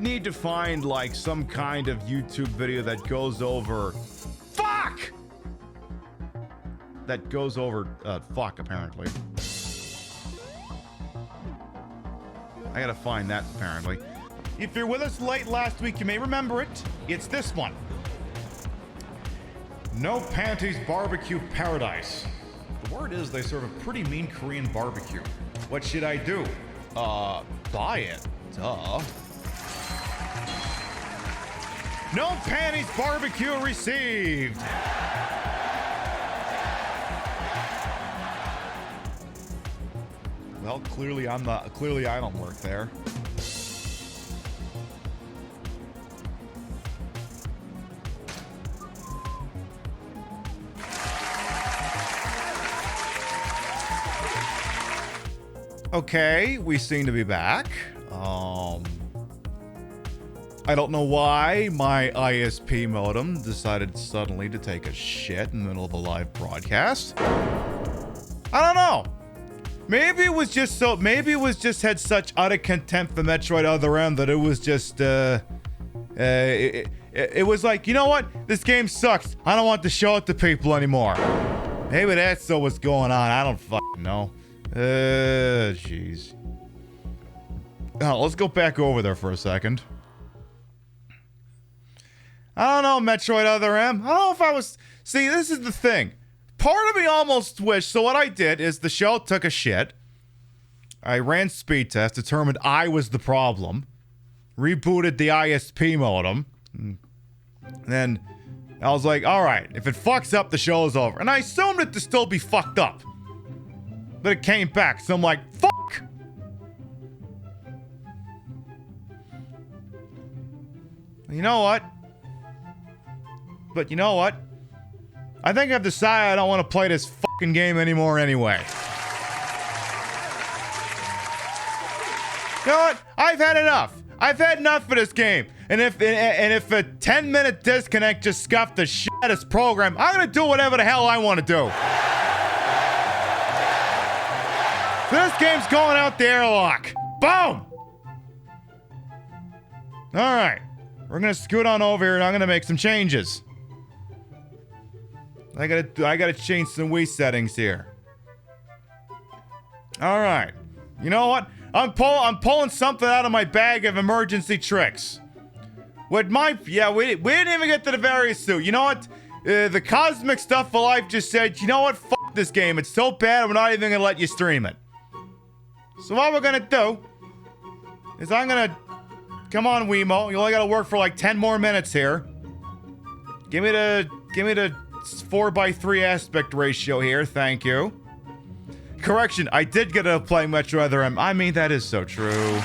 need to find like some kind of YouTube video that goes over... Fuck! That goes over... fuck, apparently. I gotta find that, apparently. If you're with us late last week, you may remember it. It's this one. No Panties Barbecue Paradise. The word is they serve a pretty mean Korean barbecue. What should I do? Buy it. Duh. No Panties Barbecue received. Well, clearly I don't work there. Okay, we seem to be back. I don't know why my ISP modem decided suddenly to take a shit in the middle of a live broadcast. I don't know. Maybe it was just had such utter contempt for Metroid Other M that it was just it was like, you know what? This game sucks. I don't want to show it to people anymore. Maybe that's what's going on. I don't fucking know. Jeez. Oh, let's go back over there for a second. I don't know, Metroid Other M. I don't know if I was... See, this is the thing. Part of me almost wished... So what I did is the show took a shit. I ran speed test, determined I was the problem. Rebooted the ISP modem. And then I was like, alright, if it fucks up, the show's over. And I assumed it to still be fucked up. But it came back, so I'm like, fuck! You know what? But you know what? I think I've decided I don't want to play this fucking game anymore anyway. You know what? I've had enough. I've had enough of this game. And if a 10-minute disconnect just scuffed the shit out of this program, I'm gonna do whatever the hell I want to do. So this game's going out the airlock. Boom! Alright. We're gonna scoot on over here and I'm gonna make some changes. I gotta change some Wii settings here. Alright. You know what? I'm pulling something out of my bag of emergency tricks. With my... Yeah, we didn't even get to the various suit. You know what? The Cosmic Stuff for Life just said, you know what? Fuck this game. It's so bad, we're not even gonna let you stream it. So what we're gonna do is I'm gonna... Come on, Wiimo. You only gotta work for like 10 more minutes here. Give me the 4:3 aspect ratio here, thank you. Correction, I did get to play Metro Other M. I mean, that is so true.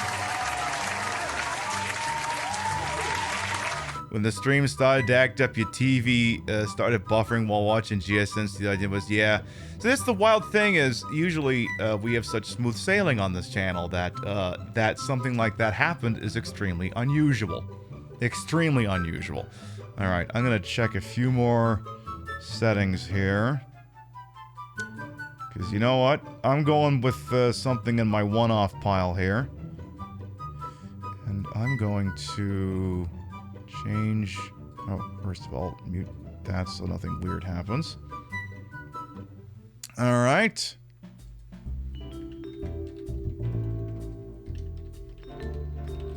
When the stream started to act up, your TV started buffering while watching GSN. The idea was, yeah. So this, the wild thing is, usually we have such smooth sailing on this channel that something like that happened is extremely unusual. Extremely unusual. All right, I'm gonna check a few more settings here. Because you know what? I'm going with something in my one-off pile here. And I'm going to change... Oh, first of all, mute that so nothing weird happens. Alright.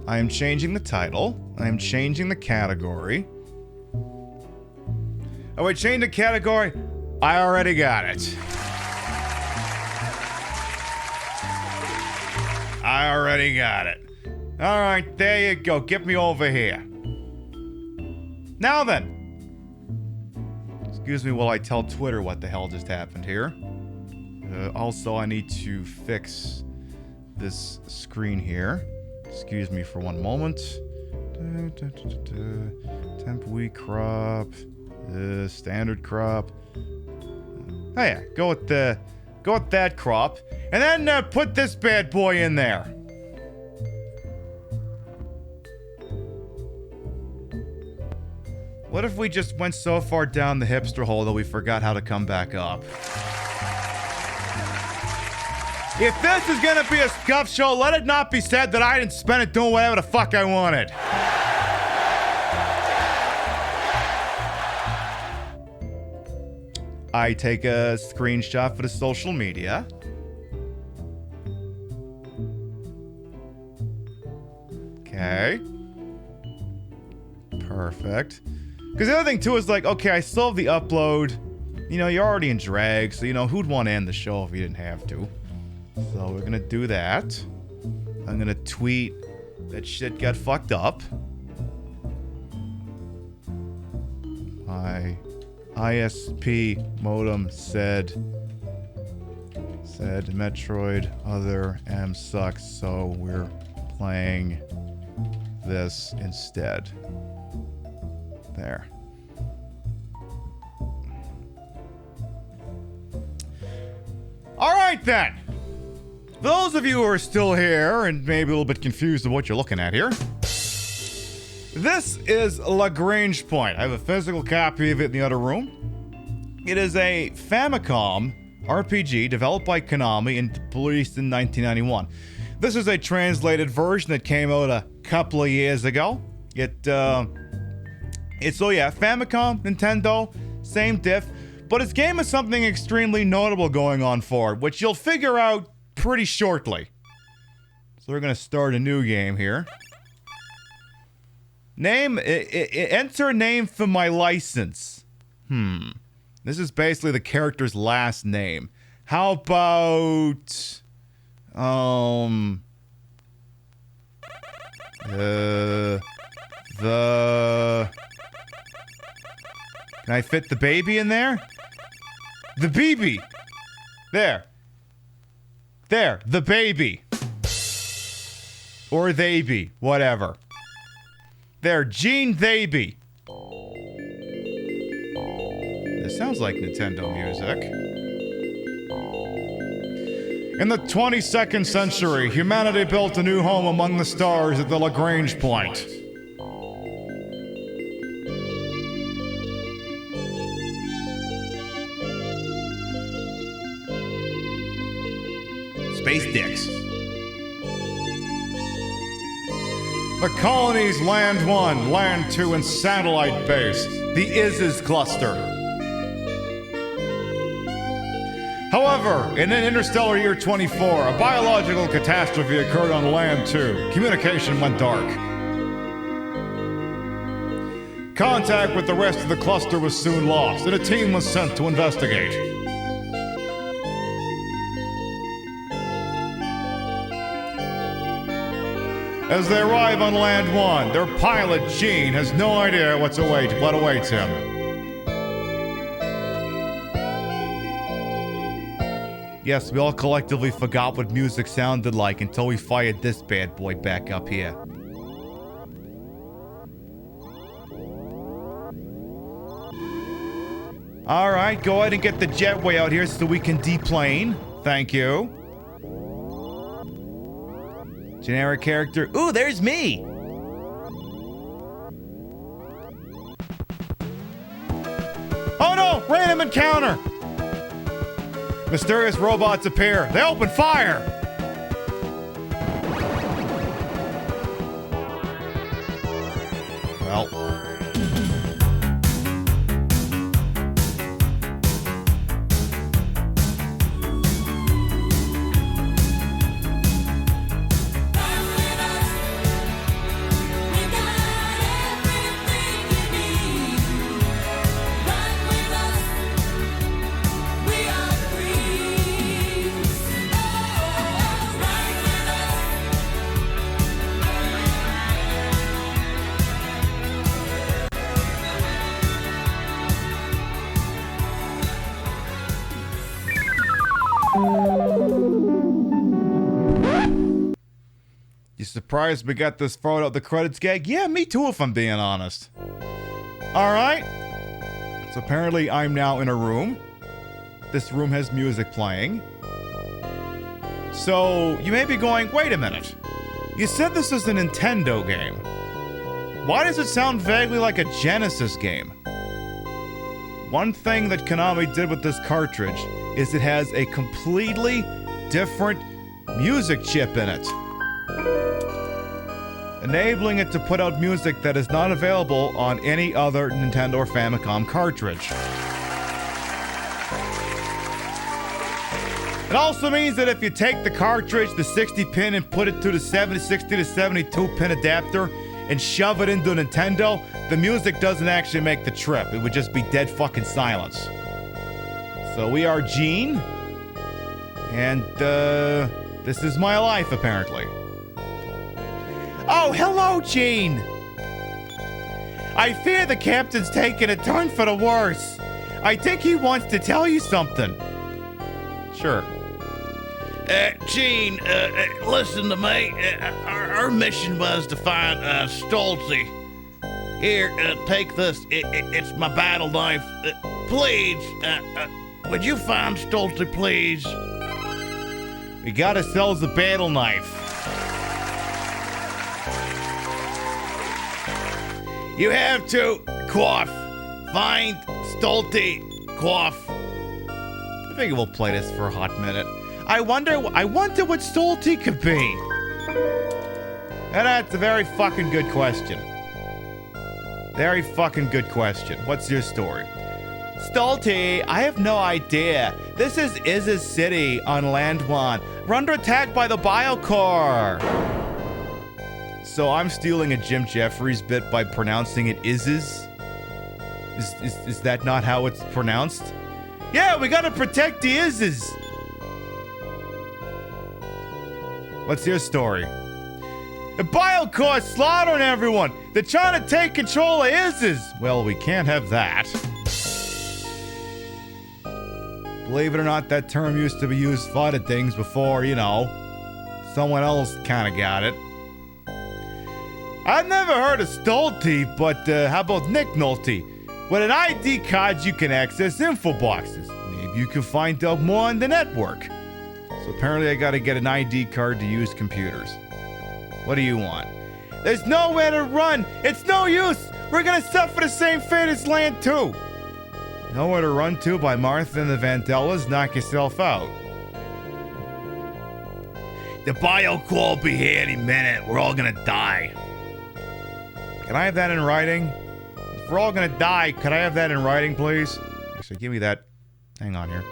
I am changing the title. I am changing the category. Oh wait, change the category? I already got it. I already got it. Alright, there you go. Get me over here. Now then. Excuse me while I tell Twitter what the hell just happened here. Also, I need to fix this screen here. Excuse me for one moment. Temp weak crop. Standard crop. Oh yeah, go with that crop. And then put this bad boy in there. What if we just went so far down the hipster hole that we forgot how to come back up? If this is gonna be a scuff show, let it not be said that I didn't spend it doing whatever the fuck I wanted. I take a screenshot for the social media. Okay. Perfect. Because the other thing, too, is like, okay, I still have the upload. You know, you're already in drag, so, you know, who'd want to end the show if you didn't have to? So we're going to do that. I'm going to tweet that shit got fucked up. My ISP modem said Metroid Other M sucks, so we're playing this instead. There. Alright then. For those of you who are still here and maybe a little bit confused of what you're looking at here, this is Lagrange Point. I have a physical copy of it in the other room. It is a Famicom RPG developed by Konami and released in 1991. This is a translated version that came out a couple of years ago. It's Famicom, Nintendo, same diff, but its game has something extremely notable going on for it, which you'll figure out pretty shortly. So we're gonna start a new game here. Enter a name for my license. This is basically the character's last name. How about can I fit the baby in there? The BB. There, the baby. Or they be, whatever. There, Gene they be. This sounds like Nintendo music. In the 22nd century, humanity built a new home among the stars at the Lagrange Point. Space dicks. The colonies Land 1, Land 2, and Satellite Base, the ISIS cluster. However, in an interstellar year 24, a biological catastrophe occurred on Land 2. Communication went dark. Contact with the rest of the cluster was soon lost, and a team was sent to investigate. As they arrive on Land 1, their pilot, Gene, has no idea what awaits him. Yes, we all collectively forgot what music sounded like until we fired this bad boy back up here. Alright, go ahead and get the jetway out here so we can deplane. Thank you. Generic character. Ooh, there's me! Oh no! Random encounter! Mysterious robots appear. They open fire! Well. You surprised we got this photo of the credits gag? Yeah, me too, if I'm being honest. Alright. So apparently I'm now in a room. This room has music playing. So you may be going, wait a minute. You said this is a Nintendo game. Why does it sound vaguely like a Genesis game? One thing that Konami did with this cartridge is it has a completely different music chip in it, enabling it to put out music that is not available on any other Nintendo or Famicom cartridge. It also means that if you take the cartridge, the 60 pin, and put it to the 60 to 72 pin adapter and shove it into Nintendo, the music doesn't actually make the trip. It would just be dead fucking silence. So we are Gene, and this is my life apparently. Oh, hello, Gene. I fear the captain's taking a turn for the worse. I think he wants to tell you something. Sure. Gene, listen to me. Our mission was to find Stolze. Here, take this. It's my battle knife. Please, would you find Stolze, please? We got ourselves a battle knife. You have to, quaff. Find Stolze, quaff. I think we'll play this for a hot minute. I wonder what Stolze could be. And that's a very fucking good question. Very fucking good question. What's your story? Stolze, I have no idea. This is Iz's city on Land 1. We're under attack by the Biocore. So I'm stealing a Jim Jeffries bit by pronouncing it Iz's? Is that not how it's pronounced? Yeah, we gotta protect the Iz's. What's your story? The Biocore slaughtering everyone. They're trying to take control of Iz's. Well, we can't have that. Believe it or not, that term used to be used for other things before, you know, someone else kind of got it. I've never heard of Stolze, but how about Nick Nolte? With an ID card, you can access info boxes. Maybe you can find out more on the network. So apparently I gotta get an ID card to use computers. What do you want? There's nowhere to run. It's no use. We're gonna suffer the same fate as Land 2. Nowhere to run to by Martha and the Vandellas. Knock yourself out. The Biocore will be here any minute. We're all gonna die. Can I have that in writing? If we're all gonna die, could I have that in writing, please? Actually, give me that. Hang on here.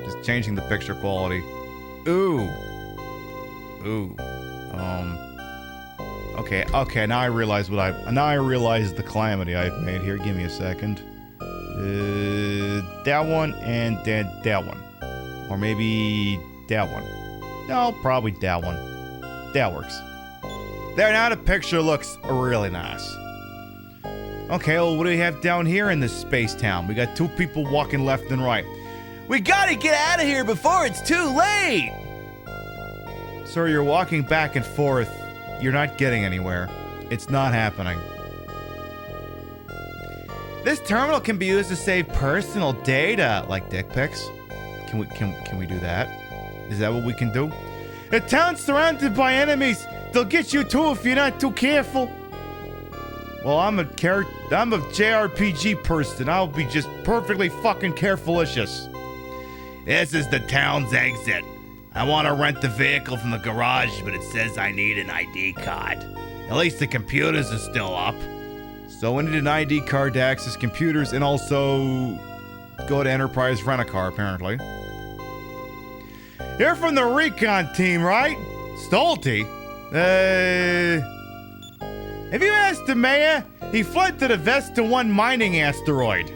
Just changing the picture quality. Ooh. Okay, now I realize the calamity I've made here. Give me a second. That one and then that one. Or maybe that one. No, probably that one. That works. There, now the picture looks really nice. Okay, well, what do we have down here in this space town? We got two people walking left and right. We gotta get out of here before it's too late! Sir, you're walking back and forth. You're not getting anywhere. It's not happening. This terminal can be used to save personal data, like dick pics. Can we do that? Is that what we can do? The town's surrounded by enemies. They'll get you too if you're not too careful. Well, I'm a JRPG person. I'll be just perfectly fucking carefulicious. This is the town's exit. I want to rent the vehicle from the garage, but it says I need an ID card. At least the computers are still up. So we need an ID card to access computers and also go to Enterprise Rent-A-Car, apparently. You're from the recon team, right? Stolze? Have you asked the mayor? He fled to the Vesta 1 mining asteroid.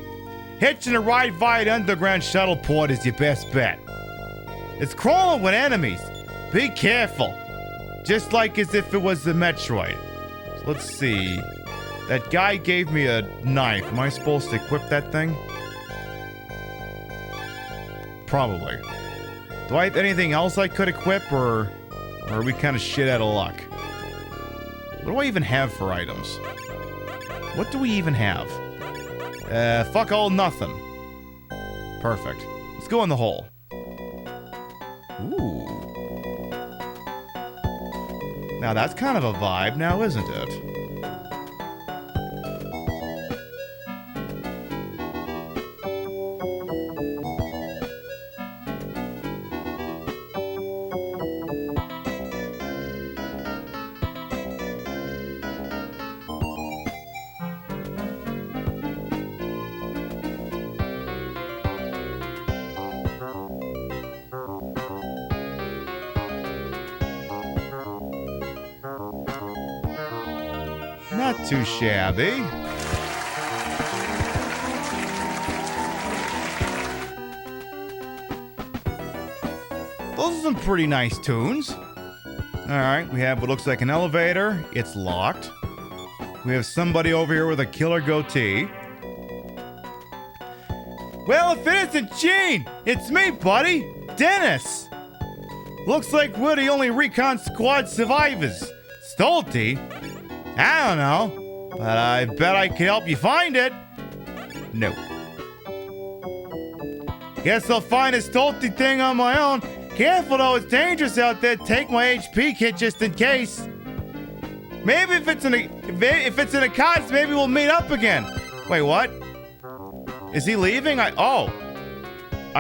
Hitching a ride via the underground shuttle port is your best bet. It's crawling with enemies. Be careful. Just like as if it was the Metroid. So let's see. That guy gave me a knife. Am I supposed to equip that thing? Probably. Do I have anything else I could equip, or are we kind of shit out of luck? What do I even have for items? What do we even have? Fuck all, nothing. Perfect. Let's go in the hole. Ooh. Now that's kind of a vibe now, isn't it? Not too shabby. Those are some pretty nice tunes. Alright, we have what looks like an elevator. It's locked. We have somebody over here with a killer goatee. Well, if it isn't Gene, it's me, buddy, Dennis. Looks like we're the only recon squad survivors. Stolte? I don't know, but I bet I can help you find it. No. Guess I'll find a Stolte thing on my own. Careful though, it's dangerous out there. Take my HP kit just in case. Maybe if it's in a cot, maybe we'll meet up again. Wait, what? Is he leaving? I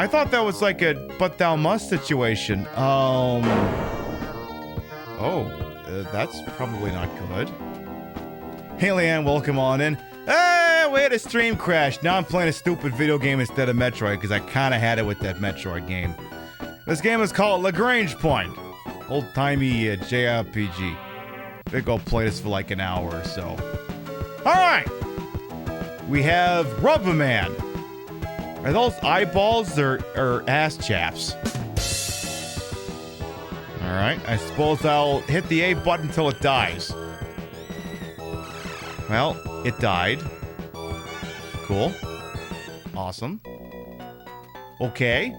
thought that was like a but thou must situation. That's probably not good. Hey, Leanne, welcome on in. Hey, we had a stream crash. Now I'm playing a stupid video game instead of Metroid because I kind of had it with that Metroid game. This game is called Lagrange Point. Old-timey JRPG. We'll go play this for like an hour or so. Alright! We have Rubber Man. Are those eyeballs or ass chaps? Alright, I suppose I'll hit the A button until it dies. Well, it died. Cool. Awesome. Okay.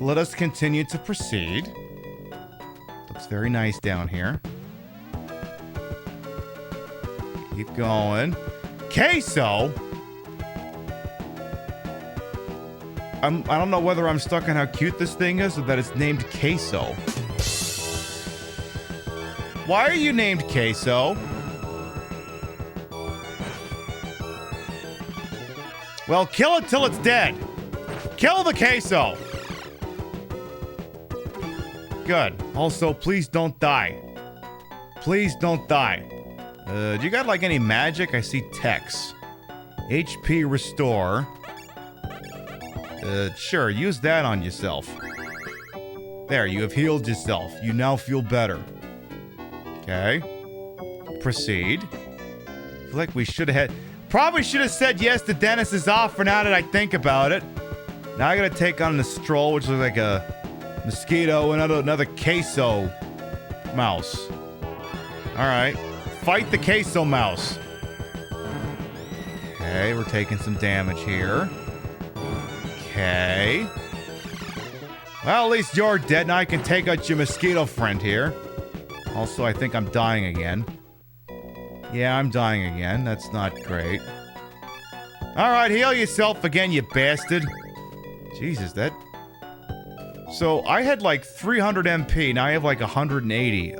Let us continue to proceed. Looks very nice down here. Keep going. Queso! I don't know whether I'm stuck on how cute this thing is or that it's named Queso. Why are you named Queso? Well, kill it till it's dead. Kill the Queso! Good. Also, please don't die. Please don't die. Do you got like any magic? I see Tex. HP restore. Sure, use that on yourself. There, you have healed yourself. You now feel better. Okay. Proceed. I feel like we should have probably should have said yes to Dennis's offer now that I think about it. Now I gotta take on the stroll, which looks like a mosquito, another queso mouse. Alright. Fight the queso mouse. Okay, we're taking some damage here. Okay. Well, at least you're dead. Now I can take out your mosquito friend here. Also, I think I'm dying again. Yeah, I'm dying again. That's not great. Alright, heal yourself again, you bastard. Jesus, that... So, I had like 300 MP, now I have like 180.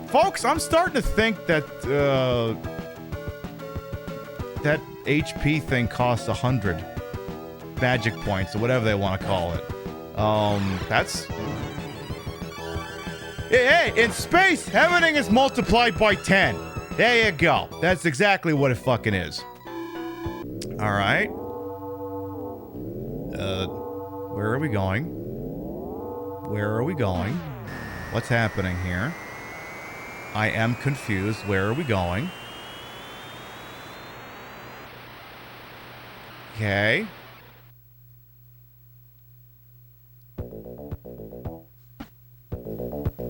Folks, I'm starting to think that, that HP thing costs 100 magic points, or whatever they want to call it. That's... Hey, in space, everything is multiplied by 10. There you go. That's exactly what it fucking is. Alright. Where are we going? Where are we going? What's happening here? I am confused. Where are we going? Okay.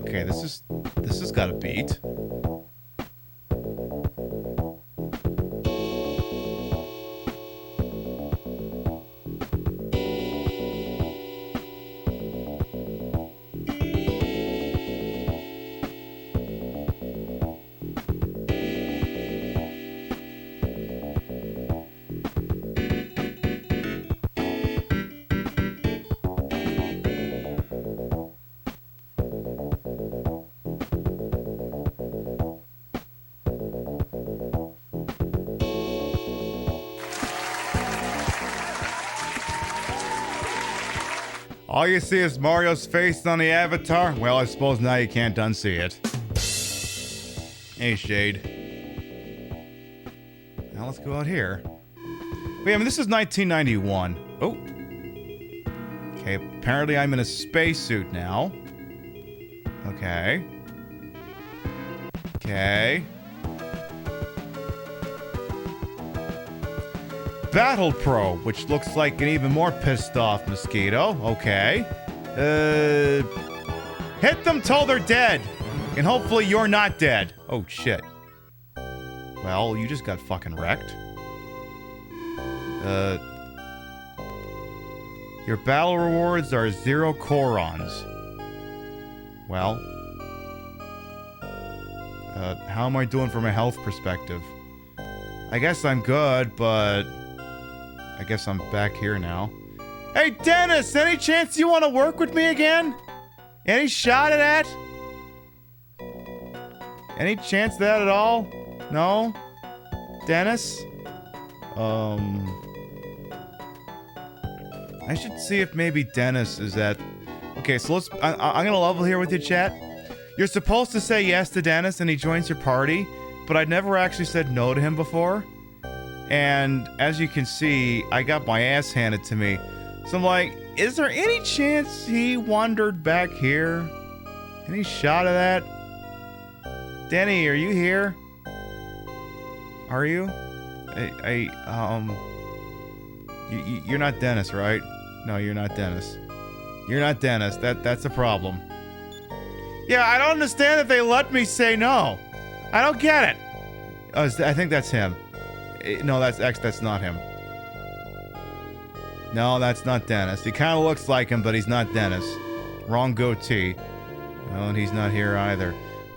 Okay, this has got a beat. All you see is Mario's face on the avatar? Well, I suppose now you can't unsee it. Hey, Shade. Now let's go out here. Wait, I mean, this is 1991. Oh. Okay, apparently I'm in a spacesuit now. Okay. Okay. Battle Pro, which looks like an even more pissed off mosquito. Okay. Hit them till they're dead. And hopefully you're not dead. Oh, shit. Well, you just got fucking wrecked. Your battle rewards are 0 corons. Well. How am I doing from a health perspective? I guess I'm good, but... I guess I'm back here now. Hey, Dennis! Any chance you want to work with me again? Any shot at that? Any chance of that at all? No? Dennis? I should see if maybe Dennis is at... Okay, so let's... I'm gonna level here with you, chat. You're supposed to say yes to Dennis and he joins your party, but I'd never actually said no to him before. And as you can see, I got my ass handed to me. So I'm like, is there any chance he wandered back here? Any shot of that? Denny, are you here? Are you? You're not Dennis, right? No, you're not Dennis. You're not Dennis. That's a problem. Yeah, I don't understand that they let me say no. I don't get it. Oh, I think that's him. No, that's not him. No, that's not Dennis. He kind of looks like him, but he's not Dennis. Wrong goatee. Oh, and he's not here either.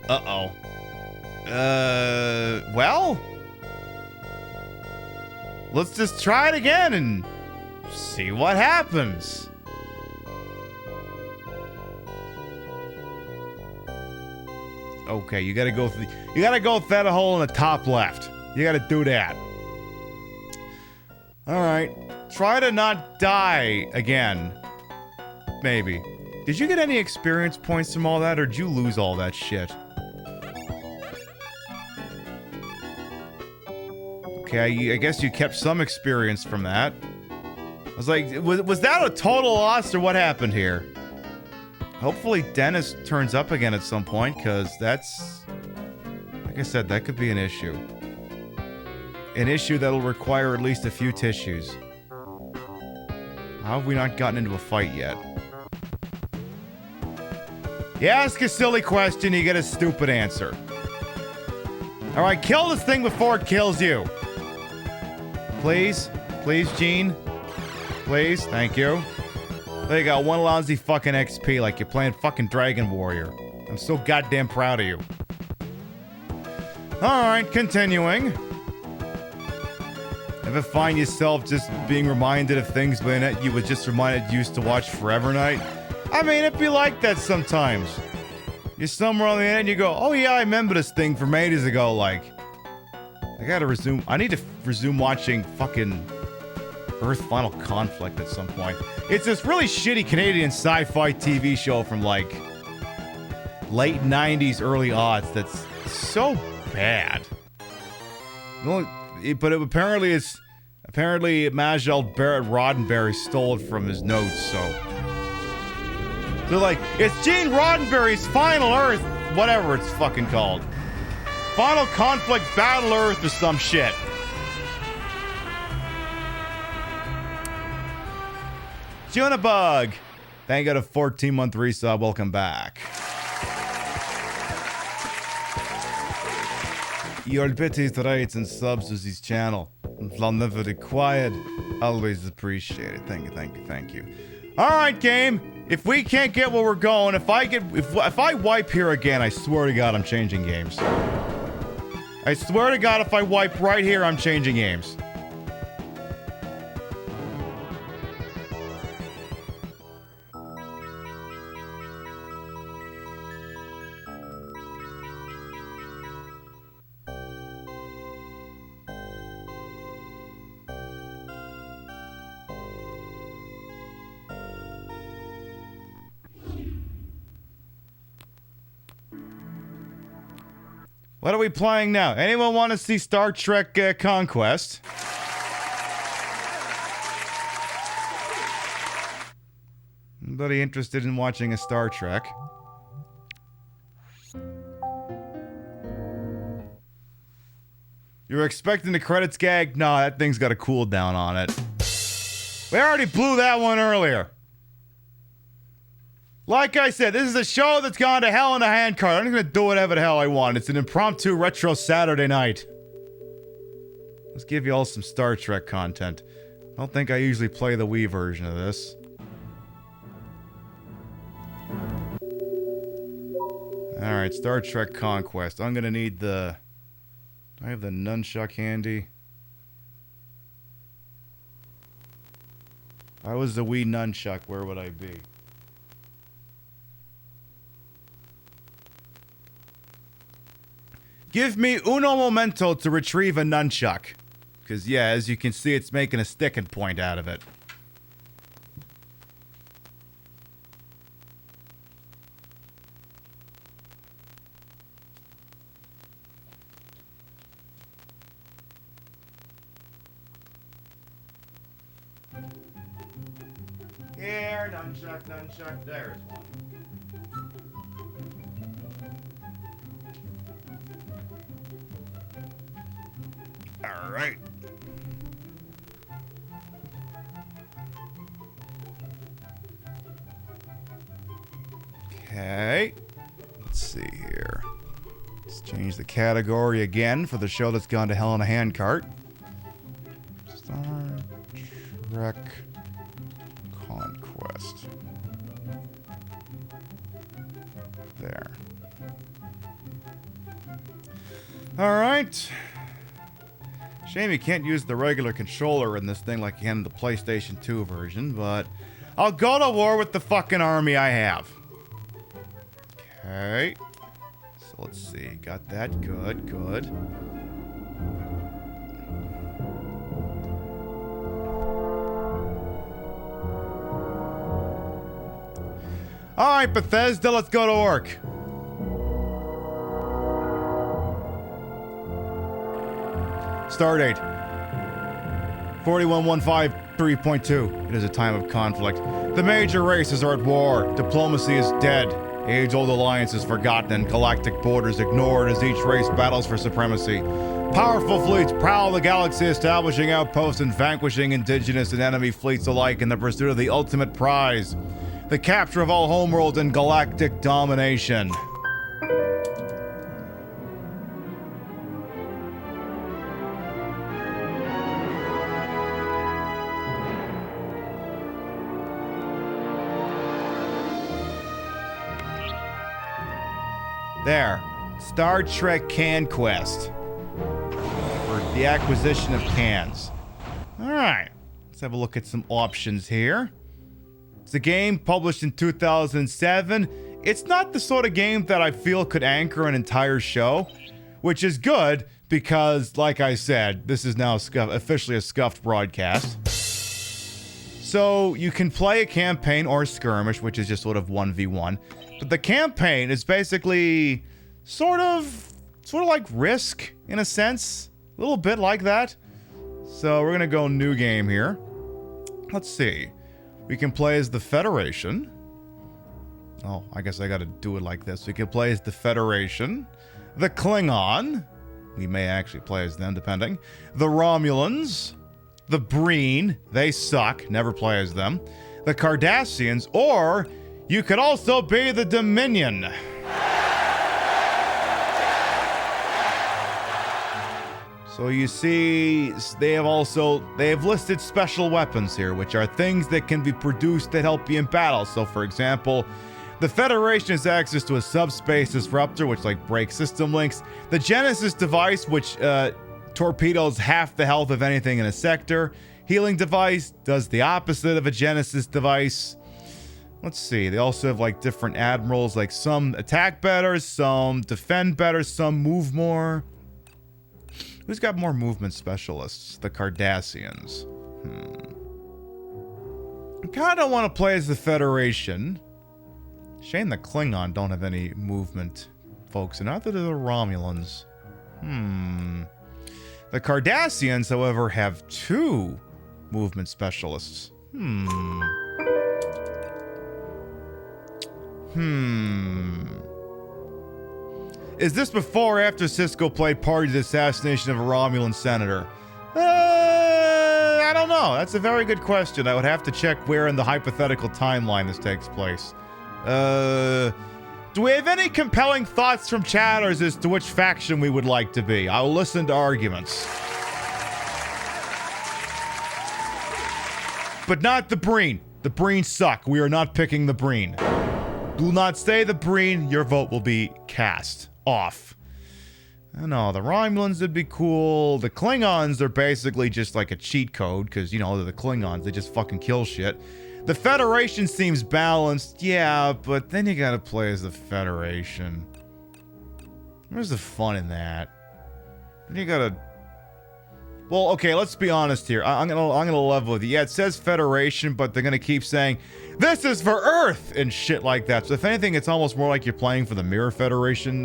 Uh-oh. Well? Let's just try it again and see what happens. Okay, you gotta go through that hole in the top left. You gotta do that. Alright. Try to not die again. Maybe. Did you get any experience points from all that, or did you lose all that shit? Okay, I guess you kept some experience from that. I was like, was that a total loss, or what happened here? Hopefully Dennis turns up again at some point, because that's... Like I said, that could be an issue. An issue that'll require at least a few tissues. How have we not gotten into a fight yet? You ask a silly question, you get a stupid answer. Alright, kill this thing before it kills you. Please? Please, Gene? Please? Thank you. There you go, 1 lousy fucking XP like you're playing fucking Dragon Warrior. I'm so goddamn proud of you. Alright, continuing. Ever find yourself just being reminded of things that you were just reminded you used to watch Forever Night? I mean, it'd be like that sometimes. You're somewhere on the end and you go, oh yeah, I remember this thing from ages ago, like... I need to resume watching fucking Earth Final Conflict at some point. It's this really shitty Canadian sci-fi TV show from like late 90s, early aughts that's so bad. But apparently Majel Barrett Roddenberry stole it from his notes, so... They're like, it's Gene Roddenberry's Final Earth, whatever it's fucking called. Final Conflict Battle Earth or some shit. Junebug! Thank you for a 14-month resub. Welcome back. Your petite rates and subs to this channel. I'll never required. Always appreciated. Thank you, thank you, thank you. Alright, game. If we can't get where we're going, if I wipe here again, I swear to God I'm changing games. I swear to God if I wipe right here, I'm changing games. What are we playing now? Anyone want to see Star Trek Conquest? Anybody interested in watching a Star Trek? You're expecting the credits gag? No, that thing's got a cooldown on it. We already blew that one earlier. Like I said, this is a show that's gone to hell in a handcart. I'm gonna do whatever the hell I want. It's an impromptu retro Saturday night. Let's give you all some Star Trek content. I don't think I usually play the Wii version of this. Alright, Star Trek Conquest. I'm gonna need the... Do I have the nunchuck handy? If I was the Wii nunchuck, where would I be? Give me uno momento to retrieve a nunchuck. Because, yeah, as you can see, it's making a sticking point out of it. Here, nunchuck, nunchuck, there's one. Alright. Okay. Let's see here. Let's change the category again for the show that's gone to hell in a handcart. Star Trek Conquest. There. Alright. Shame you can't use the regular controller in this thing like you can in the PlayStation 2 version, but I'll go to war with the fucking army I have. Okay. So let's see. Got that. Good, good. Alright, Bethesda, let's go to work. Stardate 4115.3.2. It is a time of conflict. The major races are at war. Diplomacy is dead. Age-old alliances forgotten and galactic borders ignored as each race battles for supremacy. Powerful fleets prowl the galaxy, establishing outposts and vanquishing indigenous and enemy fleets alike in the pursuit of the ultimate prize: the capture of all homeworlds and galactic domination. There. Star Trek Conquest. For the acquisition of cans. Alright. Let's have a look at some options here. It's a game published in 2007. It's not the sort of game that I feel could anchor an entire show, which is good because, like I said, this is now officially a scuffed broadcast. So you can play a campaign or a skirmish, which is just sort of 1v1. But the campaign is basically sort of like Risk in a sense. A little bit like that. So we're gonna go new game here. Let's see. We can play as the Federation. Oh, I guess I gotta do it like this. We can play as the Federation. The Klingon. We may actually play as them, depending. The Romulans. The Breen. They suck. Never play as them. The Cardassians. Or you could also be the Dominion. So you see, they have listed special weapons here, which are things that can be produced that help you in battle. So for example, the Federation has access to a subspace disruptor, which breaks system links. The Genesis device, which torpedoes half the health of anything in a sector. Healing device does the opposite of a Genesis device. Let's see, they also have different admirals, some attack better, some defend better, some move more. Who's got more movement specialists? The Cardassians. I kinda want to play as the Federation. Shame the Klingon don't have any movement folks, and neither do the Romulans. The Cardassians, however, have 2 movement specialists. Is this before or after Cisco played part of the assassination of a Romulan senator? I don't know. That's a very good question. I would have to check where in the hypothetical timeline this takes place. Do we have any compelling thoughts from chatters as to which faction we would like to be? I'll listen to arguments. But not the Breen. The Breen suck. We are not picking the Breen. Do not say the Breen. Your vote will be cast off. I don't know, the Romulans would be cool. The Klingons are basically just like a cheat code, because, you know, they're the Klingons. They just fucking kill shit. The Federation seems balanced, yeah, but then you gotta play as the Federation. Where's the fun in that? Then you gotta... Well, okay, let's be honest here. I'm gonna level with you. Yeah, it says Federation, but they're gonna keep saying, this is for Earth! And shit like that. So if anything, it's almost more like you're playing for the Mirror Federation,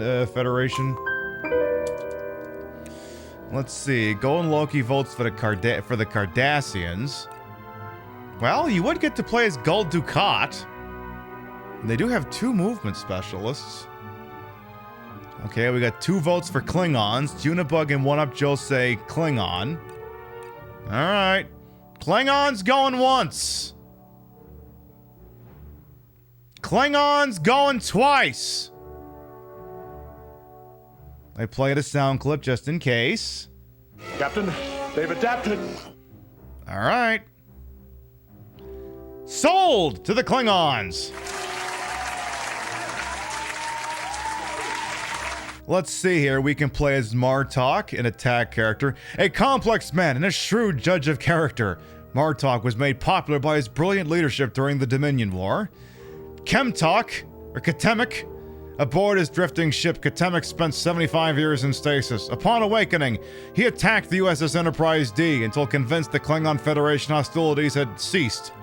Let's see. Golden Loki votes for the Cardassians. Well, you would get to play as Gul Dukat. And they do have 2 movement specialists. Okay, we got 2 votes for Klingons. Junibug and 1-Up Joe say Klingon. Alright. Klingons going once. Klingons going twice. I played a sound clip just in case. Captain, they've adapted. Alright. Sold to the Klingons. Let's see here. We can play as Martok, an attack character, a complex man and a shrewd judge of character. Martok was made popular by his brilliant leadership during the Dominion War. Chemtok, or Katemik. Aboard his drifting ship, Katemik spent 75 years in stasis. Upon awakening, he attacked the USS Enterprise D until convinced the Klingon Federation hostilities had ceased.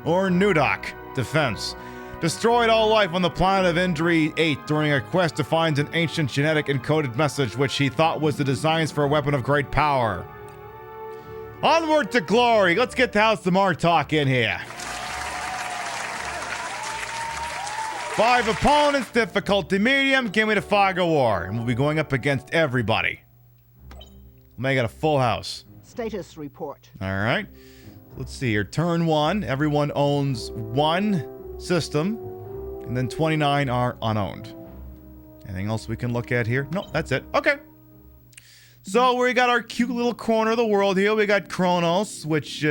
Or Nudok, defense. Destroyed all life on the planet of Indri 8 during a quest to find an ancient genetic encoded message which he thought was the designs for a weapon of great power. Onward to glory! Let's get the House of Martok in here. 5 opponents, difficulty medium, give me the Fog of War, and we'll be going up against everybody. Make it a full house. Status report. Alright. Let's see here. Turn 1, everyone owns 1 system, and then 29 are unowned. Anything else we can look at here? No, that's it. Okay. So we got our cute little corner of the world here. We got Kronos, which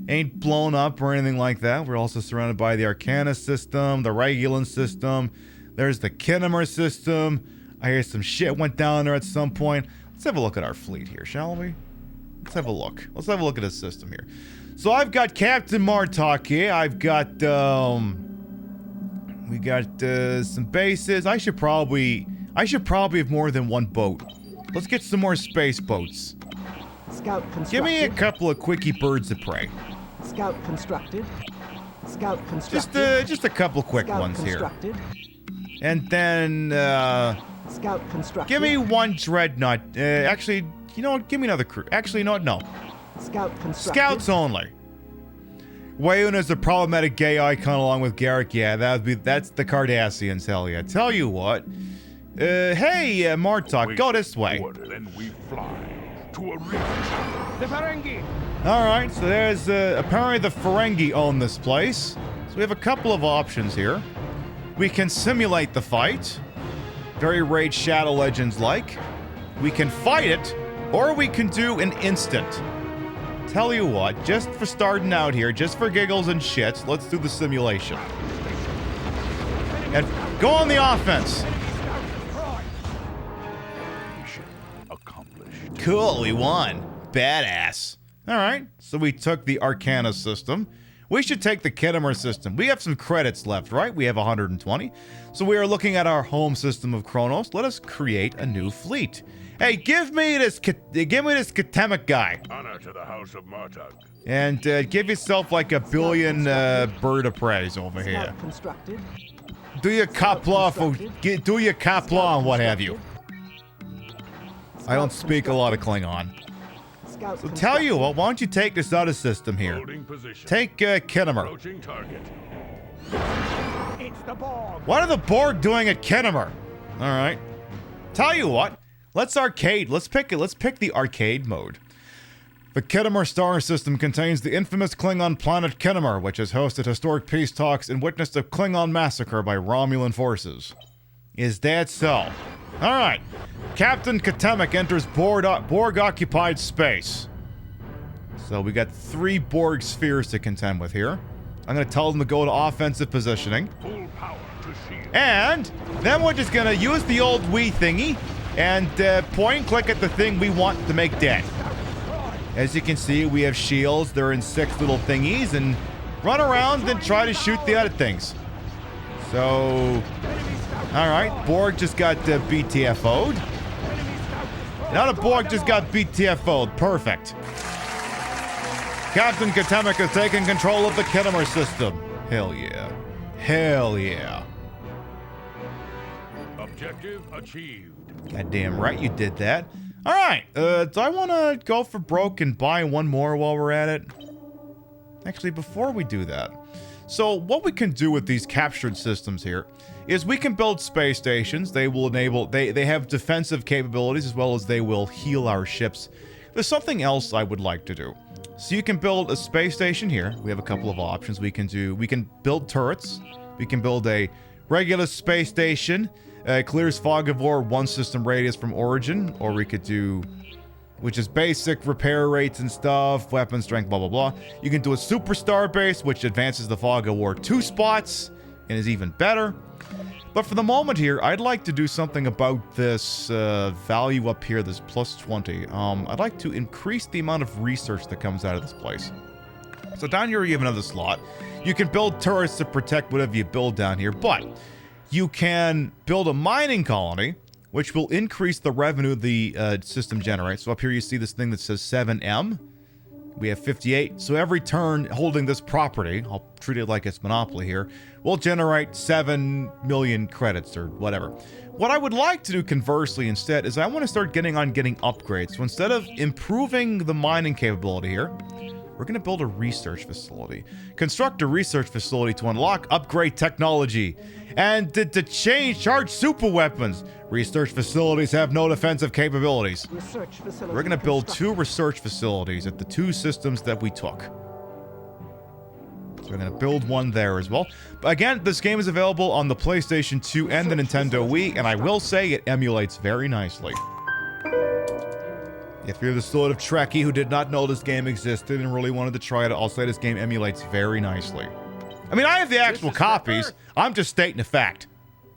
ain't blown up or anything like that. We're also surrounded by the Arcana system, the Regulan system. There's the Kinnemer system. I hear some shit went down there at some point. Let's have a look at our fleet here, shall we? Let's have a look. Let's have a look at the system here. So I've got Captain Martok here. I've got, we got some bases. I should probably have more than 1 boat. Let's get some more space boats. Scout constructed. Give me a couple of quickie birds of prey. Scout constructed. Scout constructed. Just a couple quick Scout ones constructed. here. And then, Scout constructed. give me 1 dreadnought. Actually, you know what? Give me another crew. Actually, no. Scout constructed. Scouts only. Wayun is a problematic gay icon along with Garrick. Yeah, that's the Cardassians. Hell yeah. Tell you what. Hey, Martok, go this way. Then we fly to a rift. The Ferengi. Alright, so there's, apparently the Ferengi own this place. So we have a couple of options here. We can simulate the fight. Very Raid Shadow Legends-like. We can fight it, or we can do an instant. Tell you what, just for starting out here, just for giggles and shits, let's do the simulation. And go on the offense. Mission accomplished. Cool, we won. Badass. Alright, so we took the Arcana system. We should take the Kinnemer system. We have some credits left, right? We have 120. So we are looking at our home system of Kronos. Let us create a new fleet. Hey, give me this Katemik guy. Honor to the House of Martok. And give yourself like a billion bird of prey over here. Scout constructed. Do your Kapla do your Kapla and what have you. I don't speak a lot of Klingon. So tell you what, why don't you take this other system here? Holding position. Take Kinnemer. Approaching target. It's the Borg. What are the Borg doing at Kinnemer? Alright. Tell you what, let's arcade. Let's pick the arcade mode. The Khitomer star system contains the infamous Klingon planet Khitomer, which has hosted historic peace talks and witnessed a Klingon massacre by Romulan forces. Is that so? Alright. Captain Katemek enters Borg-occupied space. So we got 3 Borg spheres to contend with here. I'm going to tell them to go to offensive positioning. Full power to shield. And then we're just going to use the old Wii thingy and point and click at the thing we want to make dead. As you can see, we have shields. They're in 6 little thingies, and run around and try to shoot the other things. So, alright, Borg just got BTFO'd. Now the Borg just got BTFO'd. Perfect. Captain Katemek has taken control of the Khitomer system. Hell yeah. Hell yeah. Objective achieved. Goddamn right you did that. Alright, do I want to go for broke and buy one more while we're at it? Actually, before we do that. So, what we can do with these captured systems here is we can build space stations. They will enable, they have defensive capabilities as well as they will heal our ships. There's something else I would like to do. So you can build a space station here. We have a couple of options. We can build turrets. We can build a regular space station. Clears fog of war 1 system radius from origin, or we could do, which is basic repair rates and stuff, weapon strength, blah, blah, blah. You can do a superstar base, which advances the fog of war 2 spots and is even better. But for the moment here, I'd like to do something about this value up here, this plus 20. I'd like to increase the amount of research that comes out of this place. So down here you have another slot. You can build turrets to protect whatever you build down here, but you can build a mining colony, which will increase the revenue the system generates. So up here you see this thing that says 7M. We have 58. So every turn holding this property, I'll treat it like it's Monopoly here, will generate 7 million credits or whatever. What I would like to do conversely instead is I want to start getting upgrades. So instead of improving the mining capability here, we're going to build a research facility. Construct a research facility to unlock upgrade technology. And to charge super weapons. Research facilities have no defensive capabilities. We're going to build 2 research facilities at the 2 systems that we took. So we're going to build one there as well. But again, this game is available on the PlayStation 2 and the Nintendo Wii, and I will say it emulates very nicely. If you're the sort of Trekkie who did not know this game existed and really wanted to try it, I'll say this game emulates very nicely. I mean, I have the actual copies. I'm just stating a fact.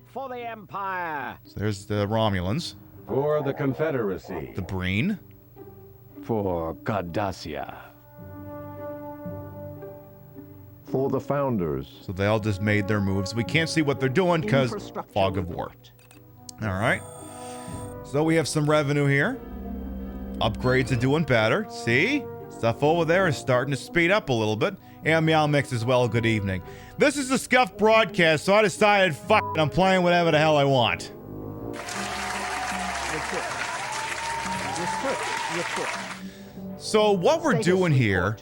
For the Empire. So there's the Romulans. For the Confederacy. The Breen. For Cardassia. For the Founders. So they all just made their moves. We can't see what they're doing because fog of war. Alright. So we have some revenue here. Upgrades are doing better. See? Stuff over there is starting to speed up a little bit. And Meow Mix as well, good evening. This is a scuffed broadcast, so I decided, fuck it, I'm playing whatever the hell I want. So what we're doing here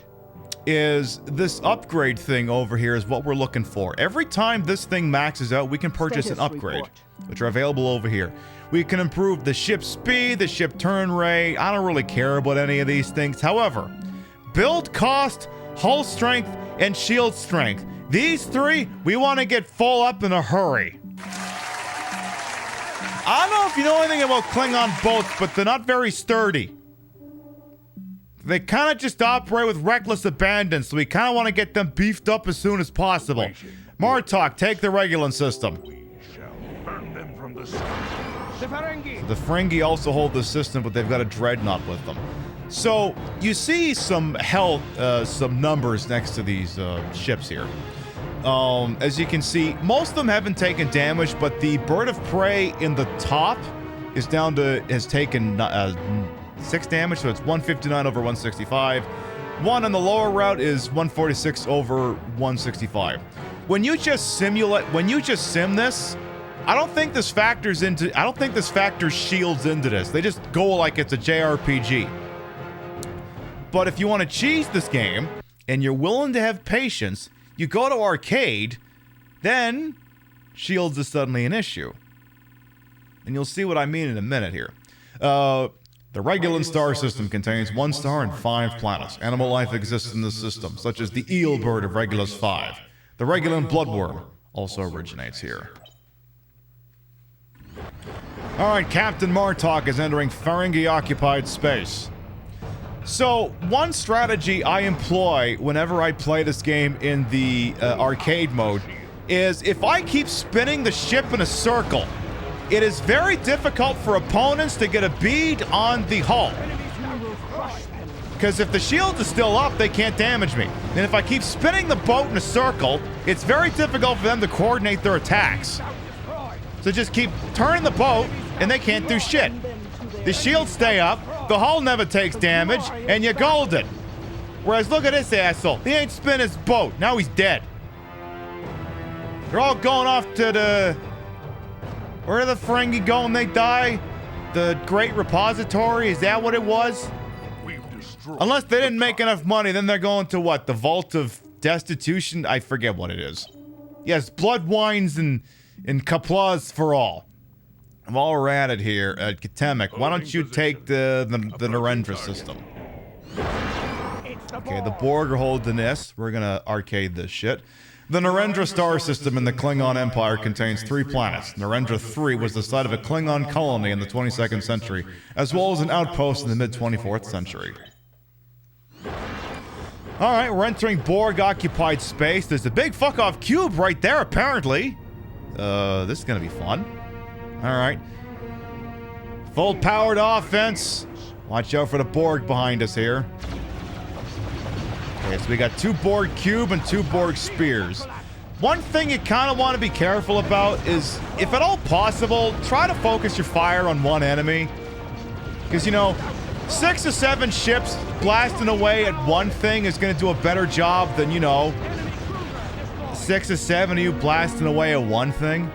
is this upgrade thing over here is what we're looking for. Every time this thing maxes out, we can purchase an upgrade, which are available over here. We can improve the ship speed, the ship turn rate. I don't really care about any of these things. However, build cost, hull strength, and shield strength. These 3, we want to get full up in a hurry. I don't know if you know anything about Klingon boats, but they're not very sturdy. They kind of just operate with reckless abandon, so we kind of want to get them beefed up as soon as possible. Martok, take the Regulan system. We shall burn them from the sky. The Ferengi also hold the system, but they've got a dreadnought with them. So, you see some health, some numbers next to these ships here. As you can see, most of them haven't taken damage, but the bird of prey in the top is down to, has taken 6 damage, so it's 159 over 165. One on the lower route is 146 over 165. When you just sim this, I don't think this factors shields into this. They just go like it's a JRPG. But if you want to cheese this game, and you're willing to have patience, you go to arcade, then shields is suddenly an issue. and you'll see what I mean in a minute here. The Regulan star system contains 1 star and 5 planets. Animal life exists in the system, such as the eel bird of Regulus 5. The Regulan bloodworm also originates here. Alright, Captain Martok is entering Ferengi-occupied space. So, one strategy I employ whenever I play this game in the arcade mode is if I keep spinning the ship in a circle, it is very difficult for opponents to get a bead on the hull. Because if the shield is still up, they can't damage me. And if I keep spinning the boat in a circle, it's very difficult for them to coordinate their attacks. So just keep turning the boat, and they can't do shit. The shields stay up, the hull never takes damage, and you're golden. Whereas look at this asshole. He ain't spin his boat. Now he's dead. They're all going off to the... Where are the Ferengi going? They die? The Great Repository? Is that what it was? Unless they didn't make enough money, then they're going to what? The Vault of Destitution? I forget what it is. Yes, blood wines and Kaplas for all. While we're at it here, at Katemek, why don't you take the Narendra system? Okay, the Borg are holding this. We're gonna arcade this shit. The Narendra star system in the Klingon Empire contains 3 planets. Narendra 3 was the site of a Klingon colony in the 22nd century, as well as an outpost in the mid-24th century. Alright, we're entering Borg-occupied space. There's a big fuck-off cube right there, apparently. This is gonna be fun. Alright. Full-powered offense. Watch out for the Borg behind us here. Okay, so we got 2 Borg cube and 2 Borg spears. One thing you kind of want to be careful about is, if at all possible, try to focus your fire on one enemy. Because, you know, 6 or 7 ships blasting away at one thing is going to do a better job than, you know, 6 or 7 of you blasting away at one thing.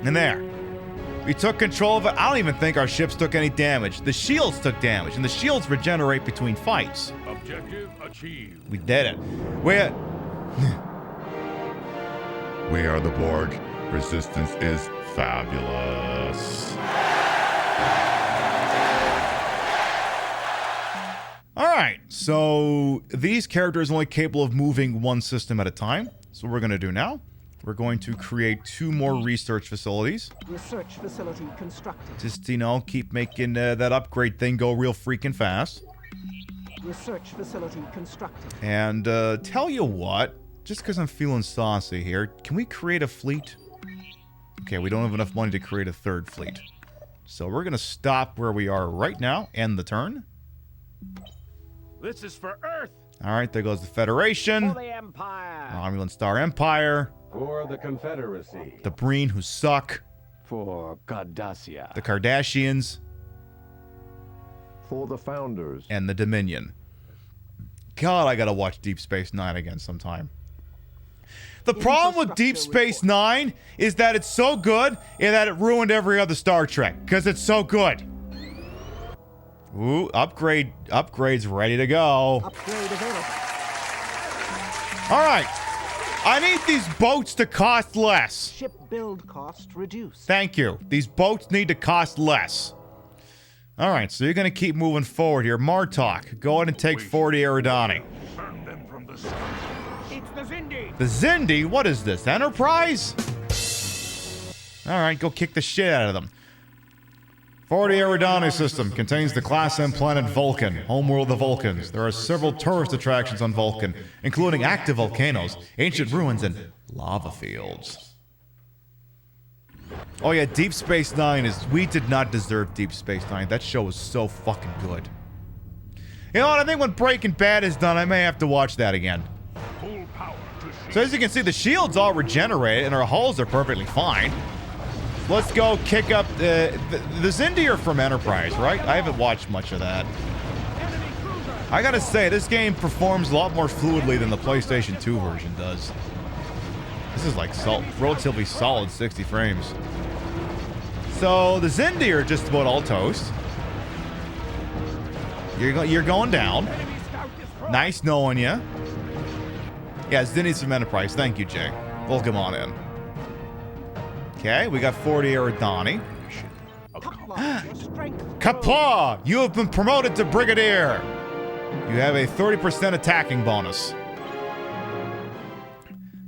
And there. We took control of it. I don't even think our ships took any damage. The shields took damage, and the shields regenerate between fights. Objective achieved. We did it. We are the Borg. Resistance is fabulous. Alright, so these characters are only capable of moving one system at a time. So what we're going to do now, we're going to create 2 more research facilities. Research facility constructed. Just, you know, keep making that upgrade thing go real freaking fast. Research facility constructed. And tell you what, just because I'm feeling saucy here, can we create a fleet? Okay, we don't have enough money to create a 3rd fleet. So we're going to stop where we are right now, end the turn. This is for Earth. Alright, there goes the Federation. For the Empire. Romulan Star Empire. For the Confederacy. The Breen, who suck. For Cardassia. The Kardashians. For the Founders. And the Dominion. God, I gotta watch Deep Space Nine again sometime. The problem with Deep Space Nine is that it's so good and that it ruined every other Star Trek. Because it's so good. Ooh, upgrade's ready to go. Upgrade available. Alright. I need these boats to cost less. Ship build cost reduced. Thank you. These boats need to cost less. Alright, so you're gonna keep moving forward here. Martok, go ahead and take 40 Eridani. Burn them from the sky. It's the Zindi. The Zindi? What is this? Enterprise? Alright, go kick the shit out of them. 40 Eridani system contains the Class M planet Vulcan, homeworld of the Vulcans. There are several tourist attractions on Vulcan, including active volcanoes, ancient ruins, and lava fields. Oh yeah, Deep Space Nine is... We did not deserve Deep Space Nine. That show was so fucking good. You know what? I think when Breaking Bad is done, I may have to watch that again. Full power to shield. So as you can see, the shields all regenerated, and our hulls are perfectly fine. Let's go kick up the Zindi are from Enterprise, right? I haven't watched much of that. I gotta say, this game performs a lot more fluidly than the PlayStation 2 version does. This is like relatively solid 60 frames. So the Zindi are just about all toast. You're going down. Nice knowing you. Yeah, Zindi's from Enterprise. Thank you, Jay. Welcome on in. Okay, we got 40 Eridani. Kapla, your strength. Kapla! You have been promoted to Brigadier! You have a 30% attacking bonus.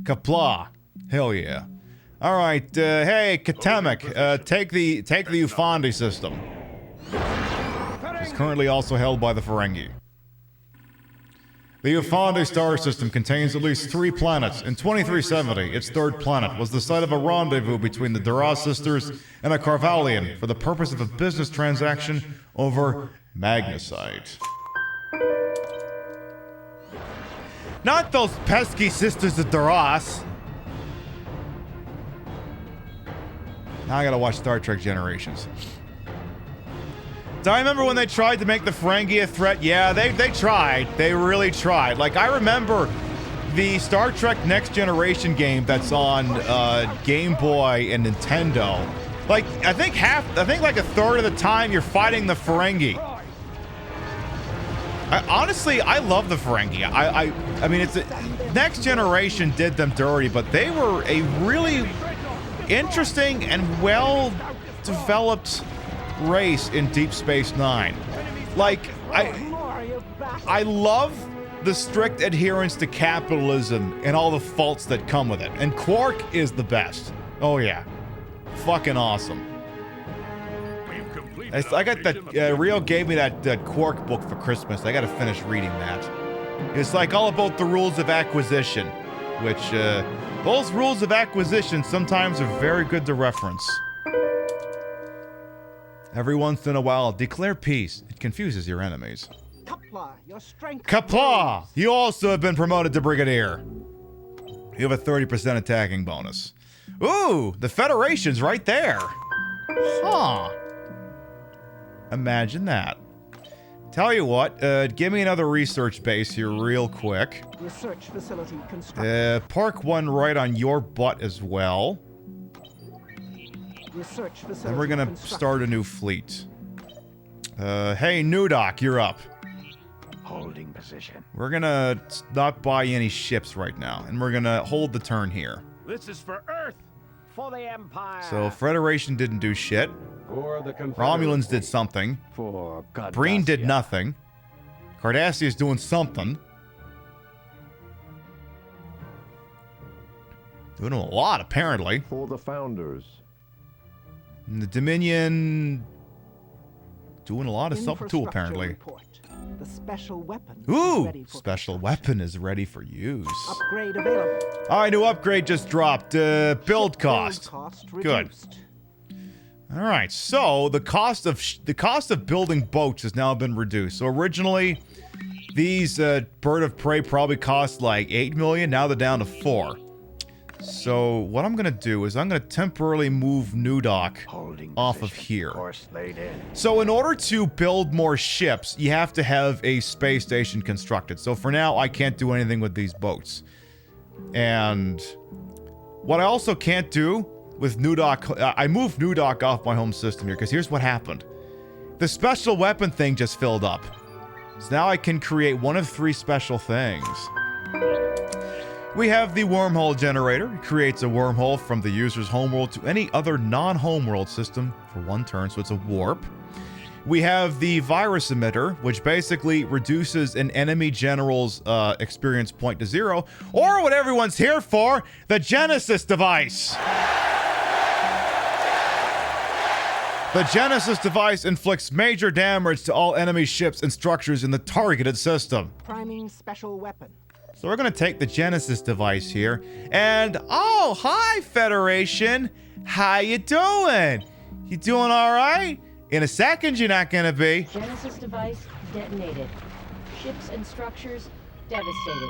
Kapla. Hell yeah. Alright, hey, Katemek, take the Ufandi system. It's currently also held by the Ferengi. The Ufandi star system contains at least 3 planets. In 2370, its 3rd planet was the site of a rendezvous between the Duras sisters and a Carvalian for the purpose of a business transaction over magnesite. Not those pesky sisters of Duras. Now I gotta watch Star Trek Generations. Do I remember when they tried to make the Ferengi a threat? Yeah, they tried. They really tried. Like, I remember the Star Trek Next Generation game that's on Game Boy and Nintendo. Like, I think like a third of the time you're fighting the Ferengi. Honestly, I love the Ferengi. I mean, Next Generation did them dirty, but they were a really interesting and well-developed race in Deep Space Nine. Like, I love the strict adherence to capitalism and all the faults that come with it. And Quark is the best. Oh yeah. Fucking awesome. I got that, Rio gave me that Quark book for Christmas. I gotta finish reading that. It's like all about the rules of acquisition, which, those rules of acquisition sometimes are very good to reference. Every once in a while, declare peace. It confuses your enemies. Kapla, your strength. Kapla! You also have been promoted to Brigadier. You have a 30% attacking bonus. Ooh, the Federation's right there. Huh. Imagine that. Tell you what, give me another research base here real quick. Research facility constructed. Park one right on your butt as well. Research facility And we're gonna start a new fleet. Hey, Nudok, you're up. Holding position. We're gonna not buy any ships right now, and we're gonna hold the turn here. This is for Earth. For the Empire. So, Federation didn't do shit. For the Romulans did something. For Cardassia. Breen did nothing. Cardassia's doing something. Doing a lot, apparently. For the Founders. And the Dominion doing a lot of something too, Infrastructure apparently. report. The special weapon. is Ooh! ready for Special construction. weapon is ready for use. Upgrade available. Alright, new upgrade just dropped. Build cost. Build cost Good. reduced. Alright, so the cost of building boats has now been reduced. So originally, these bird of prey probably cost like 8 million, now they're down to 4. So what I'm gonna do is I'm gonna temporarily move Nudok Holding off of position. here. Course laid in. So in order to build more ships, you have to have a space station constructed. So for now, I can't do anything with these boats. And what I also can't do with Nudok, I moved Nudok off my home system here, because here's what happened. The special weapon thing just filled up. So now I can create one of 3 special things. We have the wormhole generator. It creates a wormhole from the user's homeworld to any other non-homeworld system for 1 turn, so it's a warp. We have the virus emitter, which basically reduces an enemy general's experience point to 0, or what everyone's here for, the Genesis device. The Genesis device inflicts major damage to all enemy ships and structures in the targeted system. Priming special weapon. So we're gonna take the Genesis device here, and oh, hi Federation, how you doing? You doing all right? In a second, you're not gonna be. Genesis device detonated. Ships and structures devastated.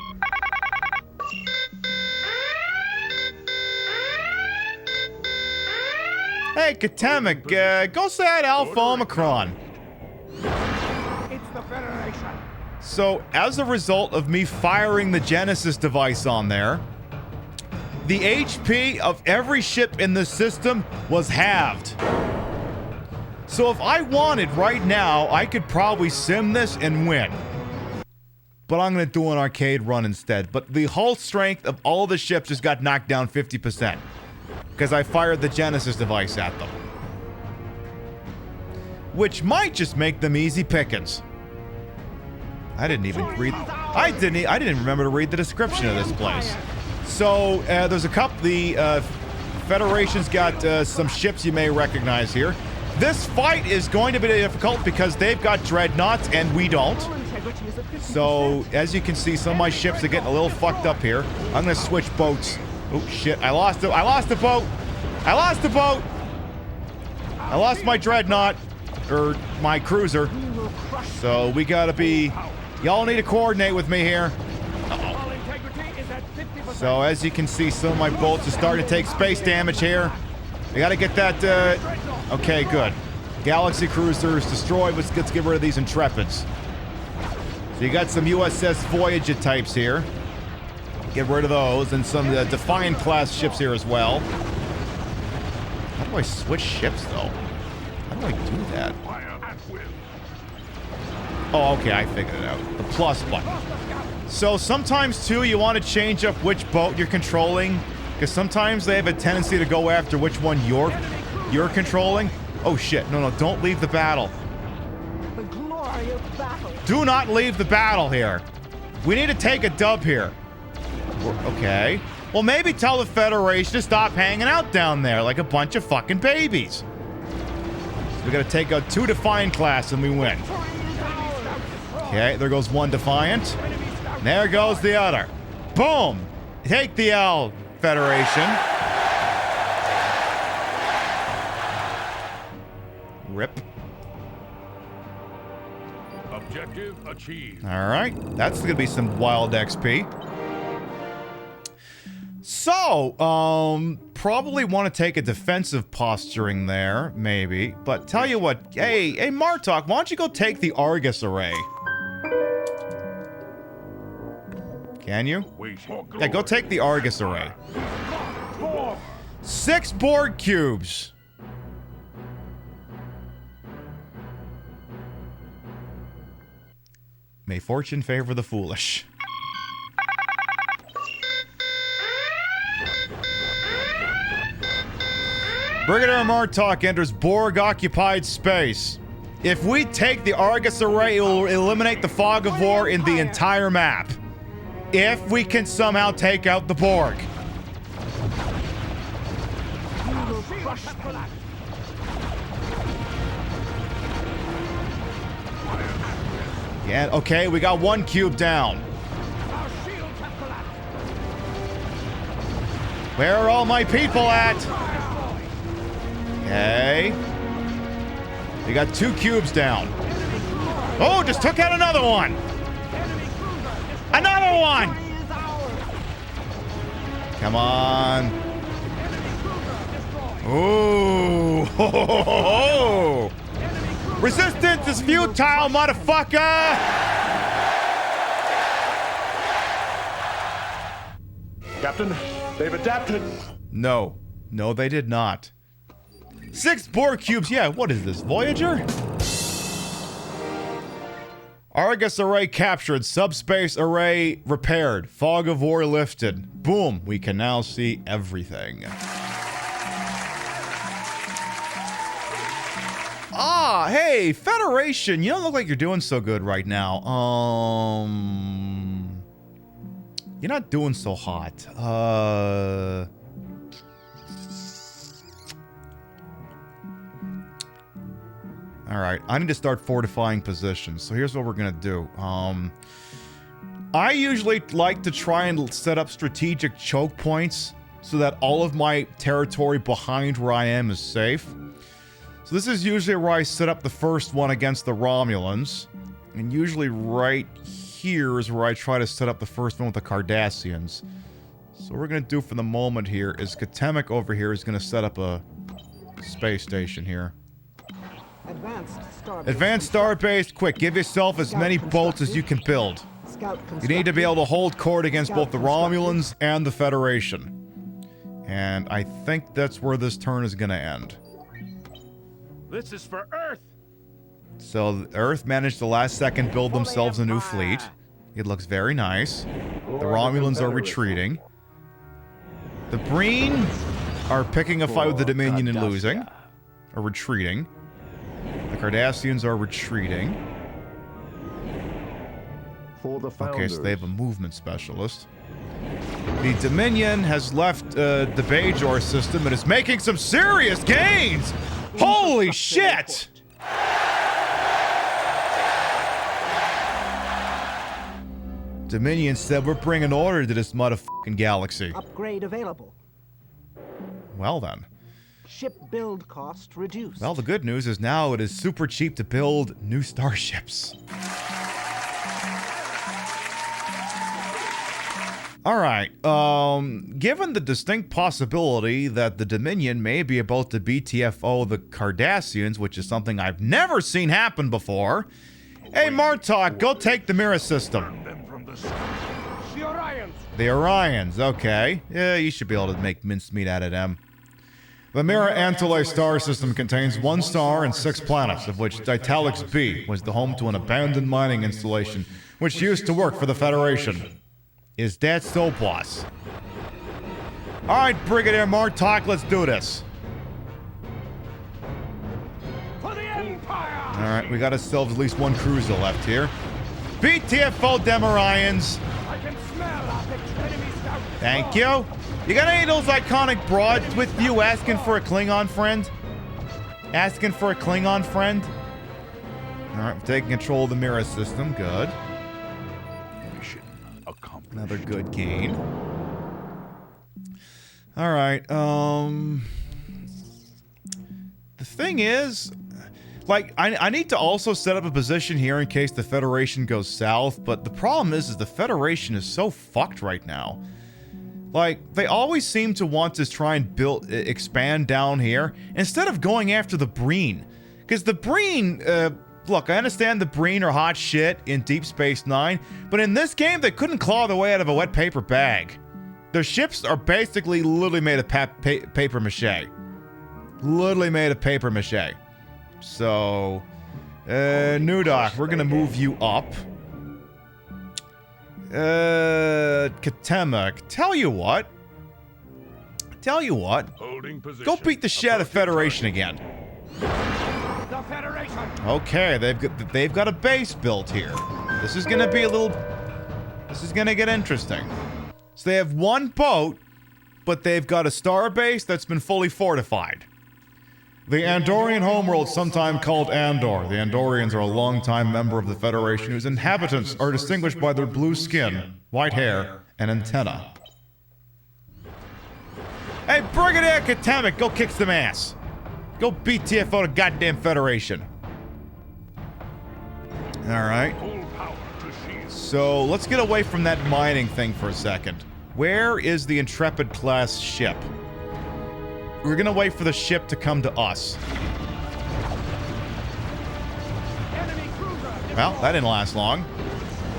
Hey, Katemek, go say hi to Alpha Omicron. It's the Federation. So, as a result of me firing the Genesis device on there, the HP of every ship in the system was halved. So if I wanted right now, I could probably sim this and win. But I'm going to do an arcade run instead. But the hull strength of all the ships just got knocked down 50%. because I fired the Genesis device at them. Which might just make them easy pickings. I didn't even read... I didn't remember to read the description of this place. So, there's a couple... The Federation's got some ships you may recognize here. This fight is going to be difficult because they've got dreadnoughts and we don't. So, as you can see, some of my ships are getting a little fucked up here. I'm gonna switch boats. Oh, shit. I lost it. I lost the boat. I lost the boat. I lost my dreadnought. Or my cruiser. So, we gotta be... Y'all need to coordinate with me here. So, as you can see, some of my bolts are starting to take space damage here. We gotta get that, okay, good. Galaxy cruisers destroyed. Let's get rid of these Intrepids. So, you got some USS Voyager types here. Get rid of those. And some Defiant class ships here as well. How do I switch ships, though? How do I do that? Oh, okay, I figured it out. The plus button. So sometimes, too, you want to change up which boat you're controlling. Because sometimes they have a tendency to go after which one you're controlling. Oh, shit. No, don't leave the battle. The glorious battle. Do not leave the battle here. We need to take a dub here. Okay. Well, maybe tell the Federation to stop hanging out down there like a bunch of fucking babies. We gotta take out 2 Defiant class and we win. Okay, there goes 1 Defiant. There goes the other. Boom! Take the L, Federation. Rip. Objective achieved. Alright, that's gonna be some wild XP. So, probably want to take a defensive posturing there, maybe. But tell you what, hey, Martok, why don't you go take the Argus array? Can you? Yeah, go take the Argus array. 6 Borg cubes. May fortune favor the foolish. Brigadier Martok enters Borg-occupied space. If we take the Argus array, it will eliminate the fog of war in the entire map. If we can somehow take out the Borg. Yeah, okay, we got 1 cube down. Where are all my people at? Okay. We got 2 cubes down. Oh, just took out another one. Another one! Come on. Ooh. Ho, ho, ho, ho. Resistance is futile, motherfucker! Captain, they've adapted. No. No, they did not. 6 Borg cubes. Yeah, what is this, Voyager? Argus array captured. Subspace array repaired. Fog of war lifted. Boom. We can now see everything. Ah, hey, Federation. You don't look like you're doing so good right now. You're not doing so hot. Alright, I need to start fortifying positions. So here's what we're gonna do. I usually like to try and set up strategic choke points so that all of my territory behind where I am is safe. So this is usually where I set up the first one against the Romulans. And usually right here is where I try to set up the first one with the Cardassians. So what we're gonna do for the moment here is Katemek over here is gonna set up a space station here. Advanced starbase, quick, give yourself as many bolts as you can build. You need to be able to hold court against both the Romulans and the Federation. And I think that's where this turn is gonna end. This is for Earth. So Earth managed to last second build themselves a new fleet. It looks very nice. The Romulans are retreating. The Breen are picking a fight with the Dominion and losing. Cardassia. Are retreating. The Cardassians are retreating. For the founders. Okay, so they have a movement specialist. The Dominion has left the Bajor system and is making some serious gains! Holy shit! Dominion said we're bringing order to this motherfucking galaxy. Upgrade available. Well then. Ship build cost reduced. Well, the good news is now it is super cheap to build new starships. Alright, given the distinct possibility that the Dominion may be about to BTFO the Cardassians, which is something I've never seen happen before, hey Martok, go take the mirror system. Them from the sky. The Orions! The Orions, okay. Yeah, you should be able to make mincemeat out of them. The Mirror Antilles star system contains 1 star and 6 planets, of which Ditalix B was the home to an abandoned mining installation, which used to work for the Federation. Is that so, boss? Alright, Brigadier Martok, let's do this. For the Empire! Alright, we got ourselves at least 1 cruiser left here. BTFO them Orions. I can smell our enemy scout. Thank you. You got any of those iconic broads with you asking for a Klingon friend? Asking for a Klingon friend? Alright, we're taking control of the mirror system. Good. Mission accomplished. Another good gain. Alright, the thing is, like, I need to also set up a position here in case the Federation goes south, but the problem is the Federation is so fucked right now. Like, they always seem to want to try and expand down here, instead of going after the Breen. Because the Breen, look, I understand the Breen are hot shit in Deep Space Nine, but in this game, they couldn't claw their way out of a wet paper bag. Their ships are basically literally made of paper mache. Literally made of paper mache. So, Nudoc, we're gonna move you up. Katemak, tell you what. Holding position. Go beat the shit out of Federation again. The Federation! Okay, they've got a base built here. This is gonna be a little... This is gonna get interesting. So they have 1 boat, but they've got a star base that's been fully fortified. The Andorian homeworld, sometime called Andor. The Andorians are a long-time member of the Federation whose inhabitants are distinguished by their blue skin, white hair, and antenna. Hey, Brigadier Katemak, go kick some ass. Go BTFO the goddamn Federation. Alright. Full power to shield. So, let's get away from that mining thing for a second. Where is the Intrepid class ship? We're gonna wait for the ship to come to us. Enemy cruiser! Well, that didn't last long.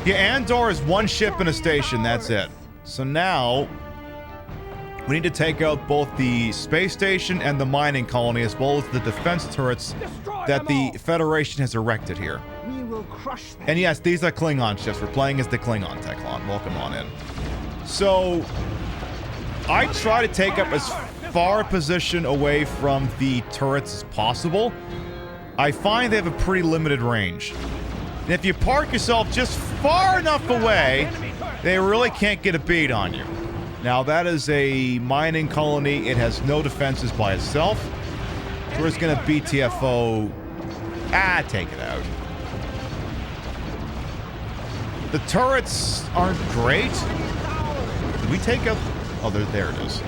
Yeah, Andor is 1 ship and a station, that's it. So now, we need to take out both the space station and the mining colony, as well as the defense turrets that the Federation has erected here. We will crush them. And yes, these are Klingon ships. We're playing as the Klingon Techlon. Welcome on in. So, I try to take up as far a position away from the turrets as possible. I find they have a pretty limited range. And if you park yourself just far enough away, they really can't get a bead on you. Now, that is a mining colony. It has no defenses by itself. So we're just going to BTFO... take it out. The turrets aren't great. Did we take out... Oh, there it is.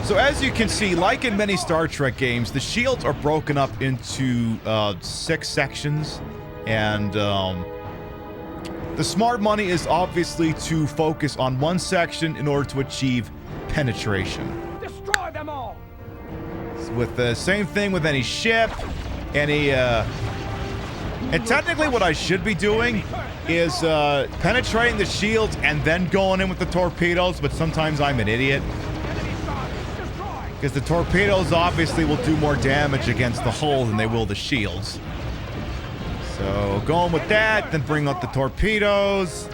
So as you can see, like in many Star Trek games, the shields are broken up into 6 sections, and the smart money is obviously to focus on 1 section in order to achieve penetration. Destroy them all! With the same thing with any ship, any and technically what I should be doing is penetrating the shields and then going in with the torpedoes, but sometimes I'm an idiot. Because the torpedoes obviously will do more damage against the hull than they will the shields. So, going with that, then bring out the torpedoes.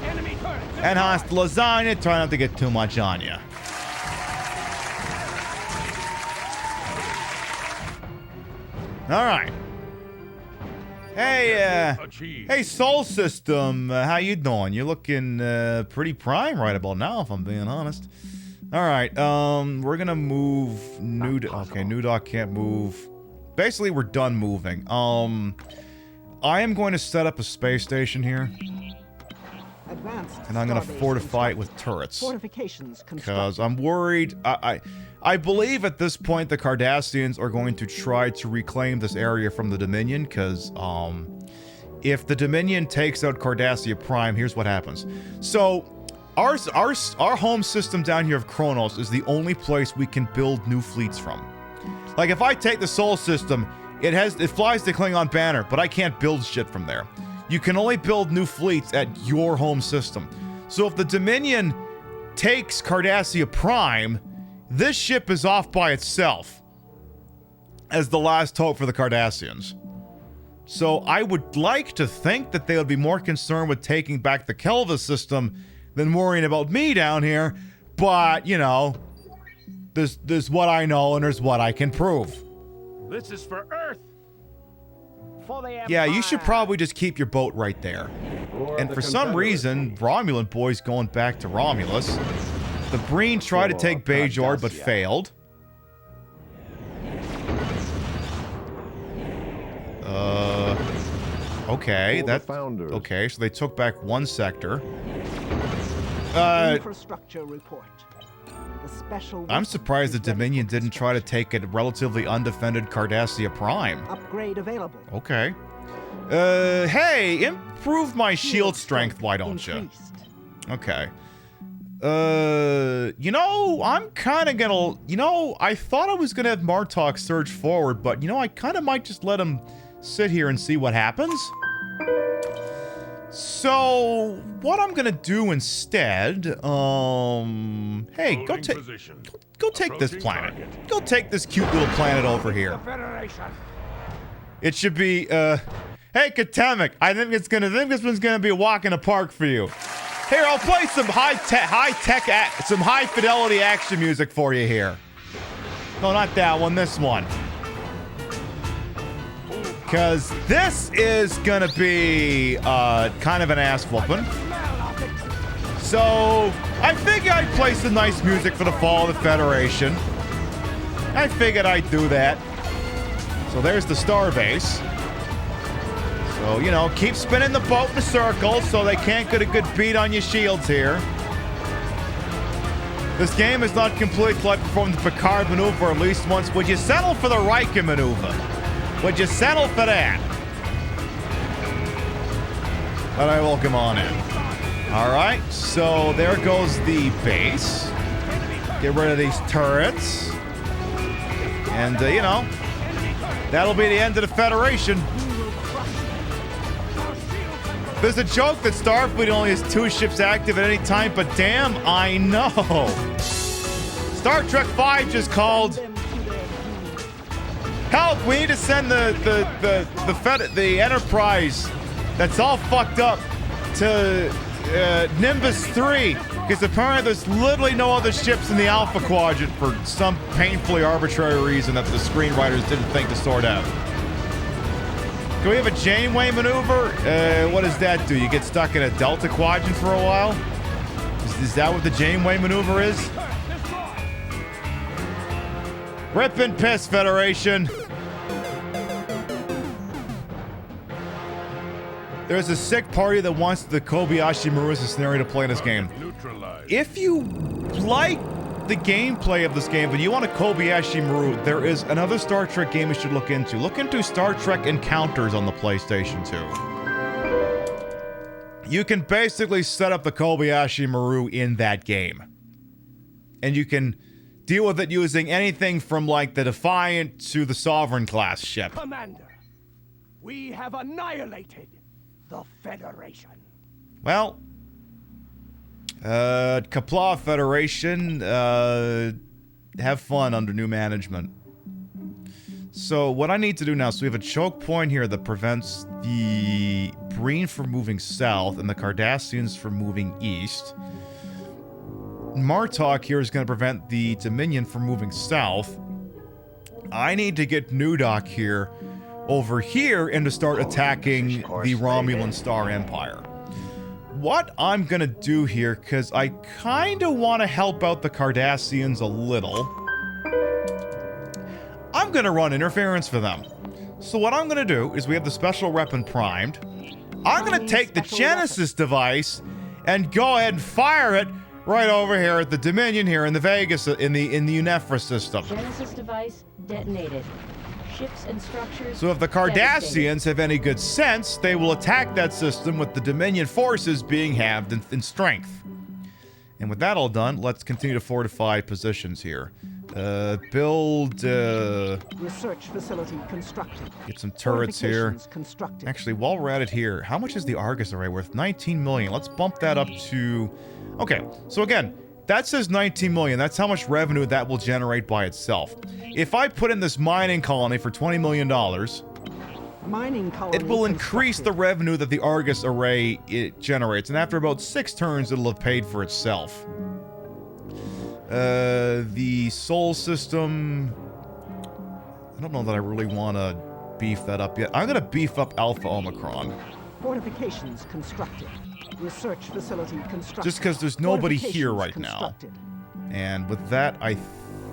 Enemy turrets! Enhance the lasagna. Try not to get too much on you. All right. Hey, Achieved. hey, Soul System. How you doing? You're looking pretty prime right about now, if I'm being honest. All right. We're gonna move new. Okay, new dock can't move. Basically, we're done moving. I am going to set up a space station here, Advanced and I'm gonna starbase fortify it constructed. with turrets. Fortifications Because constructed. I'm worried. I believe at this point the Cardassians are going to try to reclaim this area from the Dominion. Because if the Dominion takes out Cardassia Prime, here's what happens. So our home system down here of Kronos is the only place we can build new fleets from. Like if I take the Sol system, it flies the Klingon banner, but I can't build shit from there. You can only build new fleets at your home system. So if the Dominion takes Cardassia Prime, this ship is off by itself as the last hope for the Cardassians. So I would like to think that they would be more concerned with taking back the Kelvis system than worrying about me down here. But, you know, there's what I know and there's what I can prove. This is for Earth. For the Yeah, you should Empire. probably just keep your boat right there. And for some reason, Romulan boy's going back to Romulus. The Breen tried to take Bajor, but failed. Okay, okay, so they took back one sector. Infrastructure report. The special I'm weapons surprised the is ready Dominion for didn't try to construction. take a relatively undefended Cardassia Prime. Upgrade available. Okay. Hey, improve my shield strength, why don't you? Increased. Okay. You know, I'm kind of gonna, you know, I thought I was gonna have Martok surge forward, but, you know, I kind of might just let him sit here and see what happens. So, what I'm gonna do instead, hey, go Holding take, position. go take this Approaching planet. target. Go take this cute little planet over here. The Federation. It should be, hey, Katemic, I think this one's gonna be a walk in the park for you. Here, I'll play some some high fidelity action music for you here. No, not that one, this one. Because this is gonna be, kind of an ass whooping. So, I figured I'd play some nice music for the fall of the Federation. I figured I'd do that. So there's the starbase. So, you know, keep spinning the boat in a circle so they can't get a good beat on your shields here. This game is not complete till I perform the Picard maneuver at least once. Would you settle for the Riker maneuver? Would you settle for that? But I will come on in. Alright, so there goes the base. Get rid of these turrets. And, you know, that'll be the end of the Federation. There's a joke that Starfleet only has 2 ships active at any time, but damn, I know. Star Trek V just called. Help! We need to send the Enterprise that's all fucked up to Nimbus 3, because apparently there's literally no other ships in the Alpha Quadrant for some painfully arbitrary reason that the screenwriters didn't think to sort out. Can we have a Janeway maneuver? What does that do? You get stuck in a Delta Quadrant for a while? Is that what the Janeway maneuver is? Rip and piss, Federation. There's a sick party that wants the Kobayashi Maru as a scenario to play in this game. Neutralized. If you like the gameplay of this game, but you want a Kobayashi Maru, there is another Star Trek game you should look into. Look into Star Trek Encounters on the PlayStation 2. You can basically set up the Kobayashi Maru in that game. And you can deal with it using anything from, like, the Defiant to the Sovereign class ship. Commander, we have annihilated the Federation. Well, Kapla Federation, have fun under new management. So what I need to do now, so we have a choke point here that prevents the Breen from moving south and the Cardassians from moving east. Martok here is going to prevent the Dominion from moving south. I need to get Nudok here over here and to start attacking the Romulan Star Empire. What I'm going to do here, because I kind of want to help out the Cardassians a little, I'm going to run interference for them. So what I'm going to do is we have the special weapon primed. I'm going to take the Genesis device and go ahead and fire it right over here at the Dominion here in the Vegas, in the Unefra system. Genesis device detonated. Ships and structures. So if the Cardassians have any good sense, they will attack that system with the Dominion forces being halved in strength. And with that all done, let's continue to fortify positions here. Build, Research facility constructed. get some turrets here. Fortifications constructed. Actually, while we're at it here, how much is the Argus array worth? 19 million. Let's bump that up to... Okay, so again, that says 19 million. That's how much revenue that will generate by itself. If I put in this mining colony for $20 million, Mining colony it will increase the constructed. revenue that the Argus array it generates. And after about 6 turns, it'll have paid for itself. The Sol system... I don't know that I really want to beef that up yet. I'm going to beef up Alpha Omicron. Fortifications constructed. Research facility constructed. Just because there's nobody here right now. Constructed. And with that, I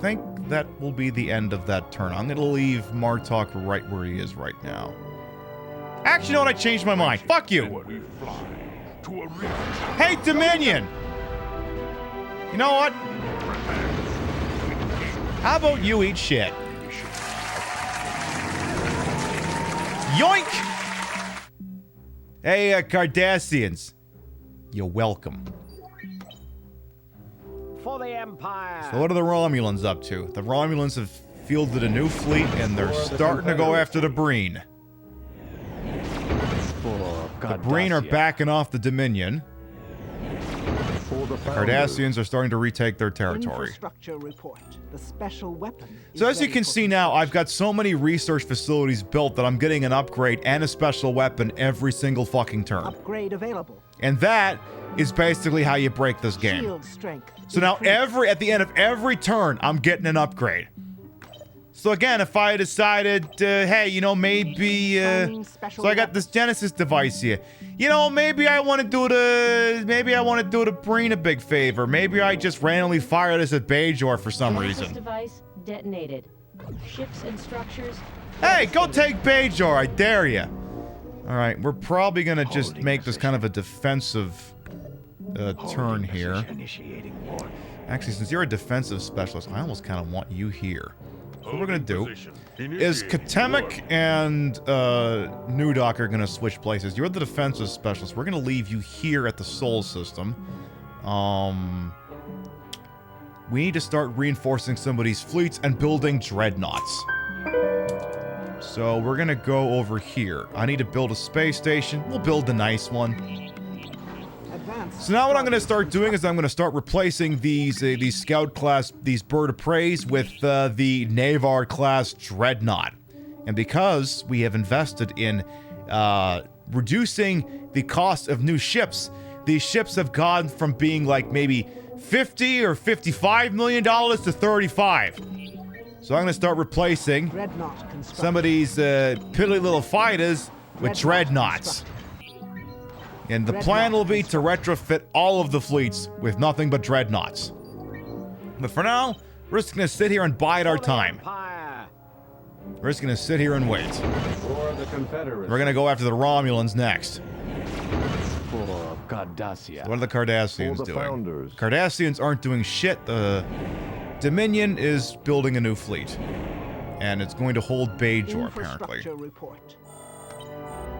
think that will be the end of that turn. I'm going to leave Martok right where he is right now. Actually, you know what? I changed my mind. Fuck you. We fly to a rift. Hey, Dominion! You know what? How about you eat shit? Yoink! Hey, Cardassians. You're welcome. For the Empire. So what are the Romulans up to? The Romulans have fielded a new fleet, and they're starting to go after the Breen. The Breen are backing off the Dominion. The Cardassians are starting to retake their territory. Infrastructure report. The special weapon. So as you can see now, I've got so many research facilities built that I'm getting an upgrade and a special weapon every single fucking turn. Upgrade available. And that is basically how you break this game. Shield strength. So now increased. at the end of every turn, I'm getting an upgrade. So again, if I decided, hey, you know, maybe, so I got this Genesis device here. You know, maybe I want to do the Breen a big favor. Maybe I just randomly fire this at Bajor for some Genesis reason. device detonated. Ships and structures. Hey, go take Bajor, I dare ya. All right, we're probably gonna just make this kind of a defensive turn here. Actually, since you're a defensive specialist, I almost kind of want you here. So what we're gonna do is Katemek and Nudok are gonna switch places. You're the defensive specialist. We're gonna leave you here at the Sol system. We need to start reinforcing some of these fleets and building dreadnoughts. So we're gonna go over here. I need to build a space station. We'll build a nice one. Advanced. So now what I'm going to start doing is I'm going to start replacing these Scout class, these Bird of Preys with the Navar class Dreadnought. And because we have invested in reducing the cost of new ships, these ships have gone from being like maybe $50 or $55 million to 35. So I'm going to start replacing Dreadnought constructed. some of these piddly little fighters with dreadnoughts. And the plan will be to retrofit all of the fleets with nothing but dreadnoughts. But for now, we're just going to sit here and bide our time. Empire. We're just going to sit here and wait. For the Confederacy. We're going to go after the Romulans next. For Cardassia. What are the Cardassians For the doing? Founders. Cardassians aren't doing shit. The Dominion is building a new fleet. And it's going to hold Bajor, apparently. Infrastructure report.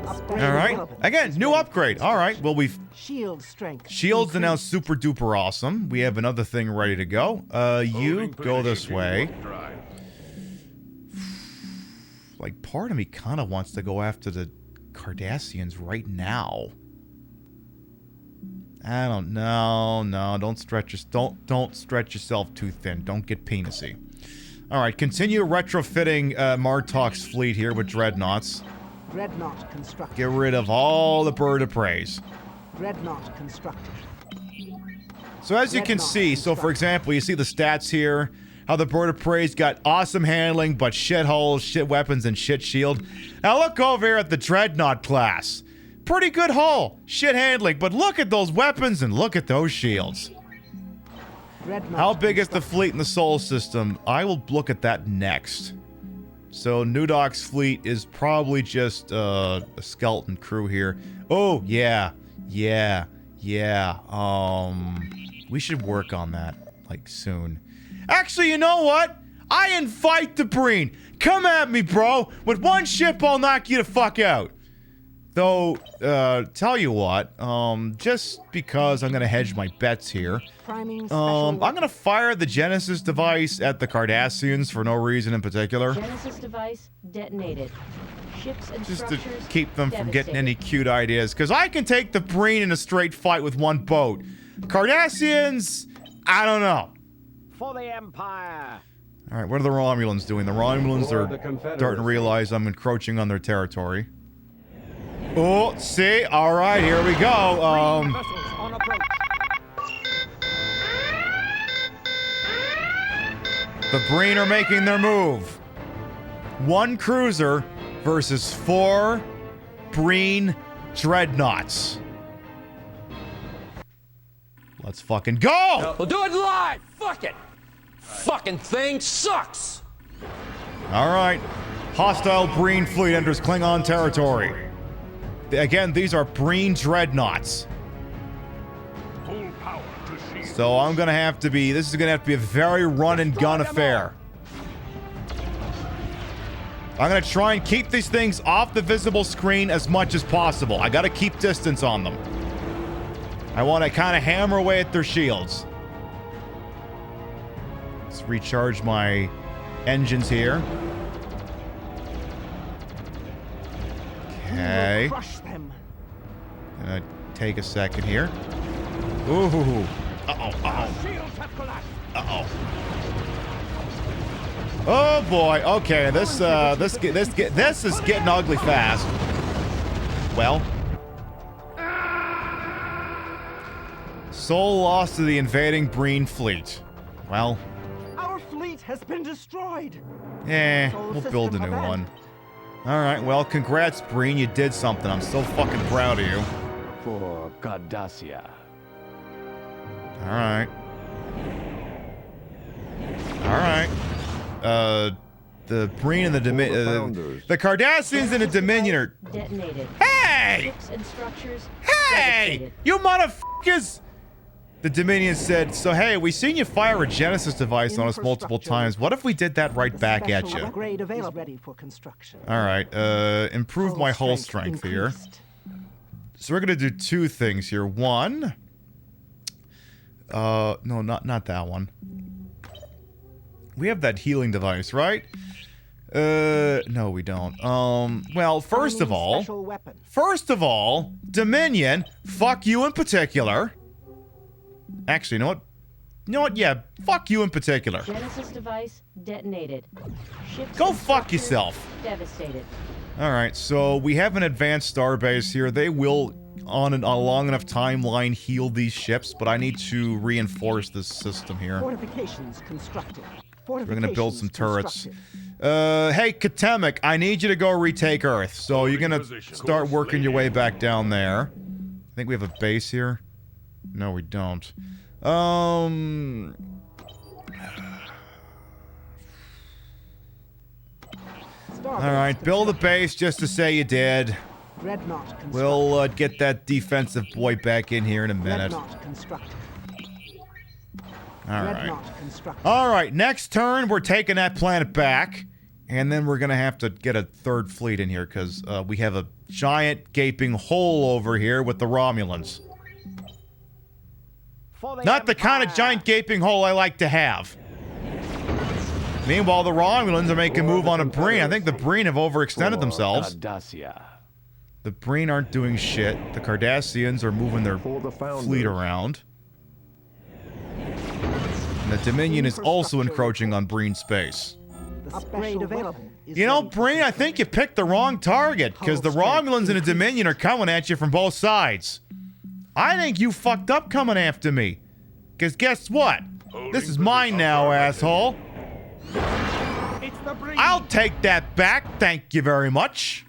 All right. Again, new upgrade. All right. Well, we've... Shield strength. Shields are now super duper awesome. We have another thing ready to go. You go this way. Like, part of me kind of wants to go after the Cardassians right now. I don't know. No, don't stretch yourself too thin. Don't get penisy. Alright, continue retrofitting Martok's fleet here with dreadnoughts. Dreadnought constructed. Get rid of all the bird of preys. Dreadnought constructed. So as you can see, so for example, you see the stats here, how the bird of prey's got awesome handling, but shit hulls, shit weapons, and shit shield. Now look over here at the dreadnought class. Pretty good hull, shit handling, but look at those weapons and look at those shields. How big is the fleet in the Sol system? I will look at that next. So Nudok's fleet is probably just a skeleton crew here. Oh, yeah. We should work on that, like, soon. Actually, you know what? I invite the Breen. Come at me, bro. With one ship, I'll knock you the fuck out. Though, tell you what, just because I'm gonna hedge my bets here, I'm gonna fire the Genesis device at the Cardassians for no reason in particular. Genesis device detonated. Ships and Just to structures keep them from getting devastated. any cute ideas, because I can take the Breen in a straight fight with one boat. Cardassians, I don't know. For the Empire. All right, what are the Romulans doing? The Romulans For are the Confederacy. starting to realize I'm encroaching on their territory. Oh, see? All right, here we go. Vessels on approach. The Breen are making their move. One cruiser versus 4 Breen dreadnoughts. Let's fucking go! We'll do it live! Fuck it! Fucking thing sucks! All right. Hostile Breen fleet enters Klingon territory. Again, these are Breen dreadnoughts. Full power to shield. So I'm gonna have to be, this is gonna have to be a very run and gun affair. I'm gonna try and keep these things off the visible screen as much as possible. I gotta keep distance on them. I want to kind of hammer away at their shields. Let's recharge my engines here. Okay. Crush them. Gonna take a second here. Ooh. Uh-oh. Shields have collapsed. Uh-oh. Oh boy. Okay, this is getting ugly fast. Well, Sol lost to the invading Breen fleet. Well, Our fleet has been destroyed. we'll build a new one. All right, well, congrats, Breen. You did something. I'm so fucking proud of you. For Cardassia. All right. The Breen and the Dominion, the Cardassians and the Dominion are. Detonated. Hey! Ships and structures Hey! devastated. You motherfuckers! The Dominion said, so hey, we seen you fire a Genesis device on us multiple times. What if we did that right back at you? Upgrade available, ready for construction. All right, improve my hull strength here. increased. So we're gonna do 2 things here. One, no, not that one. We have that healing device, right? No, we don't. Well, first of all, Special weapon. Dominion, fuck you in particular. Actually, you know what? Yeah, fuck you in particular. Genesis device detonated. Ships Go and fuck structures yourself. Devastated. All right, so we have an advanced starbase here. They will, on a long enough timeline, heal these ships, but I need to reinforce this system here. Fortifications constructed. We're gonna build some turrets. Constructed. Hey, Katemek, I need you to go retake Earth. So you're gonna start working your way back down there. I think we have a base here. No, we don't. All right, build a base just to say you did. Dreadnought constructed. We'll get that defensive boy back in here in a minute. Dreadnought constructed. All right. Dreadnought constructed. All right, next turn, we're taking that planet back. And then we're going to have to get a 3rd fleet in here because we have a giant gaping hole over here with the Romulans. For Not the kind of Empire. giant gaping hole I like to have. Meanwhile, the Romulans are making a move on a Breen. I think the Breen have overextended themselves. Cardassia. The Breen aren't doing shit. The Cardassians are moving their For the Founders. fleet around. And the Dominion is also encroaching on Breen's space. The upgrade available. You know, Breen, I think you picked the wrong target, because the Romulans and the Dominion are coming at you from both sides. I think you fucked up coming after me. Because guess what? This is mine now, asshole. I'll take that back, thank you very much.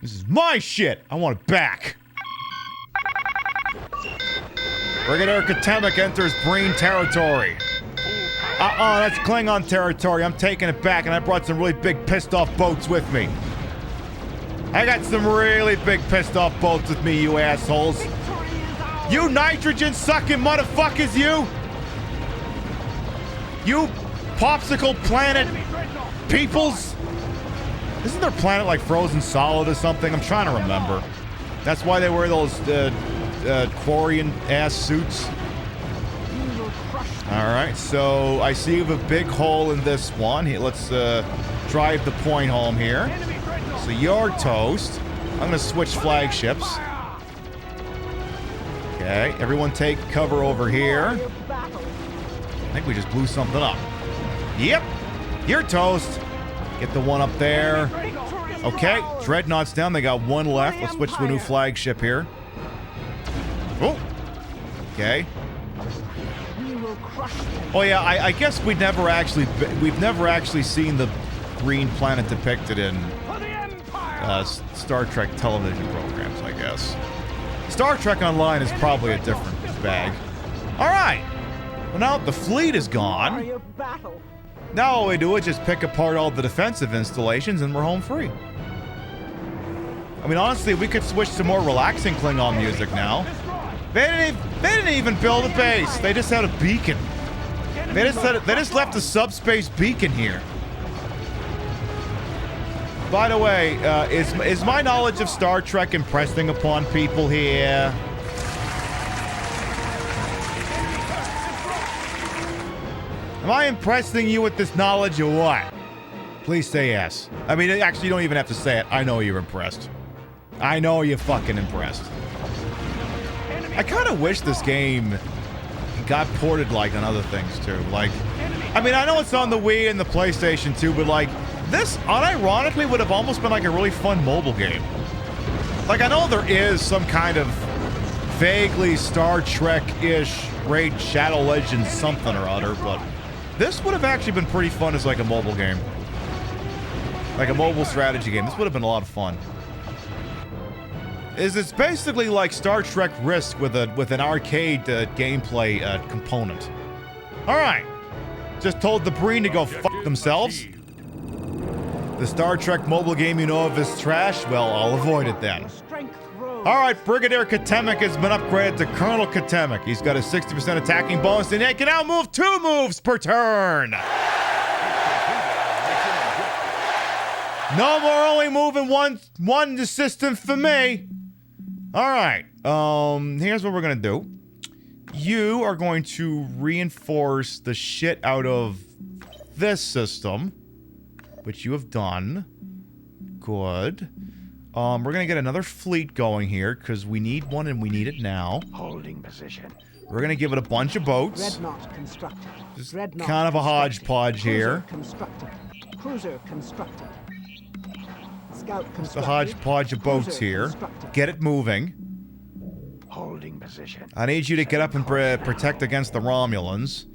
This is my shit. I want it back. Brigadier Katemek enters Breen territory. That's Klingon territory. I'm taking it back, and I brought some really big pissed off boats with me. I got some really big pissed off boats with me, you assholes. You nitrogen sucking motherfuckers, you! You popsicle planet peoples! Isn't their planet like frozen solid or something? I'm trying to remember. That's why they wear those Quarian ass suits. Alright, so I see you have a big hole in this one. Here, let's drive the point home here. So you're toast. I'm gonna switch flagships. Okay, everyone take cover over here. I think we just blew something up. Yep, you're toast. Get the one up there. Okay, Dreadnought's down. They got one left. Let's switch to a new flagship here. Oh, okay. Oh yeah, I guess we've never actually seen the green planet depicted in Star Trek television programs, I guess. Star Trek Online is probably a different bag. All right. Well, now the fleet is gone. Now all we do is just pick apart all the defensive installations and we're home free. I mean, honestly, we could switch to more relaxing Klingon music now. They didn't even build a base. They just had a beacon. They just left a subspace beacon here. By the way, is my knowledge of Star Trek impressing upon people here? Am I impressing you with this knowledge or what? Please say yes. I mean, actually, you don't even have to say it. I know you're impressed. I know you're fucking impressed. I kind of wish this game got ported like on other things too. Like, I mean, I know it's on the Wii and the PlayStation 2, but like, this unironically would have almost been like a really fun mobile game. Like, I know there is some kind of vaguely Star Trek-ish Raid Shadow Legends something or other, but this would have actually been pretty fun as like a mobile game. Like a mobile strategy game. This would have been a lot of fun. It's basically like Star Trek Risk with an arcade gameplay component. All right, just told the Breen to go fuck themselves. The Star Trek mobile game you know of is trash. Well, I'll avoid it then. All right, Brigadier Katemek has been upgraded to Colonel Katemek. He's got a 60% attacking bonus, and he can now move 2 moves per turn. No more only moving one system for me. All right, here's what we're gonna do. You are going to reinforce the shit out of this system, which you have done. Good. We're gonna get another fleet going here, because we need one and we need it now. Holding position. We're gonna give it a bunch of boats. Dreadnought constructed. Just Dreadnought kind of a constructed. hodgepodge here. Constructed. Cruiser constructed. Scout constructed. Just a hodgepodge of boats here. Get it moving. Holding position. I need you to get up and protect against the Romulans.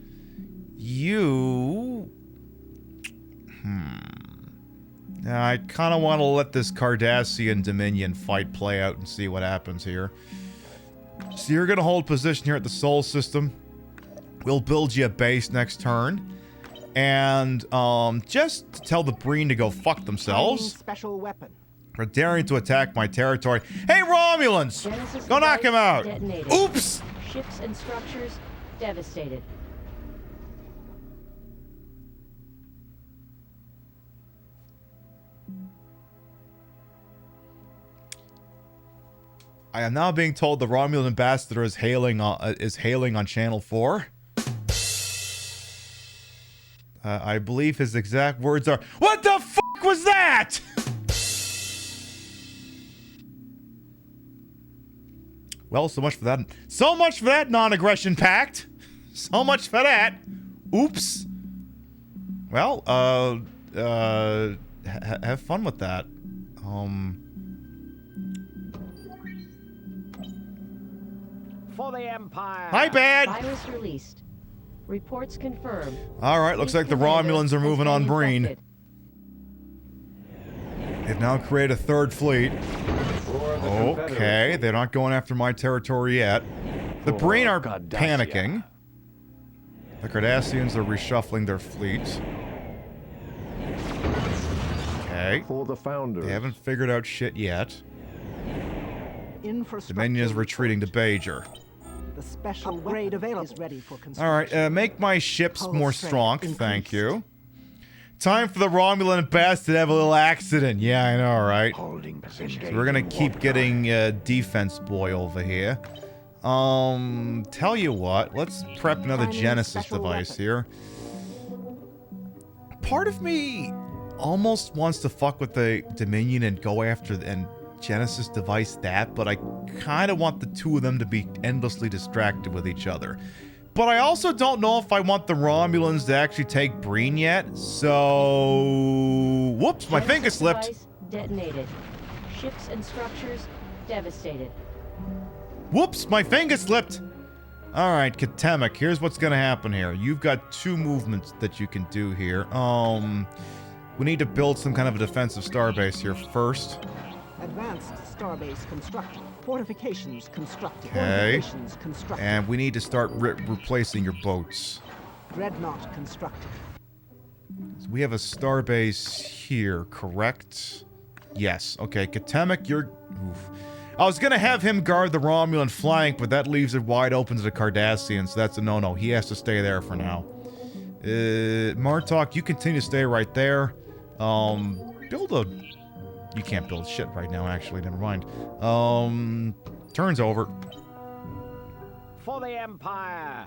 You... I kind of want to let this Cardassian Dominion fight play out and see what happens here. So you're going to hold position here at the Sol system. We'll build you a base next turn. And just tell the Breen to go fuck themselves. Special weapon. For daring to attack my territory. Hey, Romulans! Genesis Go knock him out! detonated. Oops! Ships and structures devastated. I am now being told the Romulan ambassador is hailing on Channel 4. I believe his exact words are, "What the fuck was that?" Well, so much for that. So much for that non-aggression pact. So much for that. Oops. Well, have fun with that. For the Empire. My bad. Virus released. Reports confirmed. All right, looks like the Romulans are moving on Breen. They've now created a third fleet. Okay, they're not going after my territory yet. The Breen are panicking. The Cardassians are reshuffling their fleet. Okay. For the founders. They haven't figured out shit yet. Infrastructure Dominion is retreating to Bajor. The special upgrade available is ready for construction. Alright, make my ships more strong, thank you. Time for the Romulan ambassador to have a little accident. Yeah, I know, right? Holding position. So we're gonna keep getting defense boy over here. Tell you what, let's prep another Genesis device here. Part of me almost wants to fuck with the Dominion and go after and Genesis device that, but I kind of want the two of them to be endlessly distracted with each other. But I also don't know if I want the Romulans to actually take Breen yet, so... Whoops, my finger slipped. Device detonated. Ships and structures devastated. Whoops, my finger slipped. Alright, Katemek, here's what's gonna happen here. You've got two movements that you can do here. We need to build some kind of a defensive starbase here first. Advanced starbase constructed. Fortifications constructed. Okay. Fortifications constructed. And we need to start replacing your boats. Dreadnought constructed. So we have a starbase here, correct? Yes. Okay, Katemek, you're... Oof. I was gonna have him guard the Romulan flank, but that leaves it wide open to the Cardassians, so that's a no-no. He has to stay there for now. Martok, you continue to stay right there. Build a... You can't build shit right now, actually. Never mind. Turns over. For the Empire.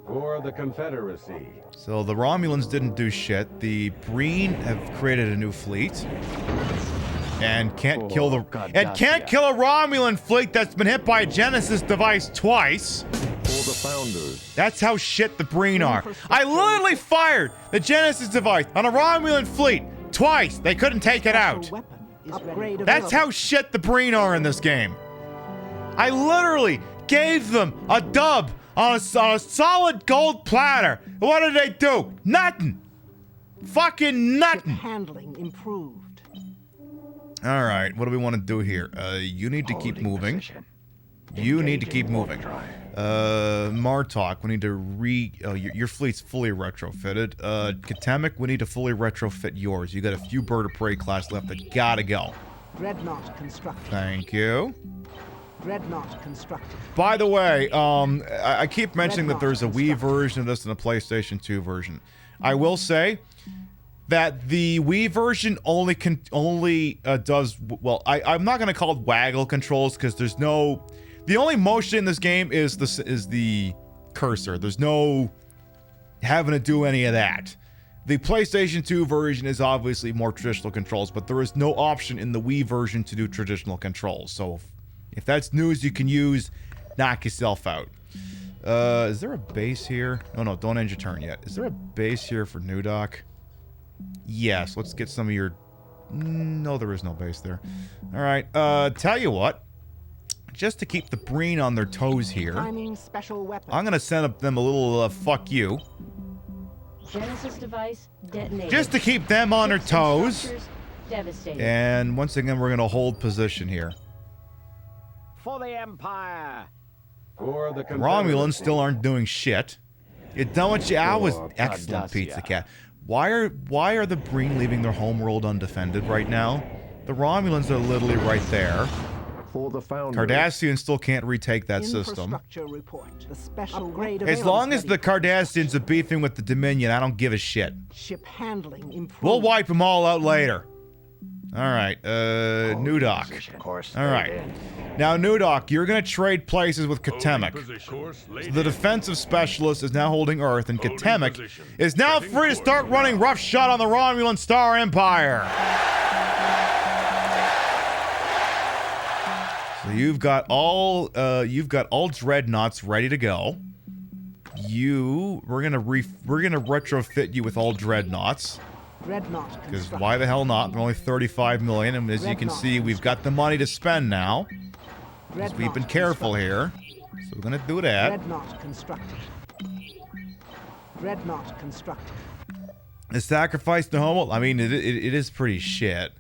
For the Confederacy. So the Romulans didn't do shit. The Breen have created a new fleet. And can't kill the... And can't kill a Romulan fleet that's been hit by a Genesis device twice. For the founders. That's how shit the Breen are. I literally fired the Genesis device on a Romulan fleet twice. They couldn't take it out. That's how shit the Breen are in this game. I literally gave them a dub on a solid gold platter. What did they do? Nothing. Fucking nothing. Handling improved. All right, what do we want to do here? You need to keep moving. You need to keep moving. Martok, we need to your fleet's fully retrofitted. Katemek, we need to fully retrofit yours. You got a few bird of prey class left that gotta go. Dreadnought constructed. Thank you. Dreadnought constructed. By the way, I keep mentioning that there's a Wii version of this and a PlayStation 2 version. I will say that the Wii version only does well. I'm not gonna call it waggle controls because there's no. The only motion in this game is the cursor. There's no having to do any of that. The PlayStation 2 version is obviously more traditional controls, but there is no option in the Wii version to do traditional controls. So if that's news you can use, knock yourself out. Is there a base here? No, don't end your turn yet. Is there a base here for New Doc? Yes, let's get some of your... No, there is no base there. All right, tell you what. Just to keep the Breen on their toes here, Special weapon. I'm gonna send up them a little fuck you. Genesis device detonated. Just to keep them on their toes. Devastated. And once again, we're gonna hold position here. For the Empire. For the Romulans still aren't doing shit. You done what you... I was excellent, Pizza Cat. Why are the Breen leaving their homeworld undefended right now? The Romulans are literally right there. For the founders. Cardassians still can't retake that system. Report. The special upgrade As long as the Cardassians are beefing with the Dominion, I don't give a shit. Ship handling improved. We'll wipe them all out later. All right, New Doc. All right. Now, New Doc, you're going to trade places with Katemek. So the defensive specialist is now holding Earth, and Katemek is now free to start running roughshod on the Romulan Star Empire. So you've got all dreadnoughts ready to go. we're gonna retrofit you with all dreadnoughts. Dreadnought Because constructed. why the hell not? They're only 35 million, and as you can see, we've got the money to spend now. Because we've been careful here. So we're gonna do that. Dreadnought constructed. Dreadnought constructed. The sacrifice to homeworld, I mean, it is pretty shit.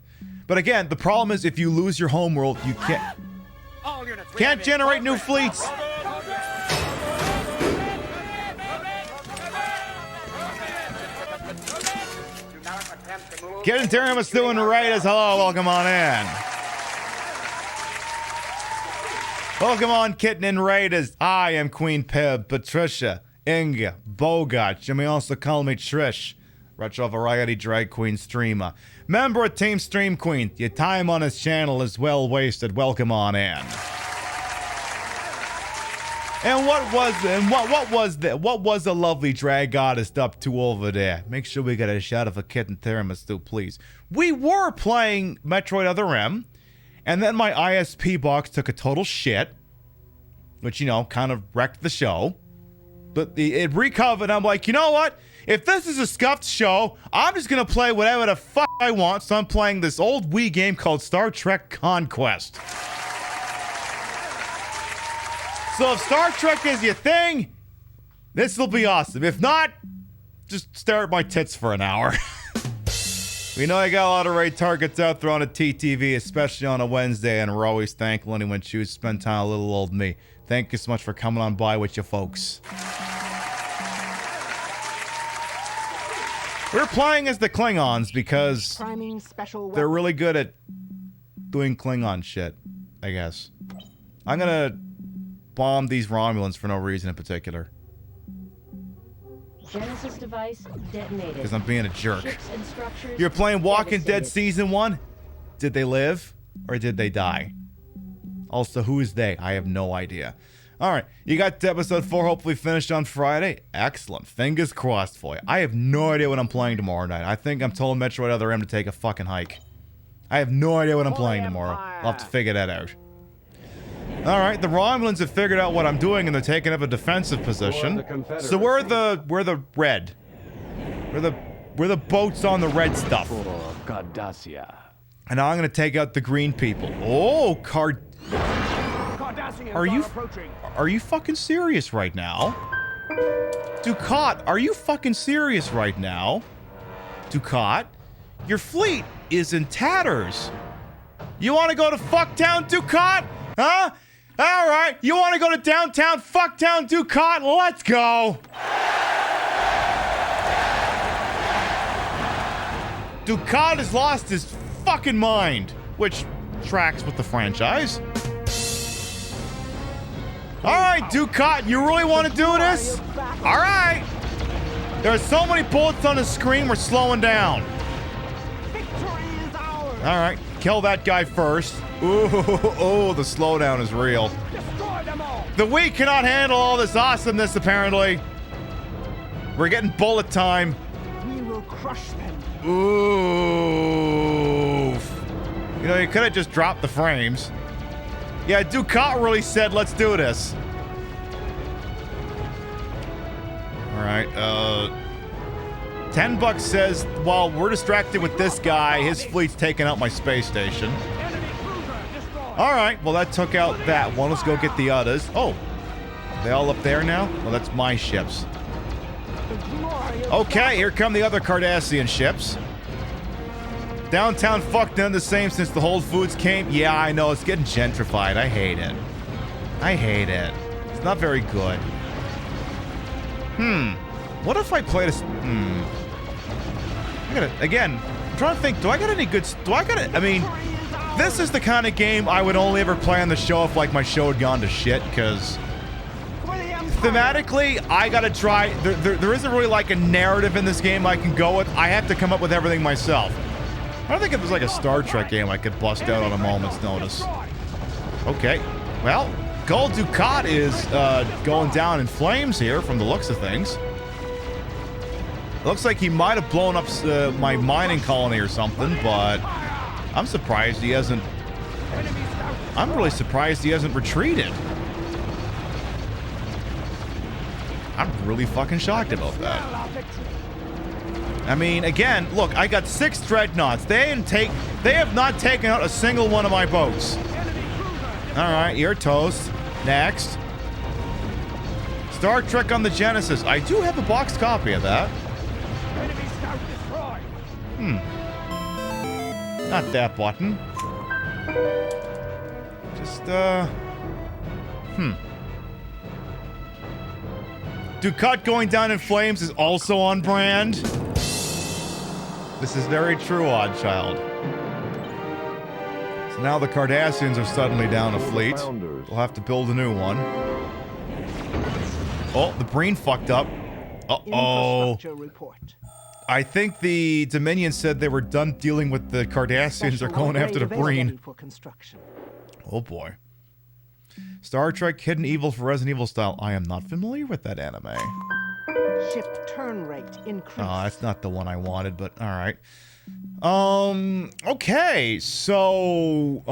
But again, the problem is if you lose your homeworld, you can't generate new fleets. Kitten Teramus doing Raiders. Hello, welcome on in. Welcome on, Kitten and Raiders. I am Queen Pib, Patricia, Inga, Bogart. You may also call me Trish. Retro Variety Drag Queen streamer. Member of Team Stream Queen. Your time on his channel is well wasted. Welcome on in. And what was the lovely drag goddess up to over there? Make sure we get a shot of a Kitten Tiramisu, please. We were playing Metroid Other M, and then my ISP box took a total shit, which, you know, kind of wrecked the show. But it recovered. I'm like, you know what? If this is a scuffed show, I'm just gonna play whatever the fuck I want. So I'm playing this old Wii game called Star Trek Conquest. So if Star Trek is your thing, this will be awesome. If not, just stare at my tits for an hour. We know I got a lot of raid targets out there on a TTV, especially on a Wednesday, and we're always thankful anyone chooses to spend time with little old me. Thank you so much for coming on by with you folks. We're playing as the Klingons because Priming special they're weapon. really good at doing Klingon shit, I guess. I'm gonna bomb these Romulans for no reason in particular. Genesis device detonated. Because I'm being a jerk. Ships and structures You're playing Walking Dead devastated. Season 1? Did they live? Or did they die? Also, who is they? I have no idea. Alright, you got episode 4 hopefully finished on Friday. Excellent. Fingers crossed for you. I have no idea what I'm playing tomorrow night. I think I'm telling Metroid Other M to take a fucking hike. I have no idea what I'm playing tomorrow. I'll have to figure that out. Alright, the Romulans have figured out what I'm doing and they're taking up a defensive position. So we're the red. We're the boats on the red stuff. Cardassia. And now I'm gonna take out the green people. Oh, Are you fucking serious right now? Ducat, are you fucking serious right now? Ducat, your fleet is in tatters. You want to go to fucktown, Ducat? Huh? All right, you want to go to downtown fucktown, Ducat? Let's go. Ducat has lost his fucking mind, which tracks with the franchise. All right, Ducat, you really want to do this? All right. There's so many bullets on the screen, we're slowing down. All right, kill that guy first. Ooh, the slowdown is real. The Wii cannot handle all this awesomeness, apparently. We're getting bullet time. We will crush them. Ooh. You know, you could have just dropped the frames. Yeah, Ducat really said, let's do this. All right, $10 says, while we're distracted with this guy, his fleet's taking out my space station. All right, well, that took out that one. Let's go get the others. Oh, are they all up there now? Well, that's my ships. Okay, here come the other Cardassian ships. Downtown fucked done the same since the Whole Foods came. Yeah, I know, it's getting gentrified. I hate it. I hate it. It's not very good. What if I played a... I gotta... Again, I'm trying to think, do I got any good... I mean, this is the kind of game I would only ever play on the show if, like, my show had gone to shit, because... Thematically, I gotta try... There isn't really, like, a narrative in this game I can go with. I have to come up with everything myself. I don't think if it was like a Star Trek game I could bust out on a moment's notice. Okay. Well, Gold Ducat is going down in flames here from the looks of things. Looks like he might have blown up my mining colony or something, but I'm surprised he hasn't... I'm really surprised he hasn't retreated. I'm really fucking shocked about that. I mean, again, look, I got 6 dreadnoughts. They have not taken out a single one of my boats. All right, you're toast. Next. Star Trek on the Genesis. I do have a boxed copy of that. Not that button. Just, Ducat going down in flames is also on brand. This is very true, Oddchild. So now the Cardassians are suddenly down a fleet. We'll have to build a new one. Oh, the Breen fucked up. Uh-oh. I think the Dominion said they were done dealing with the Cardassians. They're going after the Breen. Oh boy. Star Trek Hidden Evil for Resident Evil style. I am not familiar with that anime. Ship turn rate increased. Oh, that's not the one I wanted, but alright. Okay, so,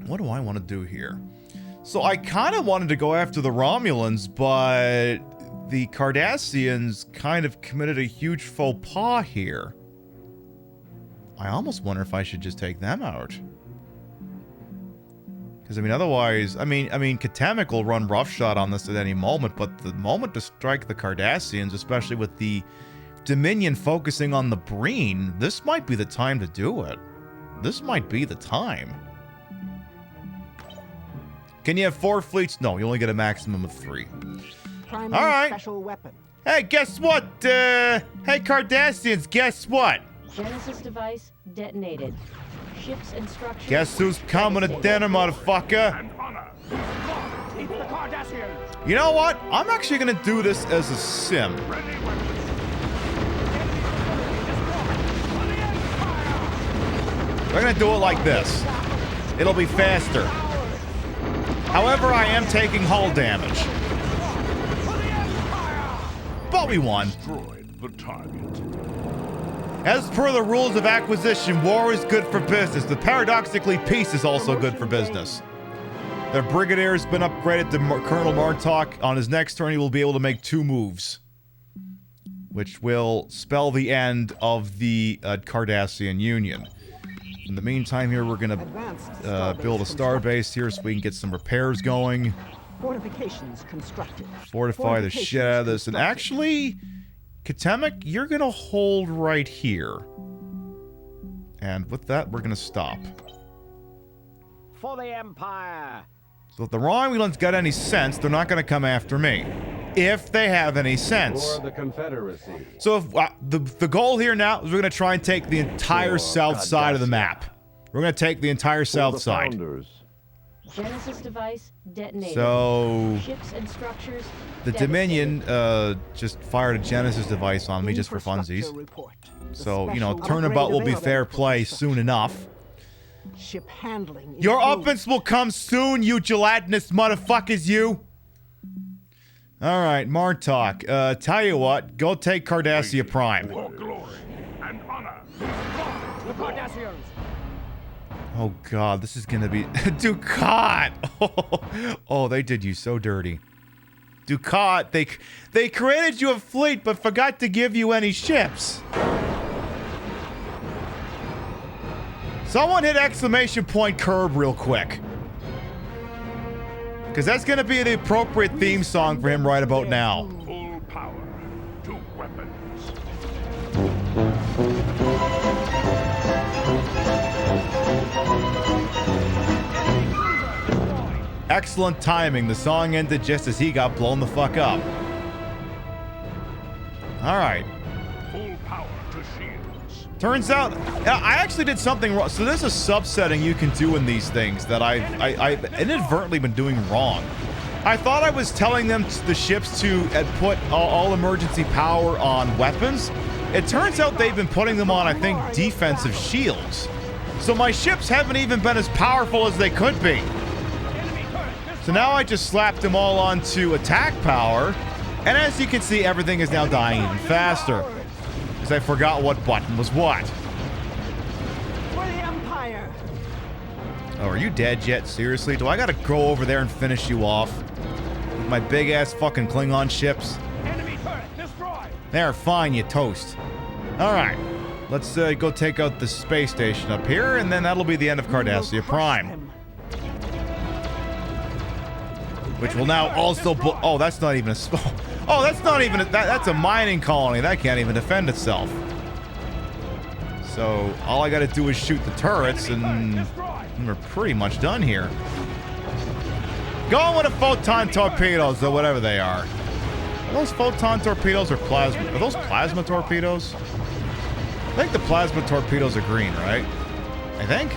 what do I want to do here? So I kind of wanted to go after the Romulans, but the Cardassians kind of committed a huge faux pas here. I almost wonder if I should just take them out. Because, I mean, otherwise, I mean, Katemek will run roughshod on this at any moment, but the moment to strike the Cardassians, especially with the Dominion focusing on the Breen, this might be the time to do it. This might be the time. Can you have 4 fleets? No, you only get a maximum of 3. All right. Special weapon. Hey, guess what? Hey, Cardassians, guess what? Genesis device detonated. Ships and structures. Guess who's coming to dinner, motherfucker? You know what? I'm actually gonna do this as a sim. We're gonna do it like this. It'll be faster. However, I am taking hull damage. But we won. The target. As per the rules of acquisition, war is good for business, but paradoxically, peace is also good for business. Their brigadier has been upgraded to Colonel Martok. On his next turn, he will be able to make 2 moves, which will spell the end of the Cardassian Union. In the meantime here, we're going to build a starbase here so we can get some repairs going. Fortifications constructed. Fortify the shit out of this. And actually, Katemek, you're going to hold right here. And with that, we're going to stop. For the Empire. So if the Romulans got any sense, they're not going to come after me. If they have any sense. For the Confederacy. So if, the goal here now is we're going to try and take the entire south side of the map. We're going to take the entire south side. Genesis device detonated. So ships and structures. The Dominion just fired a Genesis device on me just for funsies. So, you know, turnabout will be fair play soon enough. Ship handling. Your offense will come soon, you gelatinous motherfuckers, you. All right, Martok. Tell you what, go take Cardassia Prime. For glory and honor. The Cardassians. Oh God, this is gonna be Ducat. Oh, they did you so dirty. Ducat, they created you a fleet, but forgot to give you any ships. Someone hit exclamation point curb real quick. Because that's going to be the appropriate theme song for him right about now. Full power to weapons. Excellent timing. The song ended just as he got blown the fuck up. Alright. Full power to shields. Turns out, I actually did something wrong. So there's a subsetting you can do in these things that I've inadvertently been doing wrong. I thought I was telling them, the ships, to put all emergency power on weapons. It turns out they've been putting them on, I think, defensive shields. So my ships haven't even been as powerful as they could be. So now I just slapped them all onto attack power. And as you can see, everything is now dying even faster. Because I forgot what button was what. For the Empire. Oh, are you dead yet? Seriously? Do I gotta go over there and finish you off? my big ass fucking Klingon ships. Enemy turret destroyed. There, fine, you toast. All right, let's go take out the space station up here, and then that'll be the end of Cardassia Prime. Which will now also... Oh, that's not even a... Oh, that's not even... That's a mining colony. That can't even defend itself. So, all I gotta do is shoot the turrets, and we're pretty much done here. Going with the photon torpedoes, or whatever they are. Are those photon torpedoes or plasma? Are those plasma torpedoes? I think the plasma torpedoes are green, right? I think?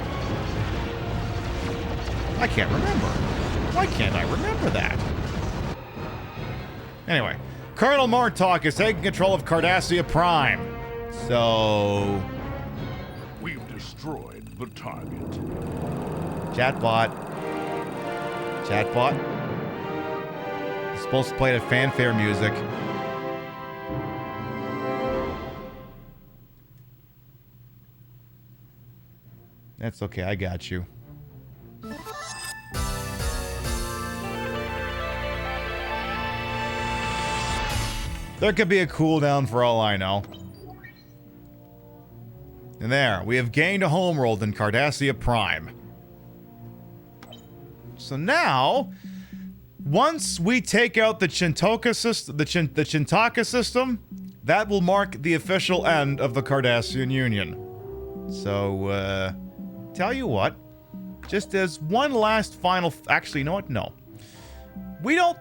I can't remember. Why can't I remember that? Anyway, Colonel Mortok is taking control of Cardassia Prime. So... We've destroyed the target. Chatbot. Chatbot. It's supposed to play the fanfare music. That's okay, I got you. There could be a cooldown for all I know. And there, we have gained a homeworld in Cardassia Prime. So now, once we take out the Chintaka system, the Chintaka system, that will mark the official end of the Cardassian Union. So, tell you what, just as one last final... Actually, you know what? No. We don't...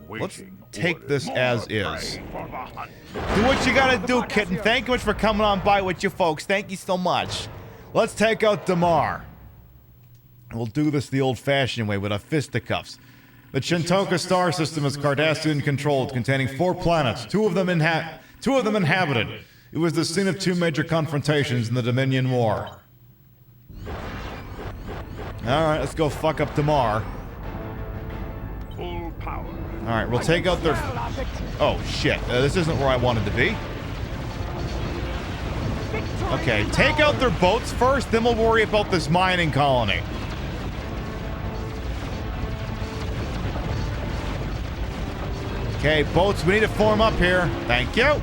Let's take this as is. Do what you gotta do, kitten. Thank you much for coming on by with you folks. Thank you so much. Let's take out Damar. We'll do this the old-fashioned way with our fisticuffs. The Chintaka star system is Cardassian-controlled, containing 4 planets, two of them inhabited. It was the scene of 2 major confrontations in the Dominion War. Alright, let's go fuck up Damar. Full power. Alright, we'll take out their... Oh, shit. This isn't where I wanted to be. Okay, take out their boats first, then we'll worry about this mining colony. Okay, boats, we need to form up here. Thank you.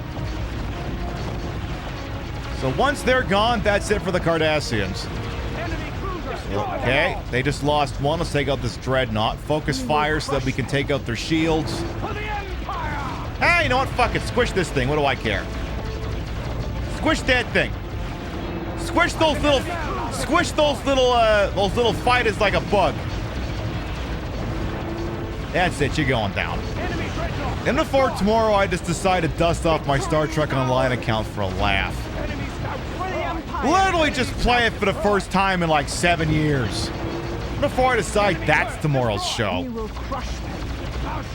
So once they're gone, that's it for the Cardassians. Okay, they just lost one. Let's take out this dreadnought. Focus fire so that we can take out their shields. Hey, you know what? Fuck it. Squish this thing. What do I care? Squish that thing. Squish those little fighters like a bug. That's it. You're going down. And before tomorrow, I just decided to dust off my Star Trek Online account for a laugh. Literally just play it for the first time in like 7 years. Before I decide that's tomorrow's show.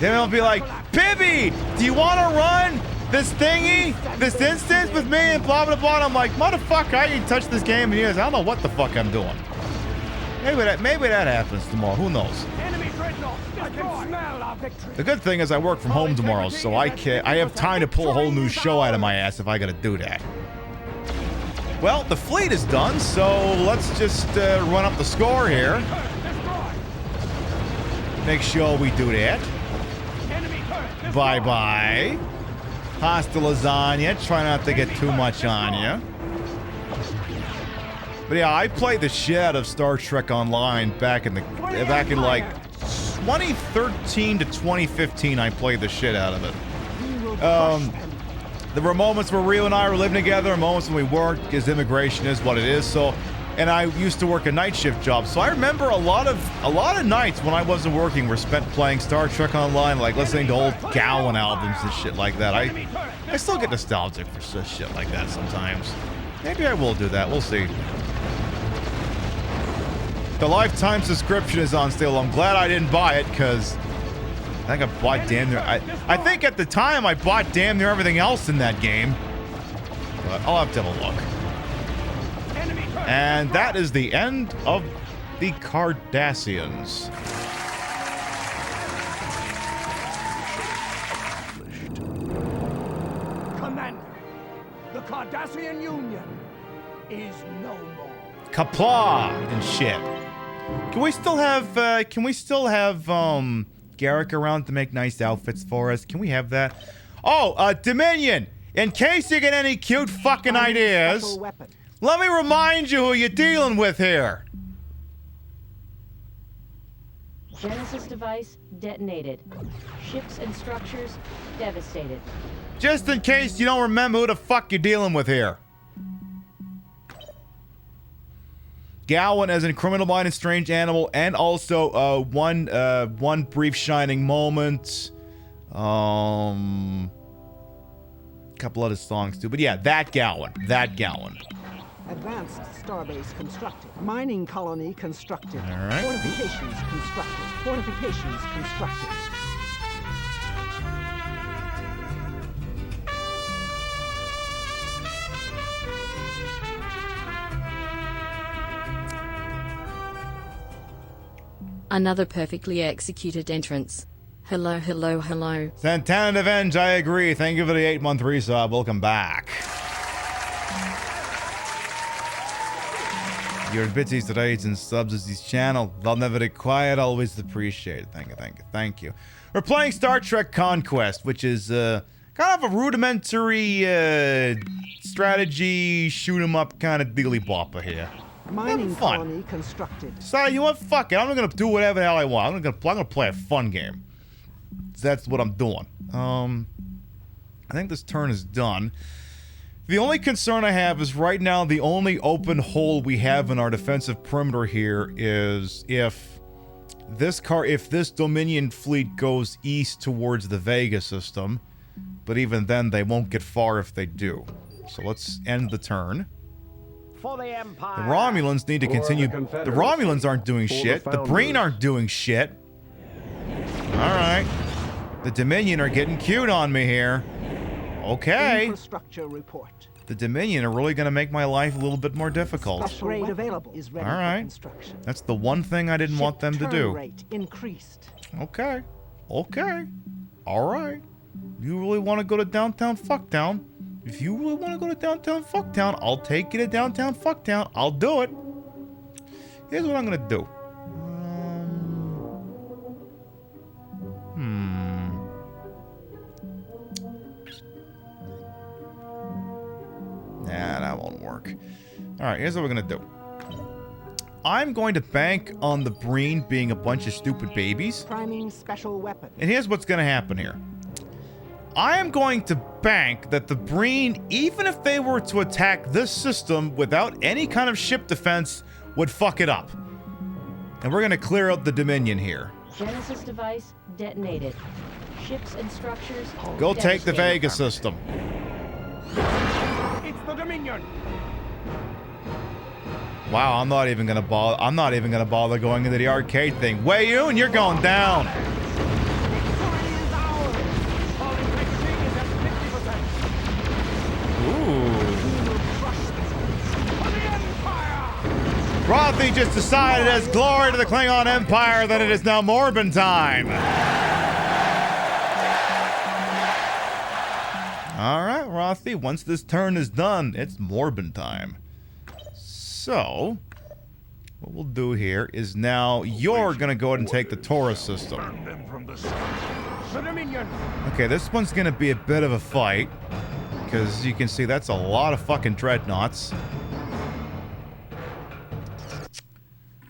Then I'll be like, Pibby, do you want to run this thingy, this instance with me and blah, blah, blah. And I'm like, motherfucker, I ain't touched this game in years. I don't know what the fuck I'm doing. Maybe that happens tomorrow. Who knows? The good thing is I work from home tomorrow, so I have time to pull a whole new show out of my ass if I gotta do that. Well, the fleet is done, so let's just run up the score here. Make sure we do that. Bye-bye. Hasta lasagna. Try not to get too much on you. But yeah, I played the shit out of Star Trek Online back in like 2013 to 2015. I played the shit out of it. There were moments where Rio and I were living together, moments when we weren't, because immigration is what it is. So, and I used to work a night shift job, so I remember a lot of nights when I wasn't working were spent playing Star Trek Online, like listening to old Gowan albums and shit like that. I still get nostalgic for shit like that sometimes. Maybe I will do that. We'll see. The lifetime subscription is on sale. I'm glad I didn't buy it, because I think I bought damn near... I think at the time I bought damn near everything else in that game. But I'll have to have a look. And that is the end of the Cardassians. Commander, the Cardassian Union is no more. Kapla and shit. Can we still have Garrick around to make nice outfits for us? Can we have that? Oh, Dominion! In case you get any cute fucking ideas, let me remind you who you're dealing with here. Genesis device detonated. Ships and structures devastated. Just in case you don't remember who the fuck you're dealing with here. Gowan as an criminal mind and strange animal, and also one brief shining moment. Couple other songs too, but yeah, that Gowan. Advanced starbase constructed. Mining colony constructed. All right. Fortifications constructed. Fortifications constructed. Another perfectly executed entrance. Hello, hello, hello. Santana Avenge, I agree. Thank you for the 8-month resub. Welcome back. Your bitsy raids and subs is this channel. They'll never require, always appreciated. Thank you. We're playing Star Trek Conquest, which is kind of a rudimentary strategy, shoot 'em up kind of dealy bopper here. Mining fun. colony constructed. So you know what? Fuck it. I'm gonna do whatever the hell I want. I'm gonna play a fun game. So that's what I'm doing. I think this turn is done. The only concern I have is right now the only open hole we have in our defensive perimeter here is if this Dominion fleet goes east towards the Vega system, but even then they won't get far if they do. So let's end the turn. For the Empire. The Romulans need to continue. The Romulans aren't doing shit. The Breen aren't doing shit. Alright. The Dominion are getting cute on me here. Okay. Infrastructure report. The Dominion are really going to make my life a little bit more difficult. Upgrade available is ready for construction. That's the one thing I didn't want them to do. Rate increased. Okay. Alright. You really want to go to downtown Fucktown? If you really want to go to downtown Fucktown, I'll take you to downtown Fucktown. I'll do it. Here's what I'm going to do. Nah, that won't work. Alright, here's what we're going to do. I'm going to bank on the Breen being a bunch of stupid babies. Priming special weapon. And here's what's going to happen here. I am going to bank that the Breen, even if they were to attack this system without any kind of ship defense, would fuck it up. And we're going to clear out the Dominion here. Genesis device detonated. Ships and structures Go take the Vega system. It's the Dominion. Wow, I'm not even gonna bother going into the arcade thing. Wei Yun, you're going down. Rothy just decided as glory to the Klingon Empire that it is now Morbin time. Alright, Rothy, once this turn is done, it's Morbin time. So, what we'll do here is now you're gonna go ahead and take the Taurus system. Okay, this one's gonna be a bit of a fight, because you can see that's a lot of fucking dreadnoughts.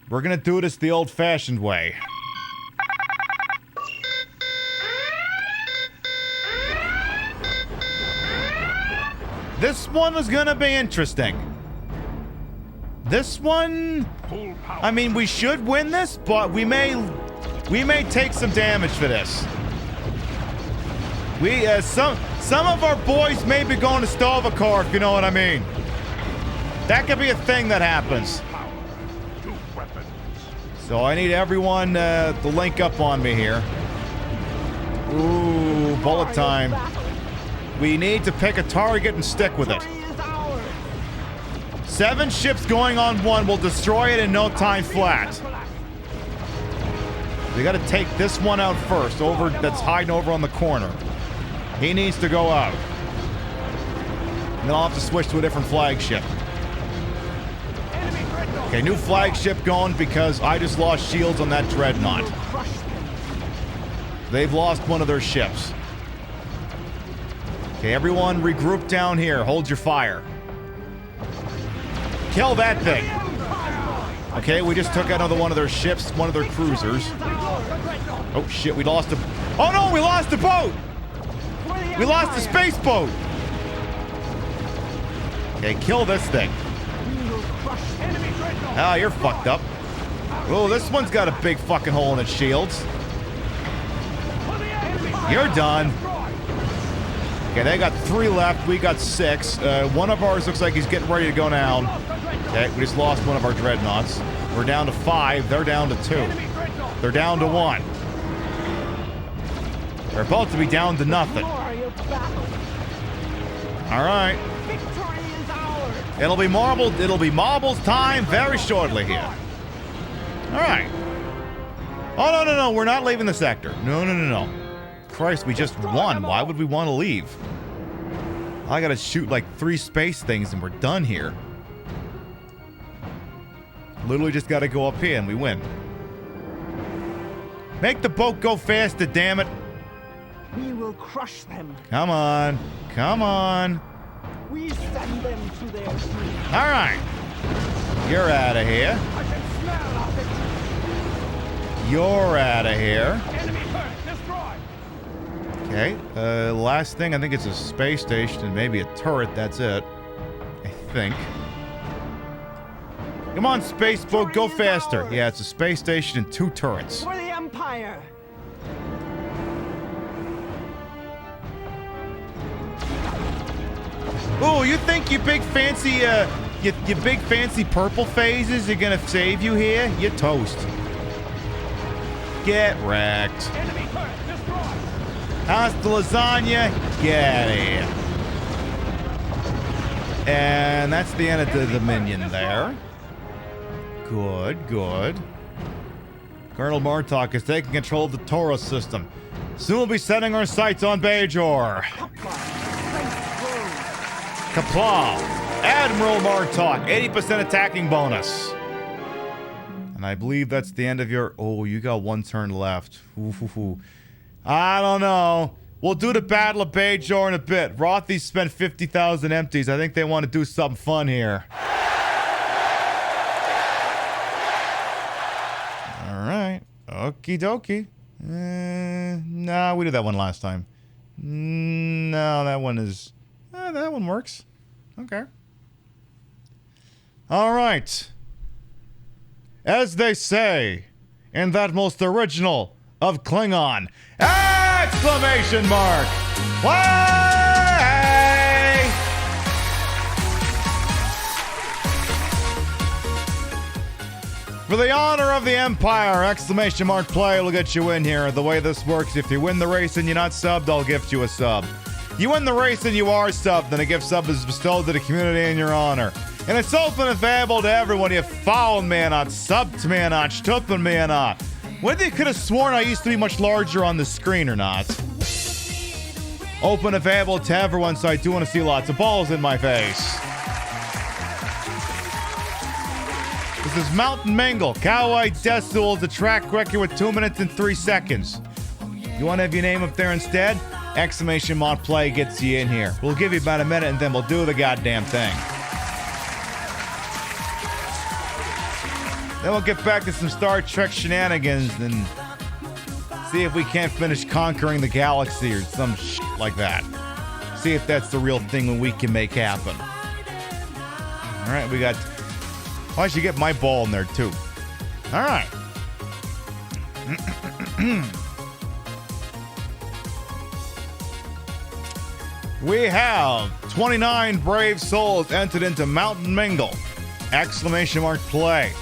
We're gonna do this the old-fashioned way. This one is gonna be interesting. This one, I mean, we should win this, but we may take some damage for this. Some of our boys may be going to Stavakar, if you know what I mean. That could be a thing that happens. So I need everyone to link up on me here. Ooh, bullet time. We need to pick a target and stick with it. 7 ships going on 1 will destroy it in no time flat. We gotta take this one out first, that's hiding over on the corner. He needs to go out. And then I'll have to switch to a different flagship. Okay, new flagship going because I just lost shields on that dreadnought. They've lost one of their ships. Okay, everyone regroup down here. Hold your fire. Kill that thing. Okay, we just took out another one of their ships, one of their cruisers. Oh shit, we lost a... Oh no, we lost a boat! We lost a space boat! Okay, kill this thing. Ah, you're fucked up. Oh, this one's got a big fucking hole in its shields. You're done. Okay, they got 3 left. We got 6. One of ours looks like he's getting ready to go down. Okay, we just lost one of our dreadnoughts. We're down to 5. They're down to 2. They're down to 1. They're about to be down to nothing. All right. It'll be marbles time very shortly here. All right. Oh, no. We're not leaving the sector. No. Christ, we just won. Why would we want to leave? I gotta shoot like 3 space things and we're done here. Literally just gotta go up here and we win. Make the boat go faster, damn it. We will crush them. Come on. Come on. We send them to their doom. All right. You're out of here. I can smell it. You're out of here. Enemy turret destroyed. Okay. Last thing, I think it's a space station and maybe a turret. That's it. I think. Come on, space boat, go faster. Yeah, it's a space station and 2 turrets. For the Empire. Oh, you think you big fancy, you big fancy purple phases are gonna save you here? You're toast. Get wrecked. Enemy turret destroyed. Hasta lasagna, get out of here. And that's the end of the minion there. Good. Colonel Martok is taking control of the Taurus system. Soon we'll be setting our sights on Bajor. Kapla! Admiral Martok, 80% attacking bonus. And I believe that's the end of your... Oh, you got 1 turn left. Ooh. I don't know. We'll do the Battle of Bajor in a bit. Rothy's spent 50,000 empties. I think they want to do something fun here. Alright. Okie dokie. Nah, we did that one last time. No, that one is... that one works. Okay. Alright. As they say, in that most original of Klingon, exclamation mark! Way! For the honor of the Empire, exclamation mark play will get you in here. The way this works, if you win the race and you're not subbed, I'll gift you a sub. You win the race and you are subbed, then a gift sub is bestowed to the community in your honor. And it's open and available to everyone. You found me or not, subbed me or not, stuppen me or not. Whether you could have sworn I used to be much larger on the screen or not. Open available to everyone, so I do want to see lots of balls in my face. This is Mountain Mingle. Cowboy Death Duel, the track record with 2 minutes and 3 seconds. You want to have your name up there instead? Exclamation mark play gets you in here. We'll give you about a minute and then we'll do the goddamn thing. Then we'll get back to some Star Trek shenanigans and see if we can't finish conquering the galaxy or some shit like that. See if that's the real thing when we can make happen. Alright, we got... Why don't you get my ball in there too? Alright. We have 29 brave souls entered into Mountain Mingle. Exclamation mark play.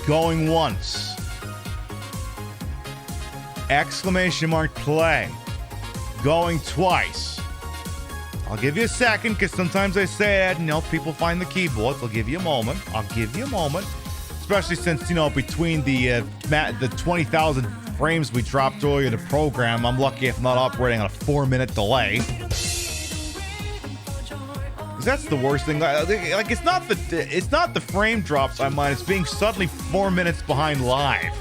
Going once. Exclamation mark play. Going twice. I'll give you a second because sometimes I say that and, people find the keyboards. I'll give you a moment. Especially since, between the 20,000 frames we dropped earlier in the program, I'm lucky if not operating on a 4-minute delay. That's the worst thing. Like, it's not the frame drops I mind. It's being suddenly 4 minutes behind live.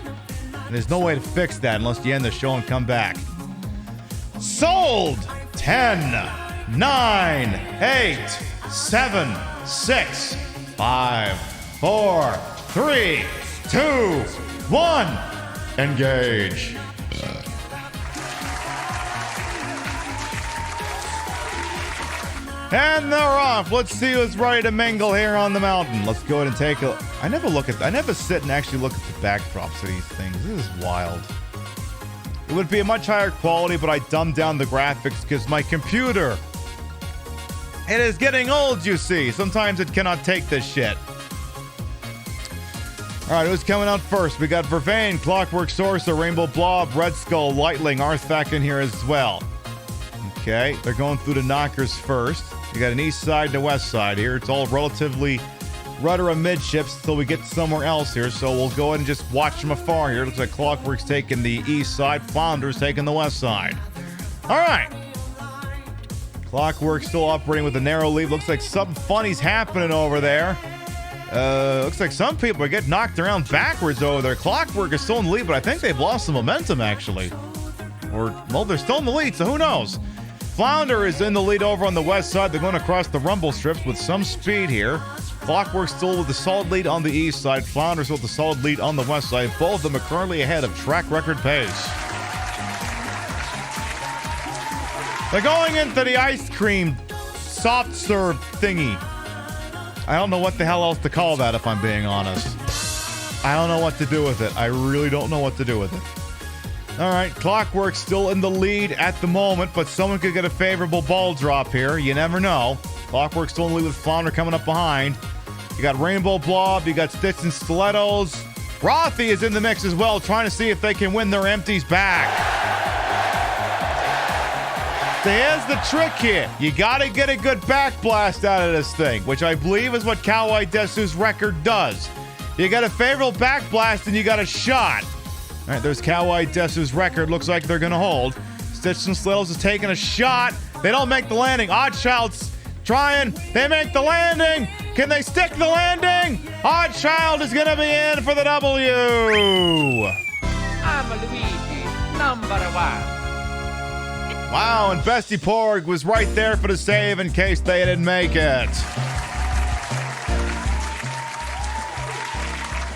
And there's no way to fix that unless you end the show and come back. Sold! 10, 9, 8, 7, 6, 5, 4, 3, 2, 1. Engage. And they're off. Let's see who's ready to mingle here on the mountain. Let's go ahead and take a... I never sit and actually look at the backdrops of these things. This is wild. It would be a much higher quality, but I dumbed down the graphics because my computer... It is getting old, you see. Sometimes it cannot take this shit. Alright, who's coming out first? We got Vervain, Clockwork Sorcerer, Rainbow Blob, Red Skull, Lightling, Arthak in here as well. Okay, they're going through the knockers first. You got an east side and a west side here. It's all relatively rudder amidships until we get somewhere else here. So we'll go ahead and just watch from afar here. Looks like Clockwork's taking the east side. Flounder's taking the west side. All right. Clockwork still operating with a narrow lead. Looks like something funny's happening over there. Looks like some people are getting knocked around backwards over there. Clockwork is still in the lead, but I think they've lost some momentum, actually. Or, well, they're still in the lead, so who knows? Flounder is in the lead over on the west side. They're going across the rumble strips with some speed here. Clockwork still with the solid lead on the east side. Flounder still with the solid lead on the west side. Both of them are currently ahead of track record pace. They're going into the ice cream soft serve thingy. I don't know what the hell else to call that, if I'm being honest. I don't know what to do with it. I really don't know what to do with it. All right, Clockwork's still in the lead at the moment, but someone could get a favorable ball drop here. You never know. Clockwork's still in the lead with Flounder coming up behind. You got Rainbow Blob, you got Stitch and Stilettos. Rothy is in the mix as well, trying to see if they can win their empties back. So here's the trick here. You gotta get a good back blast out of this thing, which I believe is what Kawaii Desu's record does. You got a favorable back blast and you got a shot. All right, there's Kawaii Desu's record. Looks like they're gonna hold. Stitch and Stilettos is taking a shot. They don't make the landing. Oddchild's trying. They make the landing. Can they stick the landing? Oddchild is gonna be in for the W. I'm Luigi, #1. Wow, and Bestie Porg was right there for the save in case they didn't make it.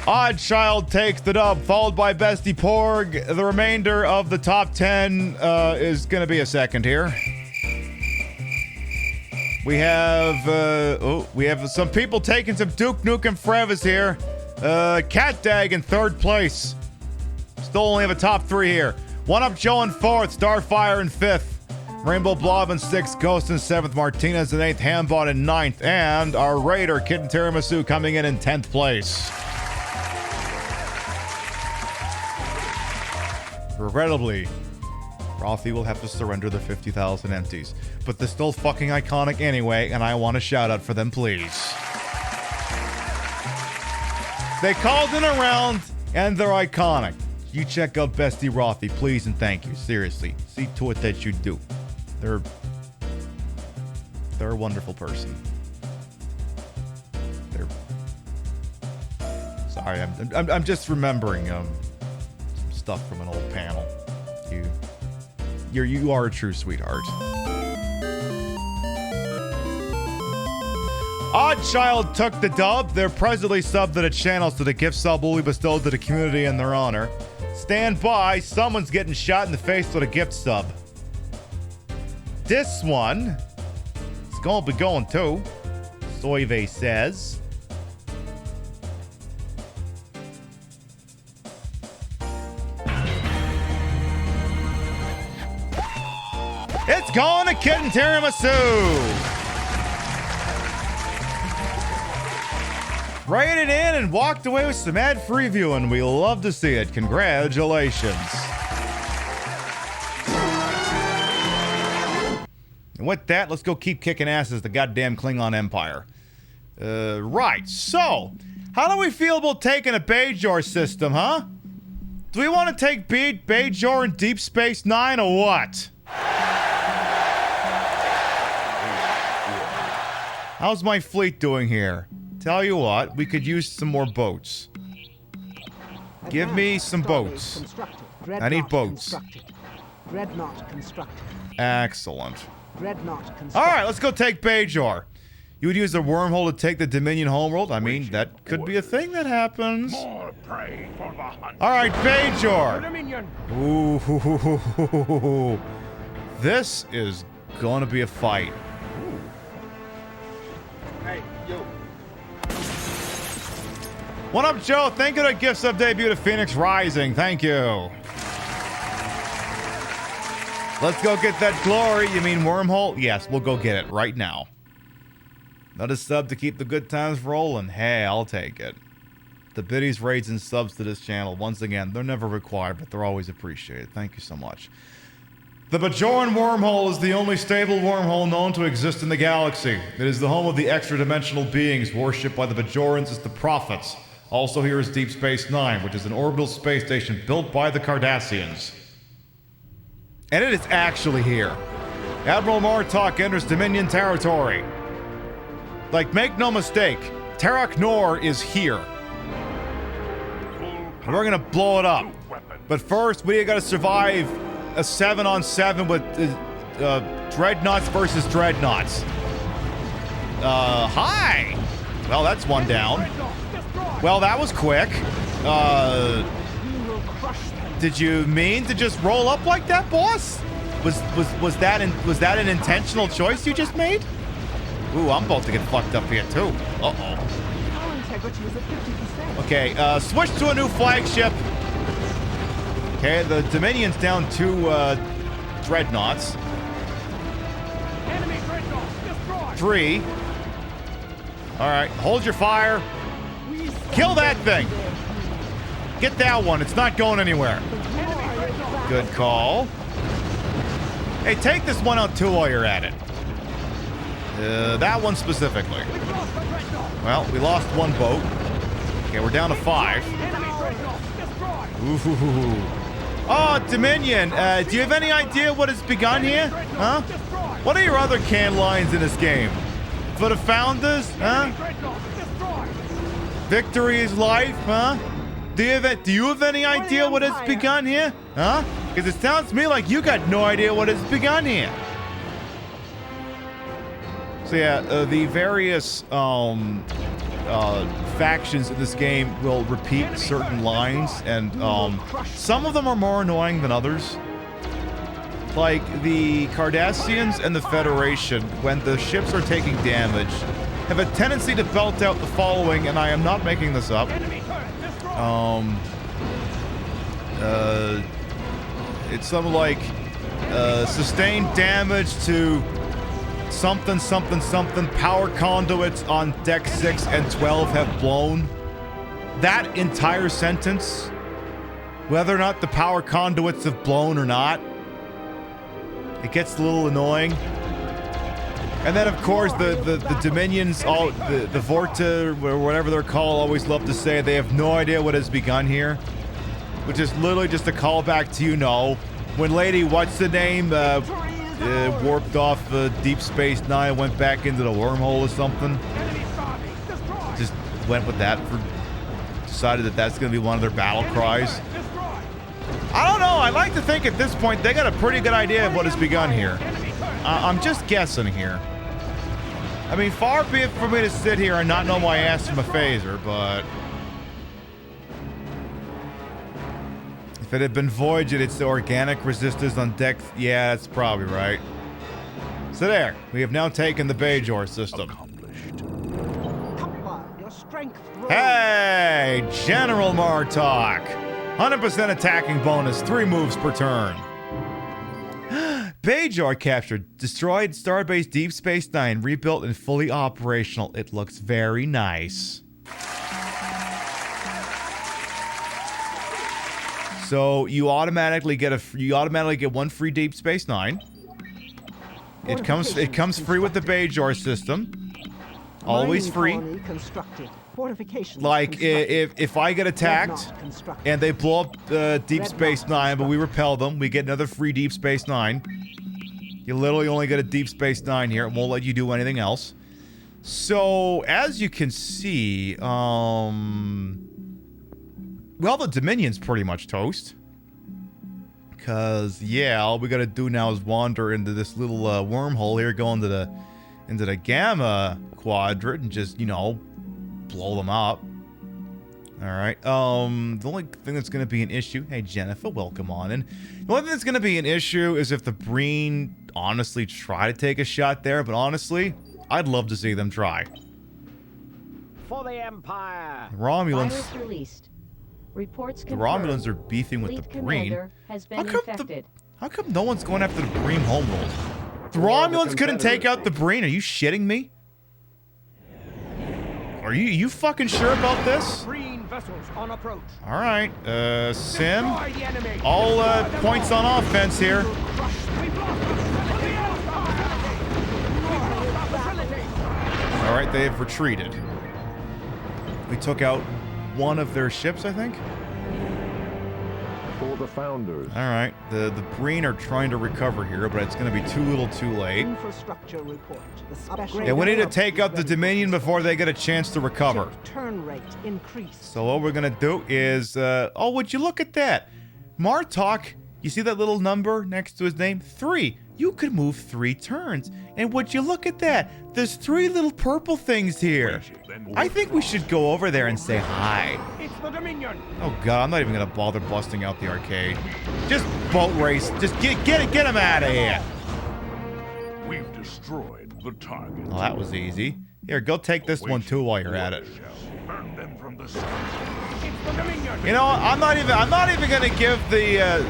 Oddchild takes the dub, followed by Bestie Porg. The remainder of the top 10 is going to be a second here. We have some people taking some Duke Nukem Forevers here. Cat Dag in third place. Still only have a top 3 here. One Up Joe in fourth, Starfire in fifth, Rainbow Blob in sixth, Ghost in seventh, Martinez in eighth, Hambot in ninth, and our Raider, Kid and Tiramisu, coming in 10th place. Regrettably, Rothy will have to surrender the 50,000 empties. But they're still fucking iconic anyway, and I want a shout out for them, please. They called in a round, and they're iconic. You check out Bestie Rothy, please and thank you. Seriously, see to it that you do. They're a wonderful person. Sorry, I'm just remembering some stuff from an old panel. You are a true sweetheart. Oddchild took the dub. They're presently subbed to the channel, so the gift sub will be bestowed to the community in their honor. Stand by, someone's getting shot in the face with a gift sub. This one is gonna be going too, Soyve says. It's going to Kid and Tiramisu. Rated in and walked away with some ad-free viewing. We love to see it. Congratulations. And with that, let's go keep kicking ass as the goddamn Klingon Empire. Right, so, how do we feel about taking a Bajor system, huh? Do we want to take Bajor in Deep Space Nine or what? How's my fleet doing here? Tell you what, we could use some more boats. Give me some boats. I need boats. Dreadnought constructed. Excellent. Dreadnought constructed. Alright, let's go take Bajor. You would use a wormhole to take the Dominion homeworld? I mean, that could be a thing that happens. More prey for the hunt. Alright, Bajor. Dominion. Ooh. This is gonna be a fight. Hey, you. What up, Joe? Thank you for the gifts of debut to Phoenix Rising. Thank you. Let's go get that glory. You mean wormhole? Yes, we'll go get it right now. Another sub to keep the good times rolling. Hey, I'll take it. The biddies, raids, and subs to this channel. Once again, they're never required, but they're always appreciated. Thank you so much. The Bajoran wormhole is the only stable wormhole known to exist in the galaxy. It is the home of the extra-dimensional beings worshipped by the Bajorans as the Prophets. Also here is Deep Space Nine, which is an orbital space station built by the Cardassians. And it is actually here. Admiral Martok enters Dominion territory. Like, make no mistake, Terok Nor is here. And we're gonna blow it up. But first, we gotta survive a 7-on-7 with Dreadnoughts versus Dreadnoughts. Hi! Well, that's one down. Well, that was quick. Did you mean to just roll up like that, boss? Was that an intentional choice you just made? Ooh, I'm about to get fucked up here too. Uh-oh. Power integrity is at 50%. Okay, switch to a new flagship. Okay, the Dominion's down 2 Dreadnoughts. Enemy dreadnoughts destroyed. 3. Alright, hold your fire. Kill that thing! Get that one, it's not going anywhere. Good call. Hey, take this one out too while you're at it. That one specifically. Well, we lost 1 boat. Okay, we're down to 5. Ooh. Oh, Dominion, do you have any idea what has begun here? Huh? What are your other can lines in this game? For the Founders? Huh? Victory is life, huh? Do you have any idea what has begun here? Huh? Because it sounds to me like you got no idea what has begun here. So yeah, the various factions in this game will repeat certain lines, and some of them are more annoying than others. Like the Cardassians and the Federation, when the ships are taking damage, have a tendency to belt out the following, and I am not making this up. It's something like sustained damage to something, power conduits on deck 6 and 12 have blown. That entire sentence, whether or not the power conduits have blown or not, it gets a little annoying. And then, of course, the Dominions, all the Vorta, or whatever they're called, always love to say they have no idea what has begun here, which is literally just a callback to, you know, when Lady what's the name warped off Deep Space Nine, went back into the wormhole or something. Just went with that decided that that's going to be one of their battle cries. I don't know. I like to think at this point they got a pretty good idea of what has begun here. I'm just guessing here. I mean, far be it for me to sit here and not know my ass from a phaser, but if it had been Voyager, it's the organic resistors on deck. Yeah, that's probably right. So there, we have now taken the Bajor system. Your strength Hey, General Martok. 100% attacking bonus, 3 moves per turn. Bajor captured, destroyed Starbase Deep Space Nine, rebuilt and fully operational. It looks very nice. So you automatically get 1 free Deep Space Nine. It comes free with the Bajor system. Always free. Like if I get attacked and they blow up Deep Space Nine, but we repel them, we get another free Deep Space Nine. You literally only get a Deep Space Nine here. It won't let you do anything else. So, as you can see, well, the Dominion's pretty much toast. Because, yeah, all we gotta do now is wander into this little wormhole here, go into the Gamma Quadrant and just, you know, blow them up. Alright, the only thing that's gonna be an issue... Hey, Jennifer, welcome on in. The only thing that's gonna be an issue is if the Breen honestly try to take a shot there, but honestly... I'd love to see them try. For the Empire. The Romulans. Virus released. Reports The Romulans are beefing with the Breen. Commander has been infected. How come no one's going after the Breen homeworld? The Romulans couldn't take out the Breen. Are you shitting me? Are you fucking sure about this? Green vessels on approach. All right, Sim. Destroy the enemy. All points on offense here. All right, they have retreated. We took out one of their ships, I think. For the Founders. All right, the Breen are trying to recover here, but it's going to be too little, too late. Infrastructure report. The special Yeah, we need to take out the Dominion before they get a chance to recover. Turn rate increased. So what we're going to do is, oh, would you look at that? Martok, you see that little number next to his name? 3. You could move 3 turns. And would you look at that? There's 3 little purple things here. I think we should go over there and say hi. It's the Dominion. Oh god, I'm not even gonna bother busting out the arcade. Just boat race. Just get him out of here. We've destroyed the target. Well, that was easy. Here, go take this one too while you're at it. Burn them from the sky. It's the Dominion. You know, I'm not even gonna give the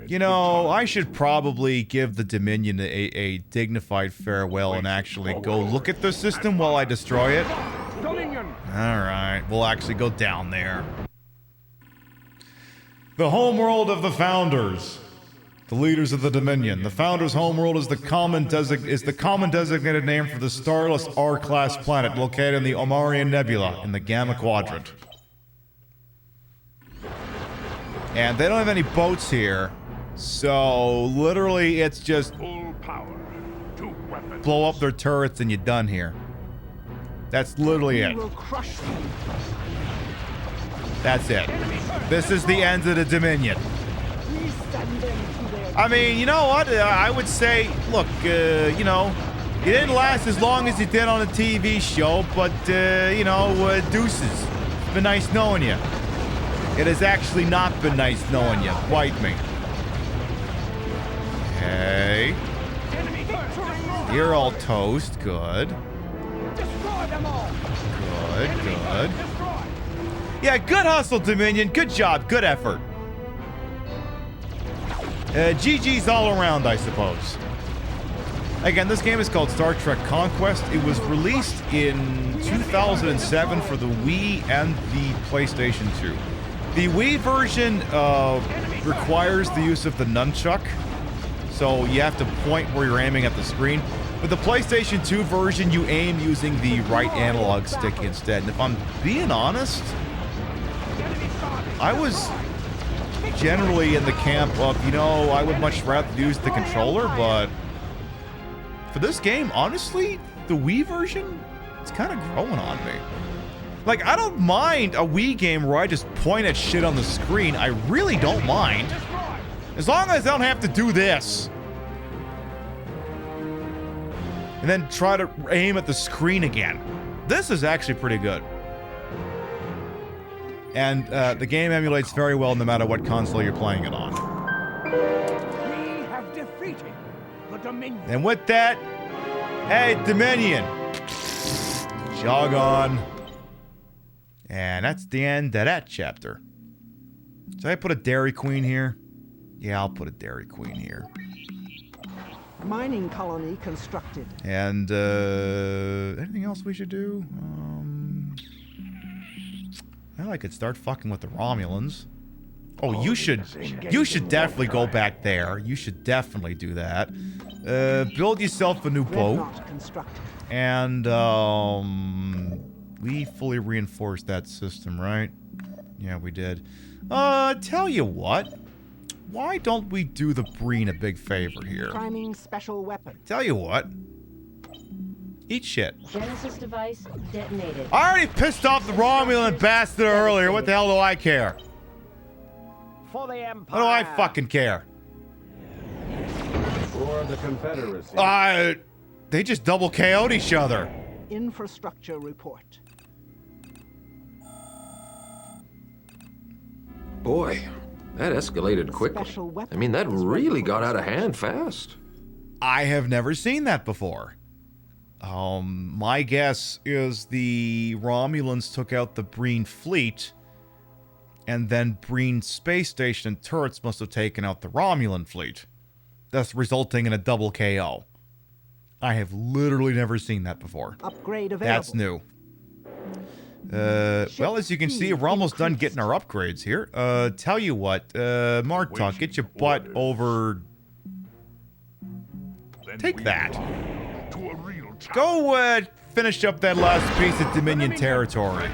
you know, I should probably give the Dominion a dignified farewell and actually go look at the system while I destroy it. Dominion. Alright, we'll actually go down there. The homeworld of the Founders. The leaders of the Dominion. The Founders' homeworld is the common designated name for the starless R-class planet located in the Omarian Nebula in the Gamma Quadrant. And they don't have any boats here, so literally it's just full power. 2 weapons. Blow up their turrets and you're done here. That's literally it. That's it. This is the end of the Dominion. I mean, you know what? I would say, look, you know, you didn't last as long as you did on a TV show, but, you know, deuces. It's been nice knowing you. It has actually not been nice knowing you. Bite me. Okay. You're all toast. Good. Good. Yeah, good hustle, Dominion. Good job. Good effort. GG's all around, I suppose. Again, this game is called Star Trek Conquest. It was released in 2007 for the Wii and the PlayStation 2. The Wii version requires the use of the nunchuck, so you have to point where you're aiming at the screen. With the PlayStation 2 version, you aim using the right analog stick instead. And if I'm being honest, I was generally in the camp of, you know, I would much rather use the controller, but for this game, honestly, the Wii version, it's kind of growing on me. Like, I don't mind a Wii game where I just point at shit on the screen. I really don't mind. As long as I don't have to do this. And then try to aim at the screen again. This is actually pretty good. And the game emulates very well no matter what console you're playing it on. We have defeated the Dominion. And with that, hey, Dominion. Jog on. And that's the end of that chapter. So I put a Dairy Queen here. Yeah, I'll put a Dairy Queen here. Mining colony constructed. And anything else we should do? Well, I could start fucking with the Romulans. Oh, you should definitely go back there. You should definitely do that. Build yourself a new boat. And we fully reinforced that system, right? Yeah, we did. Tell you what. why don't we do the Breen a big favor here? Priming special weapon. Tell you what. Eat shit. Genesis device detonated. I already pissed off the Romulan ambassador earlier. What the hell do I care? For the What Empire. do I fucking care? For the Confederacy. They just double KO'd each other. Infrastructure report. Boy, that escalated quickly. Special weapon I mean, that is ready really for got out of hand construction. fast. I have never seen that before. My guess is the Romulans took out the Breen fleet, and then Breen space station and turrets must have taken out the Romulan fleet, thus resulting in a double KO. I have literally never seen that before. Upgrade available. That's new. Well, as you can see, we're almost done getting our upgrades here. Tell you what, Martok, get your butt over... Take that. Go, finish up that last piece of Dominion territory.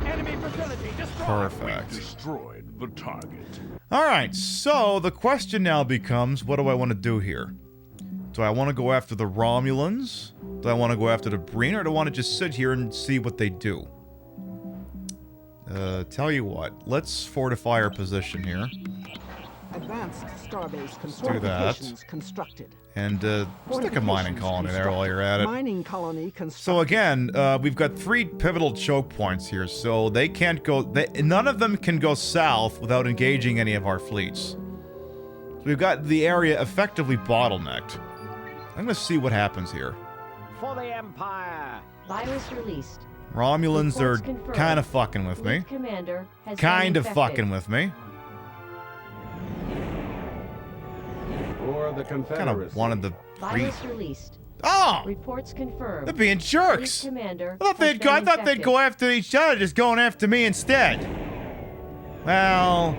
Enemy facility destroyed. Perfect. Destroyed the target. Alright, so the question now becomes, what do I want to do here? Do I want to go after the Romulans? Do I want to go after the Breen, or do I want to just sit here and see what they do? Tell you what, let's fortify our position here. Advanced starbase do that. fortifications constructed. And, stick a mining colony there while you're at it. Mining colony constructed. So again, we've got 3 pivotal choke points here, so they can't go... none of them can go south without engaging any of our fleets. So we've got the area effectively bottlenecked. I'm gonna see what happens here. For the Empire. Virus released. Romulans are Reports confirmed. kind of fucking with me. Fleet commander has Kind been of infected. fucking with me. For the Kind Confederacy. of wanted the... Virus released. Oh! Reports confirmed. They're being jerks! Fleet commander I thought has they'd been infected. go after each other, just going after me instead. Well,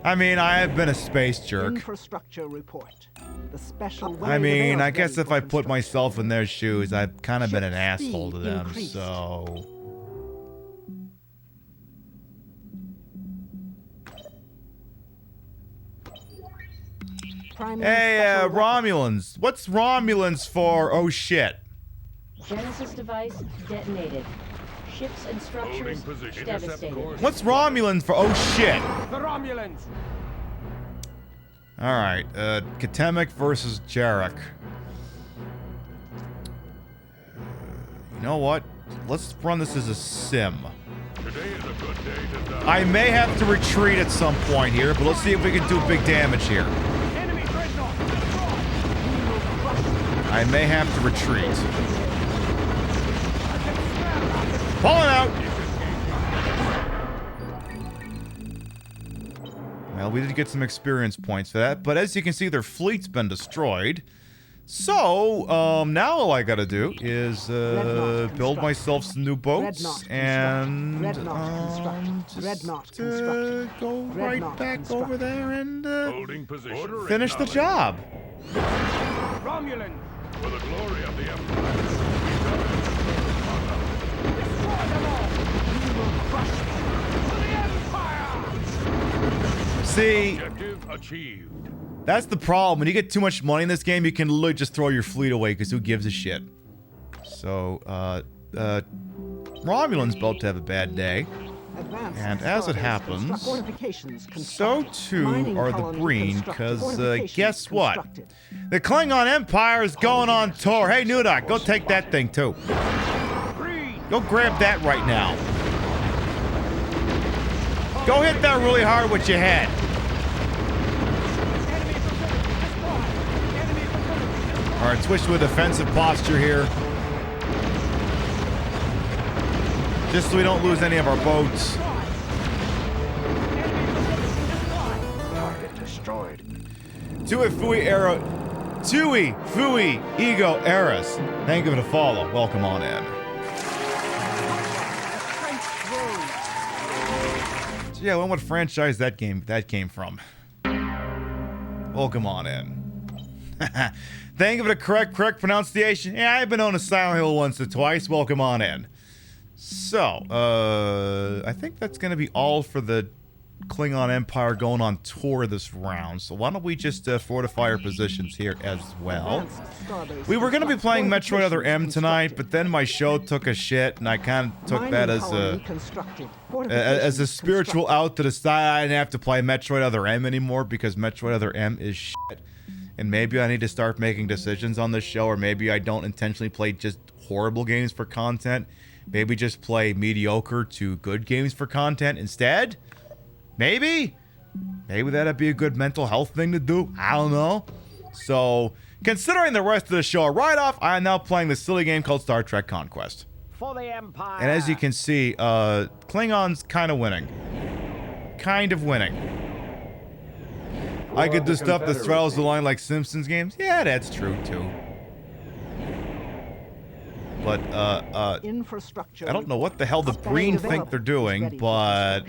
I mean, I have been a space jerk. Infrastructure report. The special I mean, I guess ready if for I put construction. myself in their shoes, I've kind of been an Ship asshole to speed them, increased. so... Priming Hey, special weapon. Romulans. What's Romulans for? Oh, shit. Genesis device detonated. Ships and structures position. devastated. What's Romulans for? Oh, shit. The Romulans. Alright, Katemic versus Jarek. You know what? Let's run this as a sim. Today is a good day to die. I may have to retreat at some point here, but let's see if we can do big damage here. Enemy dreadnought destroyed. I may have to retreat. Pulling out! Well, we did get some experience points for that, but as you can see, their fleet's been destroyed. So, now all I gotta do is, build myself some new boats and, Dreadnought just, construction. go right Dreadnought back construction. over there and, Holding position. finish the job. Romulans. For the glory of the Empire. Destroy them all. We will crush them. For the Empire. See, Objective achieved. that's the problem. When you get too much money in this game, you can literally just throw your fleet away, because who gives a shit? So, Romulan's about to have a bad day. Advanced And as it starbase happens, fortifications so constructed. too Mining are the colony Breen, constructed. because, Fortifications guess what? constructed. The Klingon Empire is going on tour. Hey, Nudok, go take that thing, too. Go grab that right now. Go hit that really hard with your head. All right, switch to a defensive posture here. Just so we don't lose any of our boats. Target destroyed. Tui Fui Ego Eris. Thank you for the follow. Welcome on in. So yeah, I wonder what franchise that came from. Welcome on in. Thank you for the correct pronunciation. Yeah, I've been on a Silent Hill once or twice. Welcome on in. So, I think that's gonna be all for the Klingon Empire going on tour this round, so why don't we just fortify our positions here as well. We were going to be playing Metroid Other M tonight, but then my show took a shit, and I kind of took that as a spiritual out to decide I didn't have to play Metroid Other M anymore, because Metroid Other M is shit. And maybe I need to start making decisions on this show, or maybe I don't intentionally play just horrible games for content. Maybe just play mediocre to good games for content instead. Maybe that'd be a good mental health thing to do. I don't know. So, considering the rest of the show a write-off, I am now playing this silly game called Star Trek Conquest. For the Empire. And as you can see, Klingon's kind of winning. Kind of winning. I could do stuff that straddles the line like Simpsons games. Yeah, that's true too. But Infrastructure. I don't know what the hell the green think they're doing, but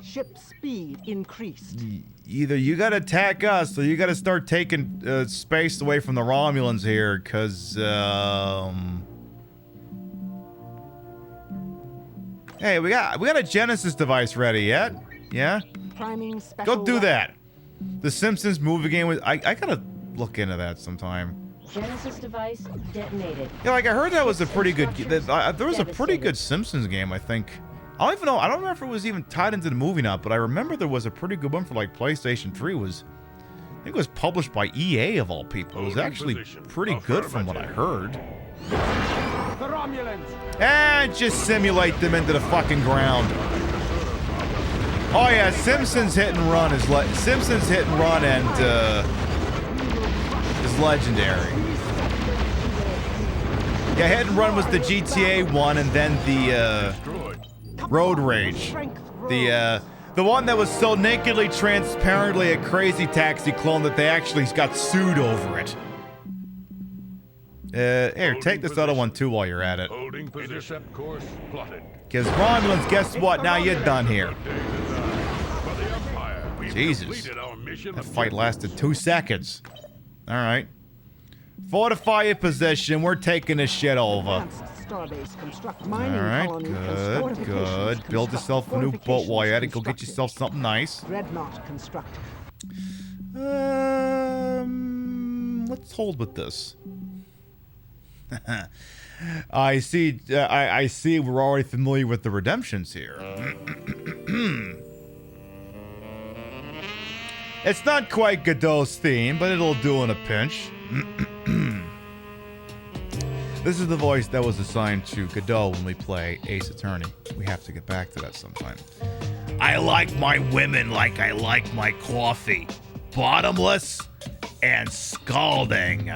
ship speed increased. Either you gotta attack us, or you gotta start taking space away from the Romulans here, cause hey, we got a Genesis device ready yet? Yeah? Priming special Go do that. The Simpsons movie game was I gotta look into that sometime. Genesis device detonated. Yeah, like I heard that was a pretty good. There was a pretty good Simpsons game, I think. I don't even know. I don't remember if it was even tied into the movie or not, but I remember there was a pretty good one for like PlayStation 3. I think it was published by EA of all people. It was actually pretty good from what I heard. The Romulans. And just simulate them into the fucking ground. Oh yeah, Simpsons Hit and Run is Simpsons Hit and Run and is legendary. Yeah, Hit and Run was the GTA one, and then the Road Rage, the one that was so nakedly, transparently a Crazy Taxi clone that they actually got sued over it. Here, take this other one too while you're at it. Intercept course plotted. Because Romulans, guess what? Now you're done here. Jesus. That fight lasted 2 seconds. Alright. Fortify your position. We're taking this shit over. Alright, good. Build yourself a new boat while you're at it. Go get yourself something nice. Let's hold with this. I see. I see. We're already familiar with the redemptions here. It's not quite Godot's theme, but it'll do in a pinch. This is the voice that was assigned to Godot when we play Ace Attorney. We have to get back to that sometime. I like my women like I like my coffee. Bottomless and scalding.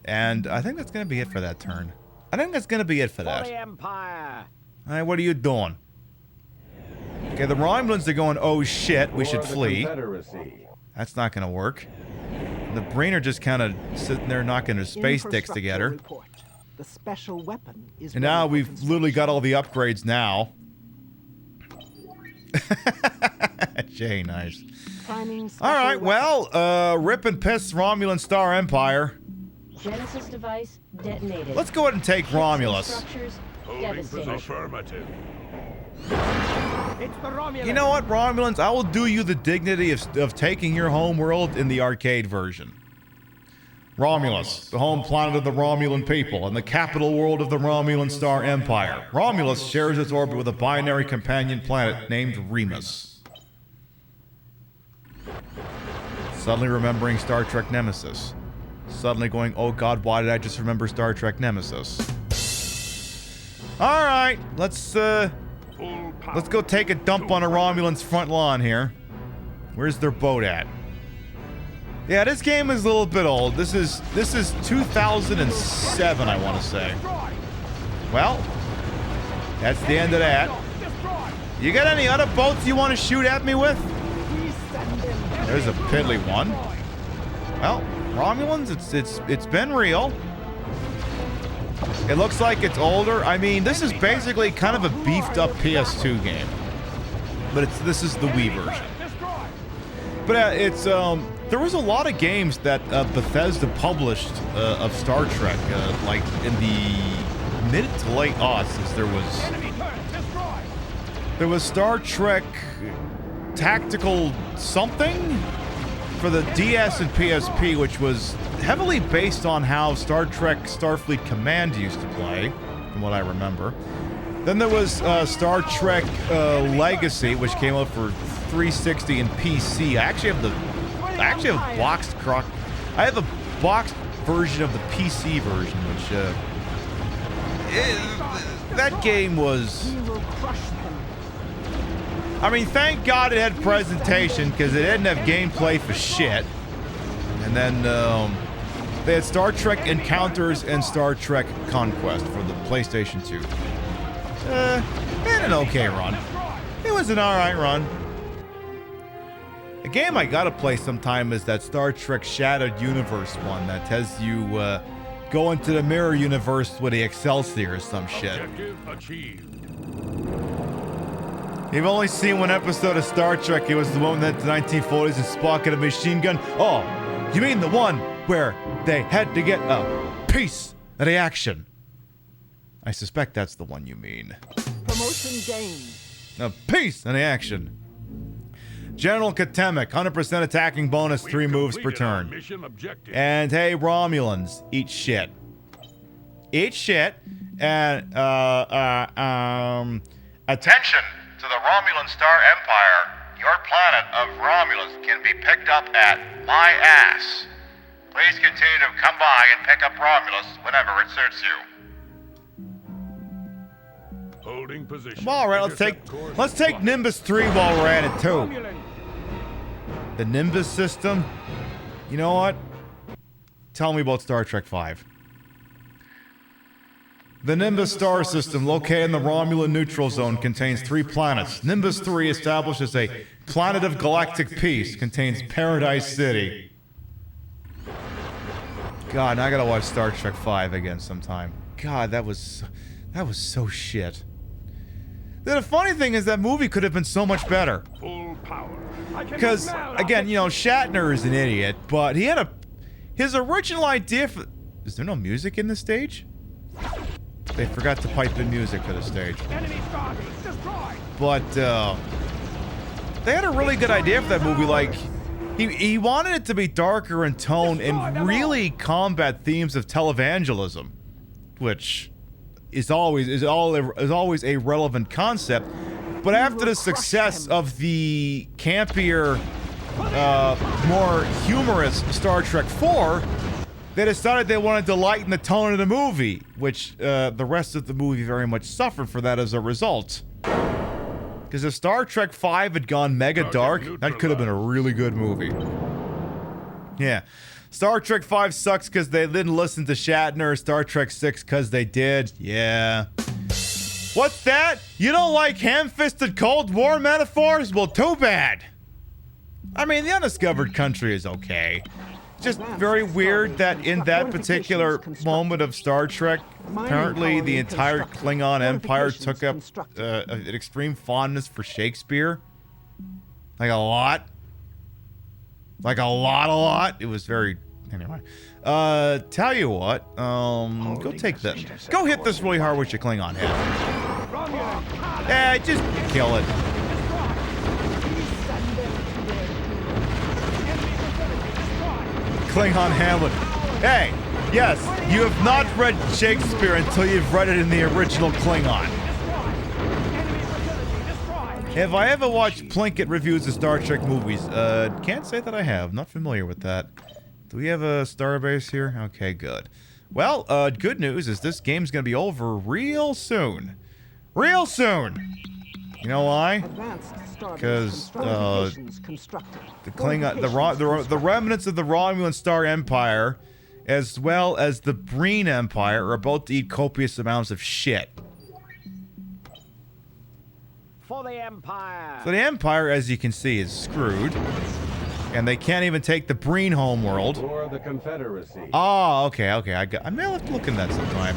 And I think that's going to be it for that turn. I think that's going to be it for that. Alright, what are you doing? Okay, the Romulans are going, oh shit, we should flee. That's not going to work. And the Breen are just kind of sitting there knocking their space dicks together. The special weapon is and now we've literally got all the upgrades now. Jay, nice. Alright, well, rip and piss Romulan Star Empire. Genesis device detonated. Let's go ahead and take Romulus. Affirmative. It's the Romulans. You know what, Romulans? I will do you the dignity of taking your home world in the arcade version. Romulus, the home planet of the Romulan people, and the capital world of the Romulan Star Empire. Romulus shares its orbit with a binary companion planet named Remus. Suddenly remembering Star Trek Nemesis. Suddenly going, oh god, why did I just remember Star Trek Nemesis? Alright, let's go take a dump on a Romulan's front lawn here. Where's their boat at? Yeah, this game is a little bit old. This is 2007, I want to say. Well, that's the end of that. You got any other boats you want to shoot at me with? There's a piddly one. Well, Romulans, it's been real. It looks like it's older. I mean, this is basically kind of a beefed up PS2 game. But this is the Wii version. But there was a lot of games that Bethesda published of Star Trek, like in the mid to late aughts. There was Star Trek Tactical something for the DS and PSP, which was heavily based on how Star Trek Starfleet Command used to play, from what I remember. Then there was Star Trek Legacy, which came out for 360 and PC. I actually have a boxed I have a boxed version of the PC version, which that game was. I mean, thank God it had presentation, because it didn't have gameplay for shit. And then they had Star Trek Encounters and Star Trek Conquest for the PlayStation 2. It had an okay run. It was an alright run. A game I gotta play sometime is that Star Trek Shattered Universe one that has you go into the mirror universe with the Excelsior or some shit. You've only seen one episode of Star Trek. It was the one that the 1940s and Spock had a machine gun. Oh, you mean the one where they had to get a piece of the action? I suspect that's the one you mean. Promotion gained. A piece of the action. General Katemic, 100% attacking bonus, 3 moves per turn. And hey, Romulans, eat shit. Eat shit. And, attention to the Romulan Star Empire. Your planet of Romulus can be picked up at my ass. Please continue to come by and pick up Romulus whenever it suits you. Holding position. All right, let's take Nimbus 3 while we're at it too. The Nimbus system. You know what? Tell me about Star Trek V. The Nimbus star system, located in the Romulan neutral zone, contains 3 planets. Nimbus 3, established as a planet of galactic peace, contains Paradise City. God, I gotta watch Star Trek V again sometime. God, that was so shit. The funny thing is that movie could have been so much better. Full power. Because, again, you know, Shatner is an idiot, but he had his original idea for... Is there no music in the stage? They forgot to pipe in music for the stage. But, they had a really good idea for that movie. Like, he wanted it to be darker in tone and really combat themes of televangelism, which is always a relevant concept. But after the success of the campier, more humorous Star Trek 4, they decided they wanted to lighten the tone of the movie, which the rest of the movie very much suffered for that as a result. Because if Star Trek V had gone mega dark, that could have been a really good movie. Yeah. Star Trek V sucks because they didn't listen to Shatner. Star Trek 6 because they did. Yeah. What's that? You don't like ham-fisted Cold War metaphors? Well, too bad. I mean, the undiscovered country is okay. Just very weird that in that particular moment of Star Trek, apparently the entire Klingon Empire took up an extreme fondness for Shakespeare. Like a lot. Like a lot. It was very... Anyway. Tell you what. Go take this. Go hit this really hard with your Klingon head. Yeah, just kill it. Klingon Hamlet. Hey, yes, you have not read Shakespeare until you've read it in the original Klingon. Have I ever watched Plinkett reviews of Star Trek movies? Can't say that I have. Not familiar with that. Do we have a starbase here? Okay, good. Well, good news is this game's gonna be over real soon. Real soon! You know why? Because, the Klingon, the remnants of the Romulan Star Empire, as well as the Breen Empire, are about to eat copious amounts of shit. For the Empire! So the Empire, as you can see, is screwed. And they can't even take the Breen homeworld. Or the Confederacy. Oh, okay. I may have to look in that sometime.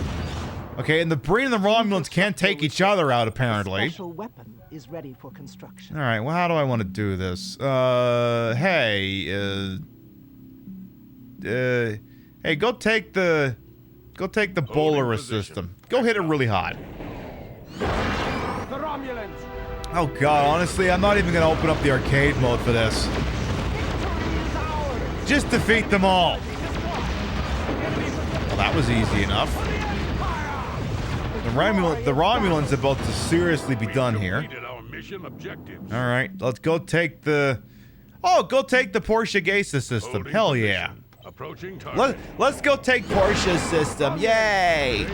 Okay, and the Breen and the Romulans can't take each other out, apparently. Special weapon is ready for construction. Alright, well, how do I want to do this? Hey, hey, go take the Bowler system. Go hit it really hard. The Romulans. Oh god, honestly, I'm not even gonna open up the arcade mode for this. Just defeat them all. Well, that was easy enough. The Romulans are about to seriously be done here. Alright, let's go take the... Oh, go take the Porsche Geisa system. Hell yeah. Let's go take Porsche's system. Yay!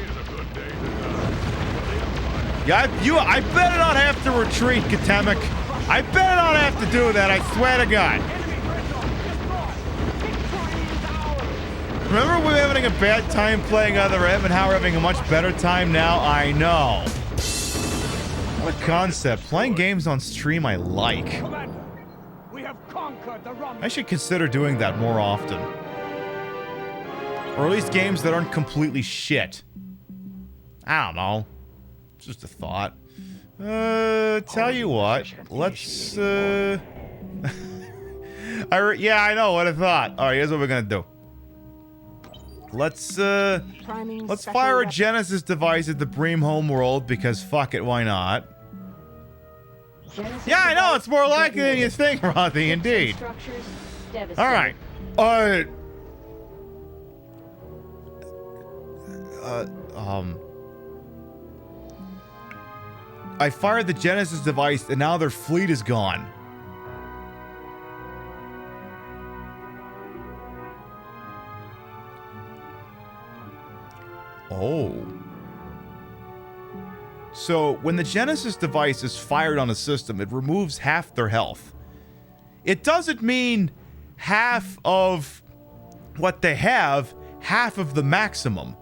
Yeah, I better not have to retreat, Katemic. I better not have to do that, I swear to God. Remember we were having a bad time playing Other M and how we're having a much better time now? I know. What a concept. Playing games on stream I like. We have conquered the Romulans. I should consider doing that more often. Or at least games that aren't completely shit. I don't know. Just a thought. Tell you what. Let's, yeah, I know what I thought. Alright, here's what we're gonna do. Let's fire a Genesis device at the Bream homeworld, because fuck it, why not? Yeah, I know, it's more likely than you think, Rothy, indeed. Alright. I fired the Genesis device and now their fleet is gone. Oh. So, when the Genesis device is fired on a system, it removes half their health. It doesn't mean half of what they have, half of the maximum.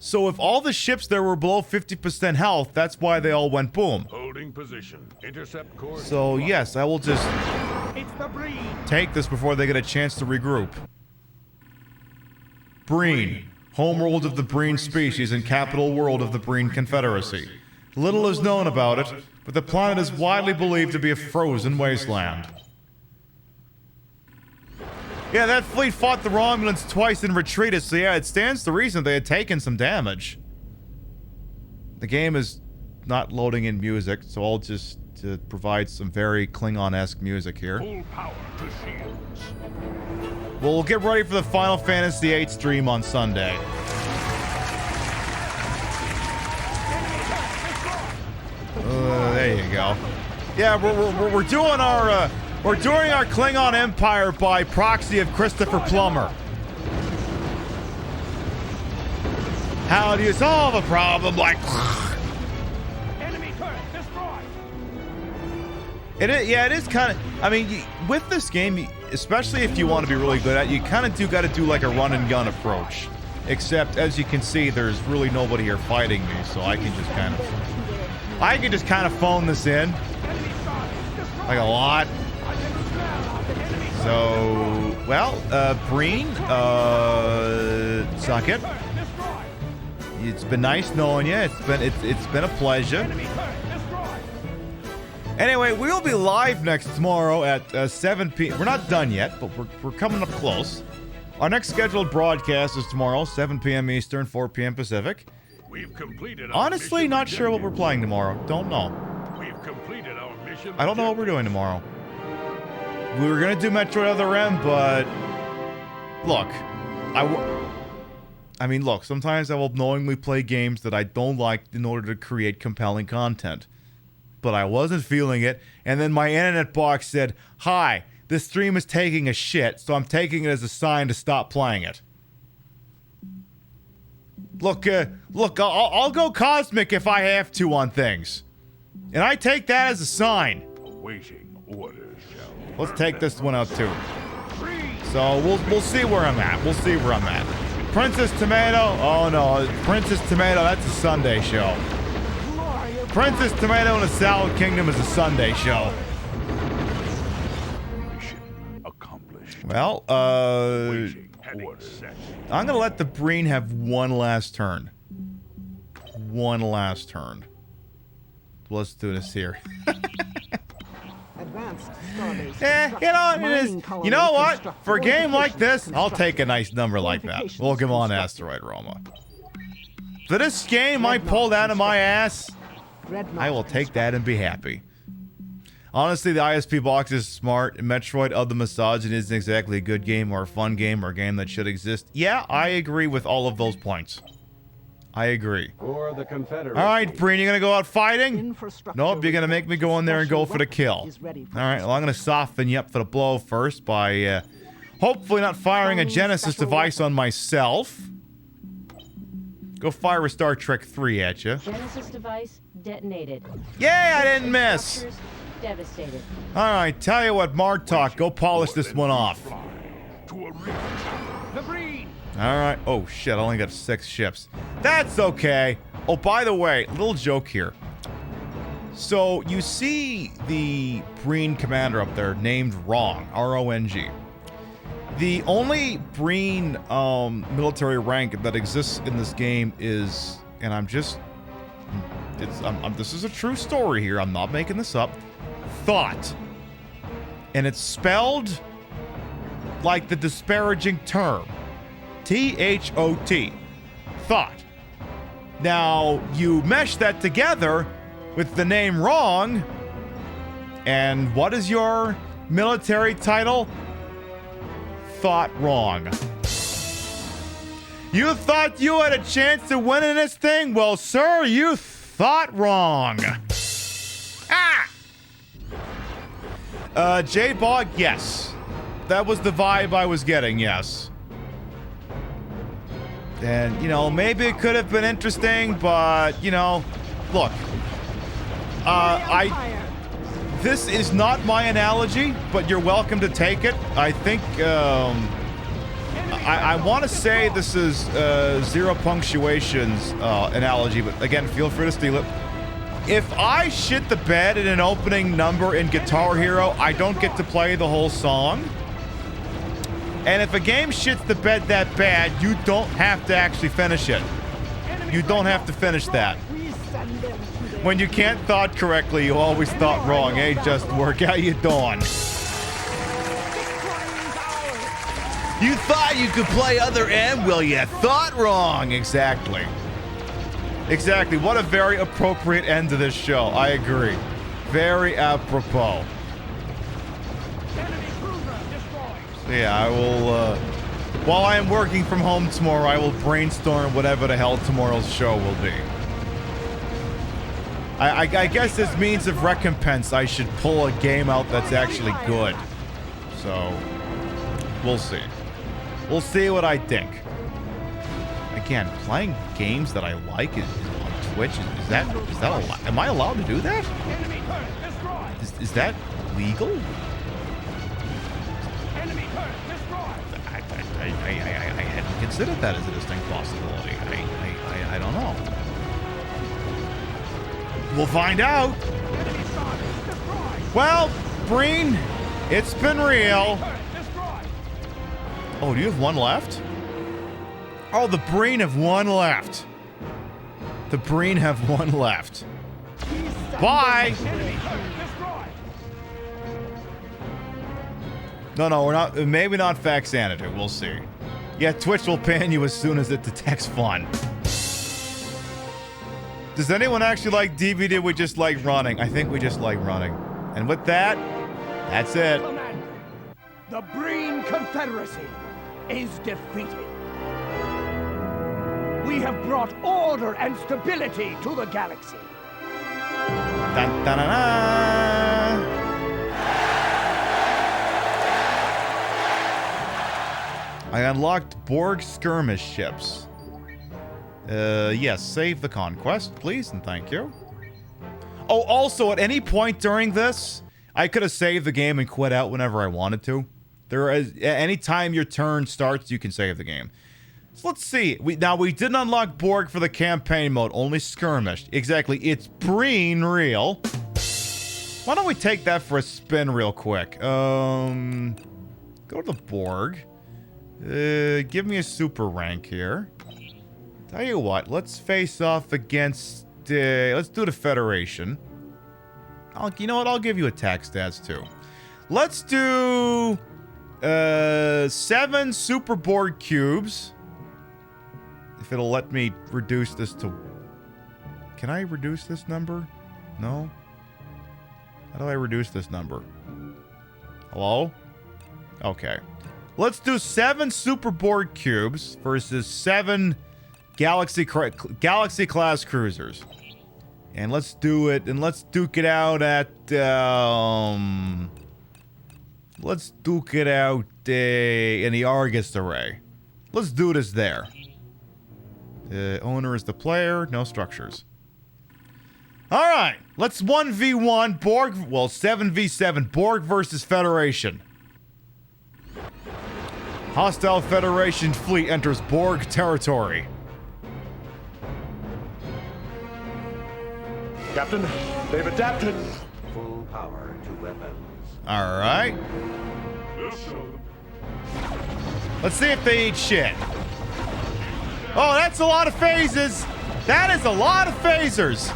So if all the ships there were below 50% health, that's why they all went boom. Holding position. Intercept course. So yes, I will just take this before they get a chance to regroup. Breen. Homeworld of the Breen species and capital world of the Breen Confederacy. Little is known about it, but the planet is widely believed to be a frozen wasteland. Yeah, that fleet fought the Romulans twice and retreated, so yeah, it stands to reason they had taken some damage. The game is not loading in music, so I'll just provide some very Klingon-esque music here. Full power to shields. Well, we'll get ready for the Final Fantasy VIII stream on Sunday. There you go. Yeah, we're doing our Klingon Empire by proxy of Christopher Plummer. How do you solve a problem like? Enemy turret destroyed. It is kind of. I mean, with this game, especially if you want to be really good at it, you kind of do got to do like a run and gun approach. Except, as you can see, there's really nobody here fighting me, so I can just kind of phone this in, like a lot. So, well, Breen, suck it. It's been nice knowing you. It's been a pleasure. Anyway, we'll be live tomorrow at 7 p.m. We're not done yet, but we're coming up close. Our next scheduled broadcast is tomorrow, 7 p.m. Eastern, 4 p.m. Pacific. We've completed our Honestly, not sure what we're playing tomorrow. Don't know. We've completed our mission. I don't know what we're doing tomorrow. We were gonna do Metroid Other M, but look, I mean, look. Sometimes I will knowingly play games that I don't like in order to create compelling content. But I wasn't feeling it, and then my internet box said, "Hi, this stream is taking a shit, so I'm taking it as a sign to stop playing it." Look, I'll go cosmic if I have to on things. And I take that as a sign. Awaiting orders. Let's take this one out too. So we'll see where I'm at. We'll see where I'm at. Princess Tomato. Oh no, Princess Tomato. That's a Sunday show. Princess Tomato and the Salad Kingdom is a Sunday show. Mission accomplished. Well, I'm gonna let the Breen have one last turn. One last turn. Let's do this here. Advanced starbase You know, it Mining is. colony You know what? construct- For a game like this, I'll constructed. take a nice number like that. We'll give on Asteroid Roma. For this game I pulled out of my ass, Dreadnought I will take that and be happy. Honestly, the ISP box is smart. Metroid of the Massaging isn't exactly a good game or a fun game or a game that should exist. Yeah, I agree with all of those points. I agree. For the Confederacy. All right, Breen, you gonna go out fighting? Infrastructure Nope, you're gonna make me go in there and go for the kill. is ready for All right, well, I'm gonna soften you up for the blow first by hopefully not firing a Genesis device on myself. Go fire a Star Trek 3 at you. Genesis device detonated. Yay, I didn't miss. Structures devastated. All right, tell you what, Martok, go polish this one off. To a rift. The breed. All right. Oh, shit, I only got 6 ships. That's okay. Oh, by the way, little joke here. So, you see the Breen commander up there named Wrong, R-O-N-G. The only Breen military rank that exists in this game is, and I'm just, this is a true story here, I'm not making this up, Thought. And it's spelled like the disparaging term. T-H-O-T. Thought. Now, you mesh that together with the name Wrong, and what is your military title? Thought Wrong. You thought you had a chance of winning this thing? Well, sir, you thought wrong. J-Bog, yes. That was the vibe I was getting, yes. And, you know, maybe it could have been interesting, but, you know, look. This is not my analogy, but you're welcome to take it. I think, I want to say this is Zero Punctuation's analogy, but again, feel free to steal it. If I shit the bed in an opening number in Guitar Hero, I don't get to play the whole song. And if a game shits the bed that bad, you don't have to actually finish it. You don't have to finish that. When you can't thought correctly, you always thought wrong. Hey, just work. How you doing? You thought you could play other end? Well, you thought wrong. Exactly. Exactly. What a very appropriate end to this show. I agree. Very apropos. So yeah, I will, while I am working from home tomorrow, I will brainstorm whatever the hell tomorrow's show will be. I guess as means of recompense, I should pull a game out that's actually good. So, we'll see. We'll see what I think. Again, playing games that I like on Twitch, is that allowed? Am I allowed to do that? Is that legal? I hadn't considered that as a distinct possibility. I don't know. We'll find out. Well, Breen, it's been real. Oh, do you have one left? Oh, the Breen have one left. The Breen have one left. Bye! No, we're not. Maybe not Faxanity. We'll see. Yeah, Twitch will ban you as soon as it detects fun. Does anyone actually like DVD? We just like running. I think we just like running. And with that, that's it. The Breen Confederacy is defeated. We have brought order and stability to the galaxy. Dun, dun, dun, dun. I unlocked Borg skirmish ships. Yes, save the Conquest, please, and thank you. Oh, also, at any point during this, I could have saved the game and quit out whenever I wanted to. Any time your turn starts, you can save the game. So let's see. We didn't unlock Borg for the campaign mode, only skirmished. Exactly, it's Breen real. Why don't we take that for a spin real quick? Go to the Borg. Give me a super rank here. Tell you what, let's face off against, let's do the Federation. You know what? I'll give you attack stats too. Let's do 7 super board cubes. If it'll let me reduce this to... Can I reduce this number? No? How do I reduce this number? Hello? Okay. Let's do 7 super board cubes versus 7 Galaxy class cruisers. And let's do it, and let's duke it out at, let's duke it out, in the Argus array. Let's do this there. Owner is the player, no structures. Alright, let's 1v1 Borg, well, 7v7, Borg versus Federation. Hostile Federation fleet enters Borg territory. Captain, they've adapted. Full power to weapons. Alright. Let's see if they eat shit. Oh, that's a lot of phases. That is a lot of phasers.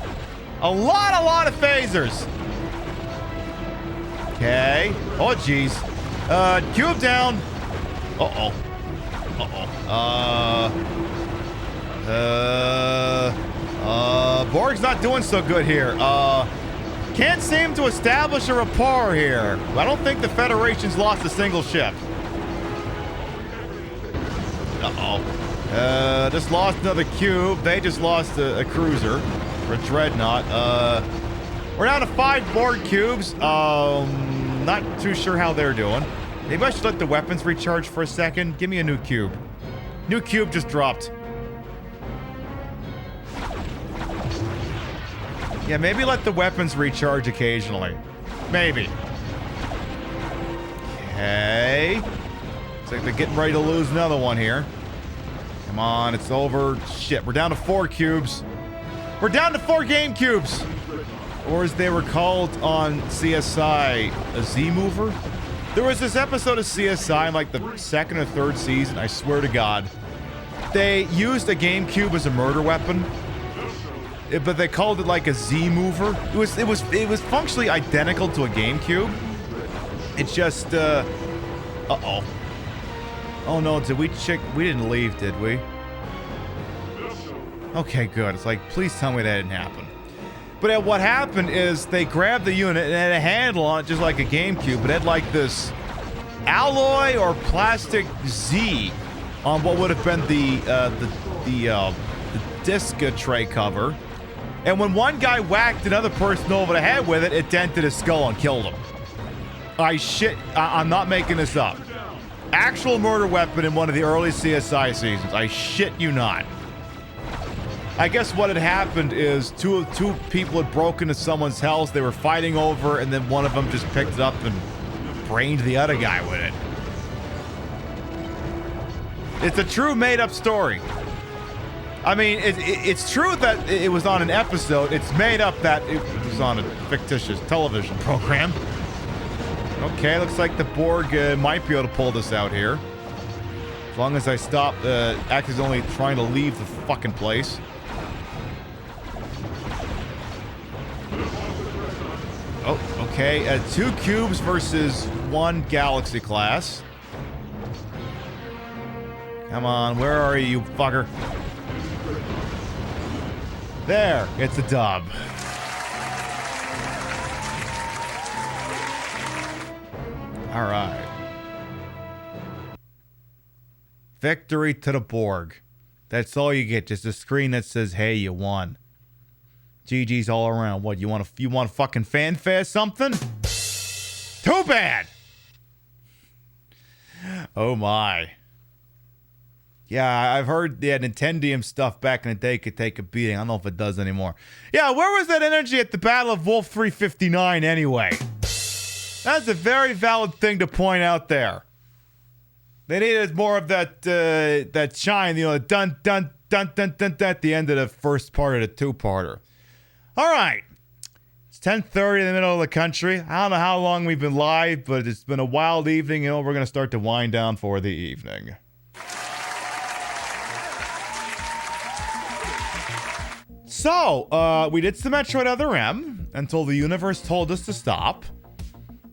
A lot of phasers. Okay. Oh, jeez. Cube down. Uh-oh. Borg's not doing so good here. Can't seem to establish a rapport here. I don't think the Federation's lost a single ship. Uh-oh. Just lost another cube. They just lost a cruiser. Or a dreadnought. We're down to 5 Borg cubes. Not too sure how they're doing. Maybe I should let the weapons recharge for a second. Give me a new cube. New cube just dropped. Yeah, maybe let the weapons recharge occasionally. Maybe. Okay. Looks like they're getting ready to lose another one here. Come on, it's over. Shit, we're down to 4 cubes. We're down to 4 game cubes. Or as they were called on CSI, a Z-mover? There was this episode of CSI in like the 2nd or 3rd season, I swear to God. They used a GameCube as a murder weapon. But they called it like a Z-mover. It was functionally identical to a GameCube. It's just uh-oh. Oh no, did we check? We didn't leave, did we? Okay, good. It's like, please tell me that didn't happen. But what happened is they grabbed the unit and it had a handle on it just like a GameCube, but it had like this alloy or plastic Z on what would have been the disc tray cover. And when one guy whacked another person over the head with it, it dented his skull and killed him. I'm not making this up. Actual murder weapon in one of the early CSI seasons. I shit you not. I guess what had happened is two people had broken into someone's house, they were fighting over, and then one of them just picked it up and brained the other guy with it. It's a true made-up story. I mean, it's true that it was on an episode. It's made up that it was on a fictitious television program. Okay, looks like the Borg might be able to pull this out here. As long as I stop accidentally trying to leave the fucking place. Oh, okay. 2 cubes versus 1 Galaxy class. Come on, where are you, fucker? There, it's a dub. All right. Victory to the Borg. That's all you get, just a screen that says, hey, you won. GG's all around. What, you want fucking fanfare something? Too bad! Oh my. Yeah, I've heard the Nintendium stuff back in the day could take a beating. I don't know if it does anymore. Yeah, where was that energy at the Battle of Wolf 359 anyway? That's a very valid thing to point out there. They needed more of that shine, you know, dun dun dun dun dun dun at the end of the first part of the 2-parter. All right. It's 10:30 in the middle of the country. I don't know how long we've been live, but it's been a wild evening. You know, we're going to start to wind down for the evening. So, we did some Metroid Other M. until the universe told us to stop.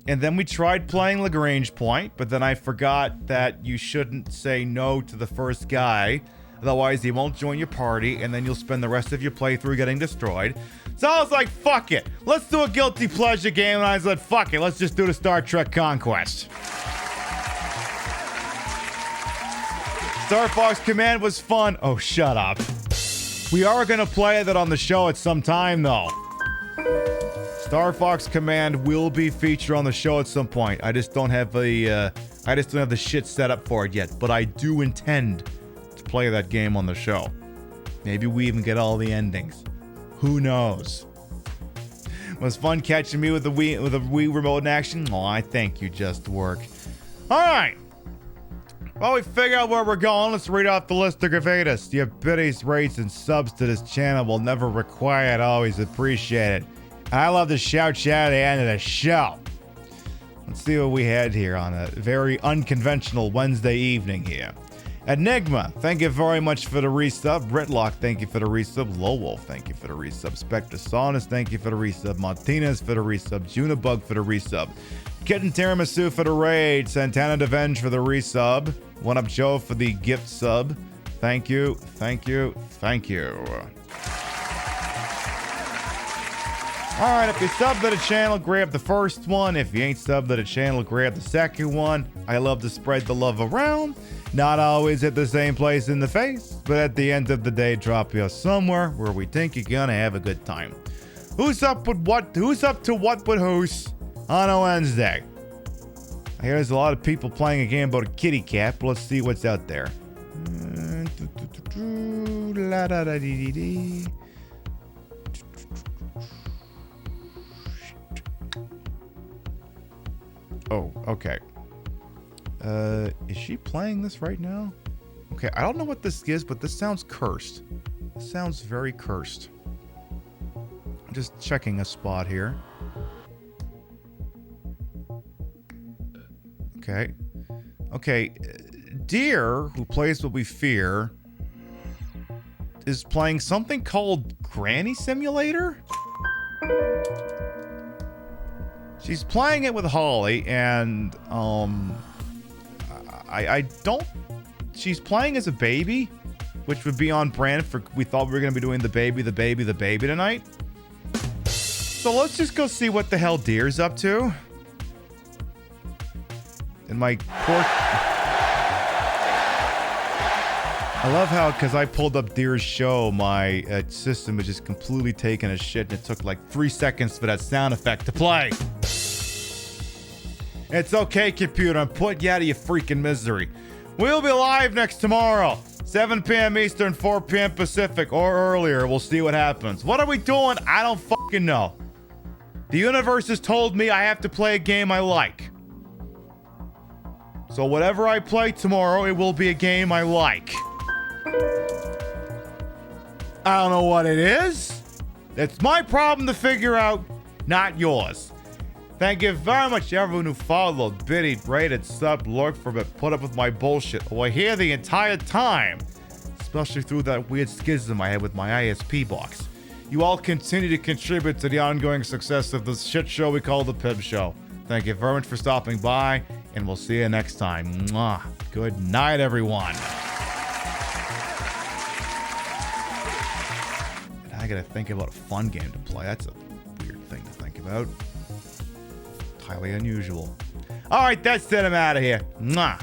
And then we tried playing Lagrange Point, but then I forgot that you shouldn't say no to the first guy. Otherwise, he won't join your party, and then you'll spend the rest of your playthrough getting destroyed. So I was like, fuck it. Let's do a guilty pleasure game. And I said, fuck it. Let's just do the Star Trek Conquest. Star Fox Command was fun. Oh, shut up. We are going to play that on the show at some time, though. Star Fox Command will be featured on the show at some point. I just don't have the shit set up for it yet. But I do intend to play that game on the show. Maybe we even get all the endings. Who knows? It was fun catching me with the Wii remote in action. Oh, I thank you, Just Work. All right. Well, we figure out where we're going. Let's read off the list of Gravatus. Your biddies, rates, and subs to this channel will never require it. Always appreciate it. And I love to shout at the end of the show. Let's see what we had here on a very unconventional Wednesday evening here. Enigma, thank you very much for the resub. Britlock, thank you for the resub. Lowwolf, thank you for the resub. Spectre Saunus, thank you for the resub. Martinez for the resub. Junibug for the resub. Kitten Tiramisu for the raid. Santana Devenge for the resub. One Up Joe for the gift sub. Thank you, thank you, thank you. Alright, if you sub to the channel, grab the first one. If you ain't subbed to the channel, grab the second one. I love to spread the love around. Not always at the same place in the face, but at the end of the day, drop you somewhere where we think you're gonna have a good time. Who's up with what? Who's up to what with who's on a Wednesday? I hear there's a lot of people playing a game about a kitty cat, but let's see what's out there. Oh, okay. Is she playing this right now? Okay, I don't know what this is, but this sounds cursed. This sounds very cursed. I'm just checking a spot here. Okay. Okay, Deer, who plays What We Fear, is playing something called Granny Simulator? She's playing it with Holly, and, I don't... She's playing as a baby, which would be on brand for... We thought we were going to be doing the baby tonight. So let's just go see what the hell Deer's up to. And my poor... I love how, because I pulled up Deer's show, my system was just completely taking a shit, and it took like 3 seconds for that sound effect to play. It's okay, computer. I'm putting you out of your freaking misery. We'll be live next tomorrow, 7 p.m. Eastern, 4 p.m. Pacific, or earlier. We'll see what happens. What are we doing? I don't fucking know. The universe has told me I have to play a game I like. So whatever I play tomorrow, it will be a game I like. I don't know what it is. It's my problem to figure out, not yours. Thank you very much to everyone who followed, biddied, rated, subbed, lurked for it, put up with my bullshit. Or here the entire time. Especially through that weird schism I had with my ISP box. You all continue to contribute to the ongoing success of this shit show we call the PIB Show. Thank you very much for stopping by, and we'll see you next time. Mwah. Good night, everyone. And I gotta think about a fun game to play. That's a weird thing to think about. Highly unusual. All right, that's it. I'm out of here. Mwah.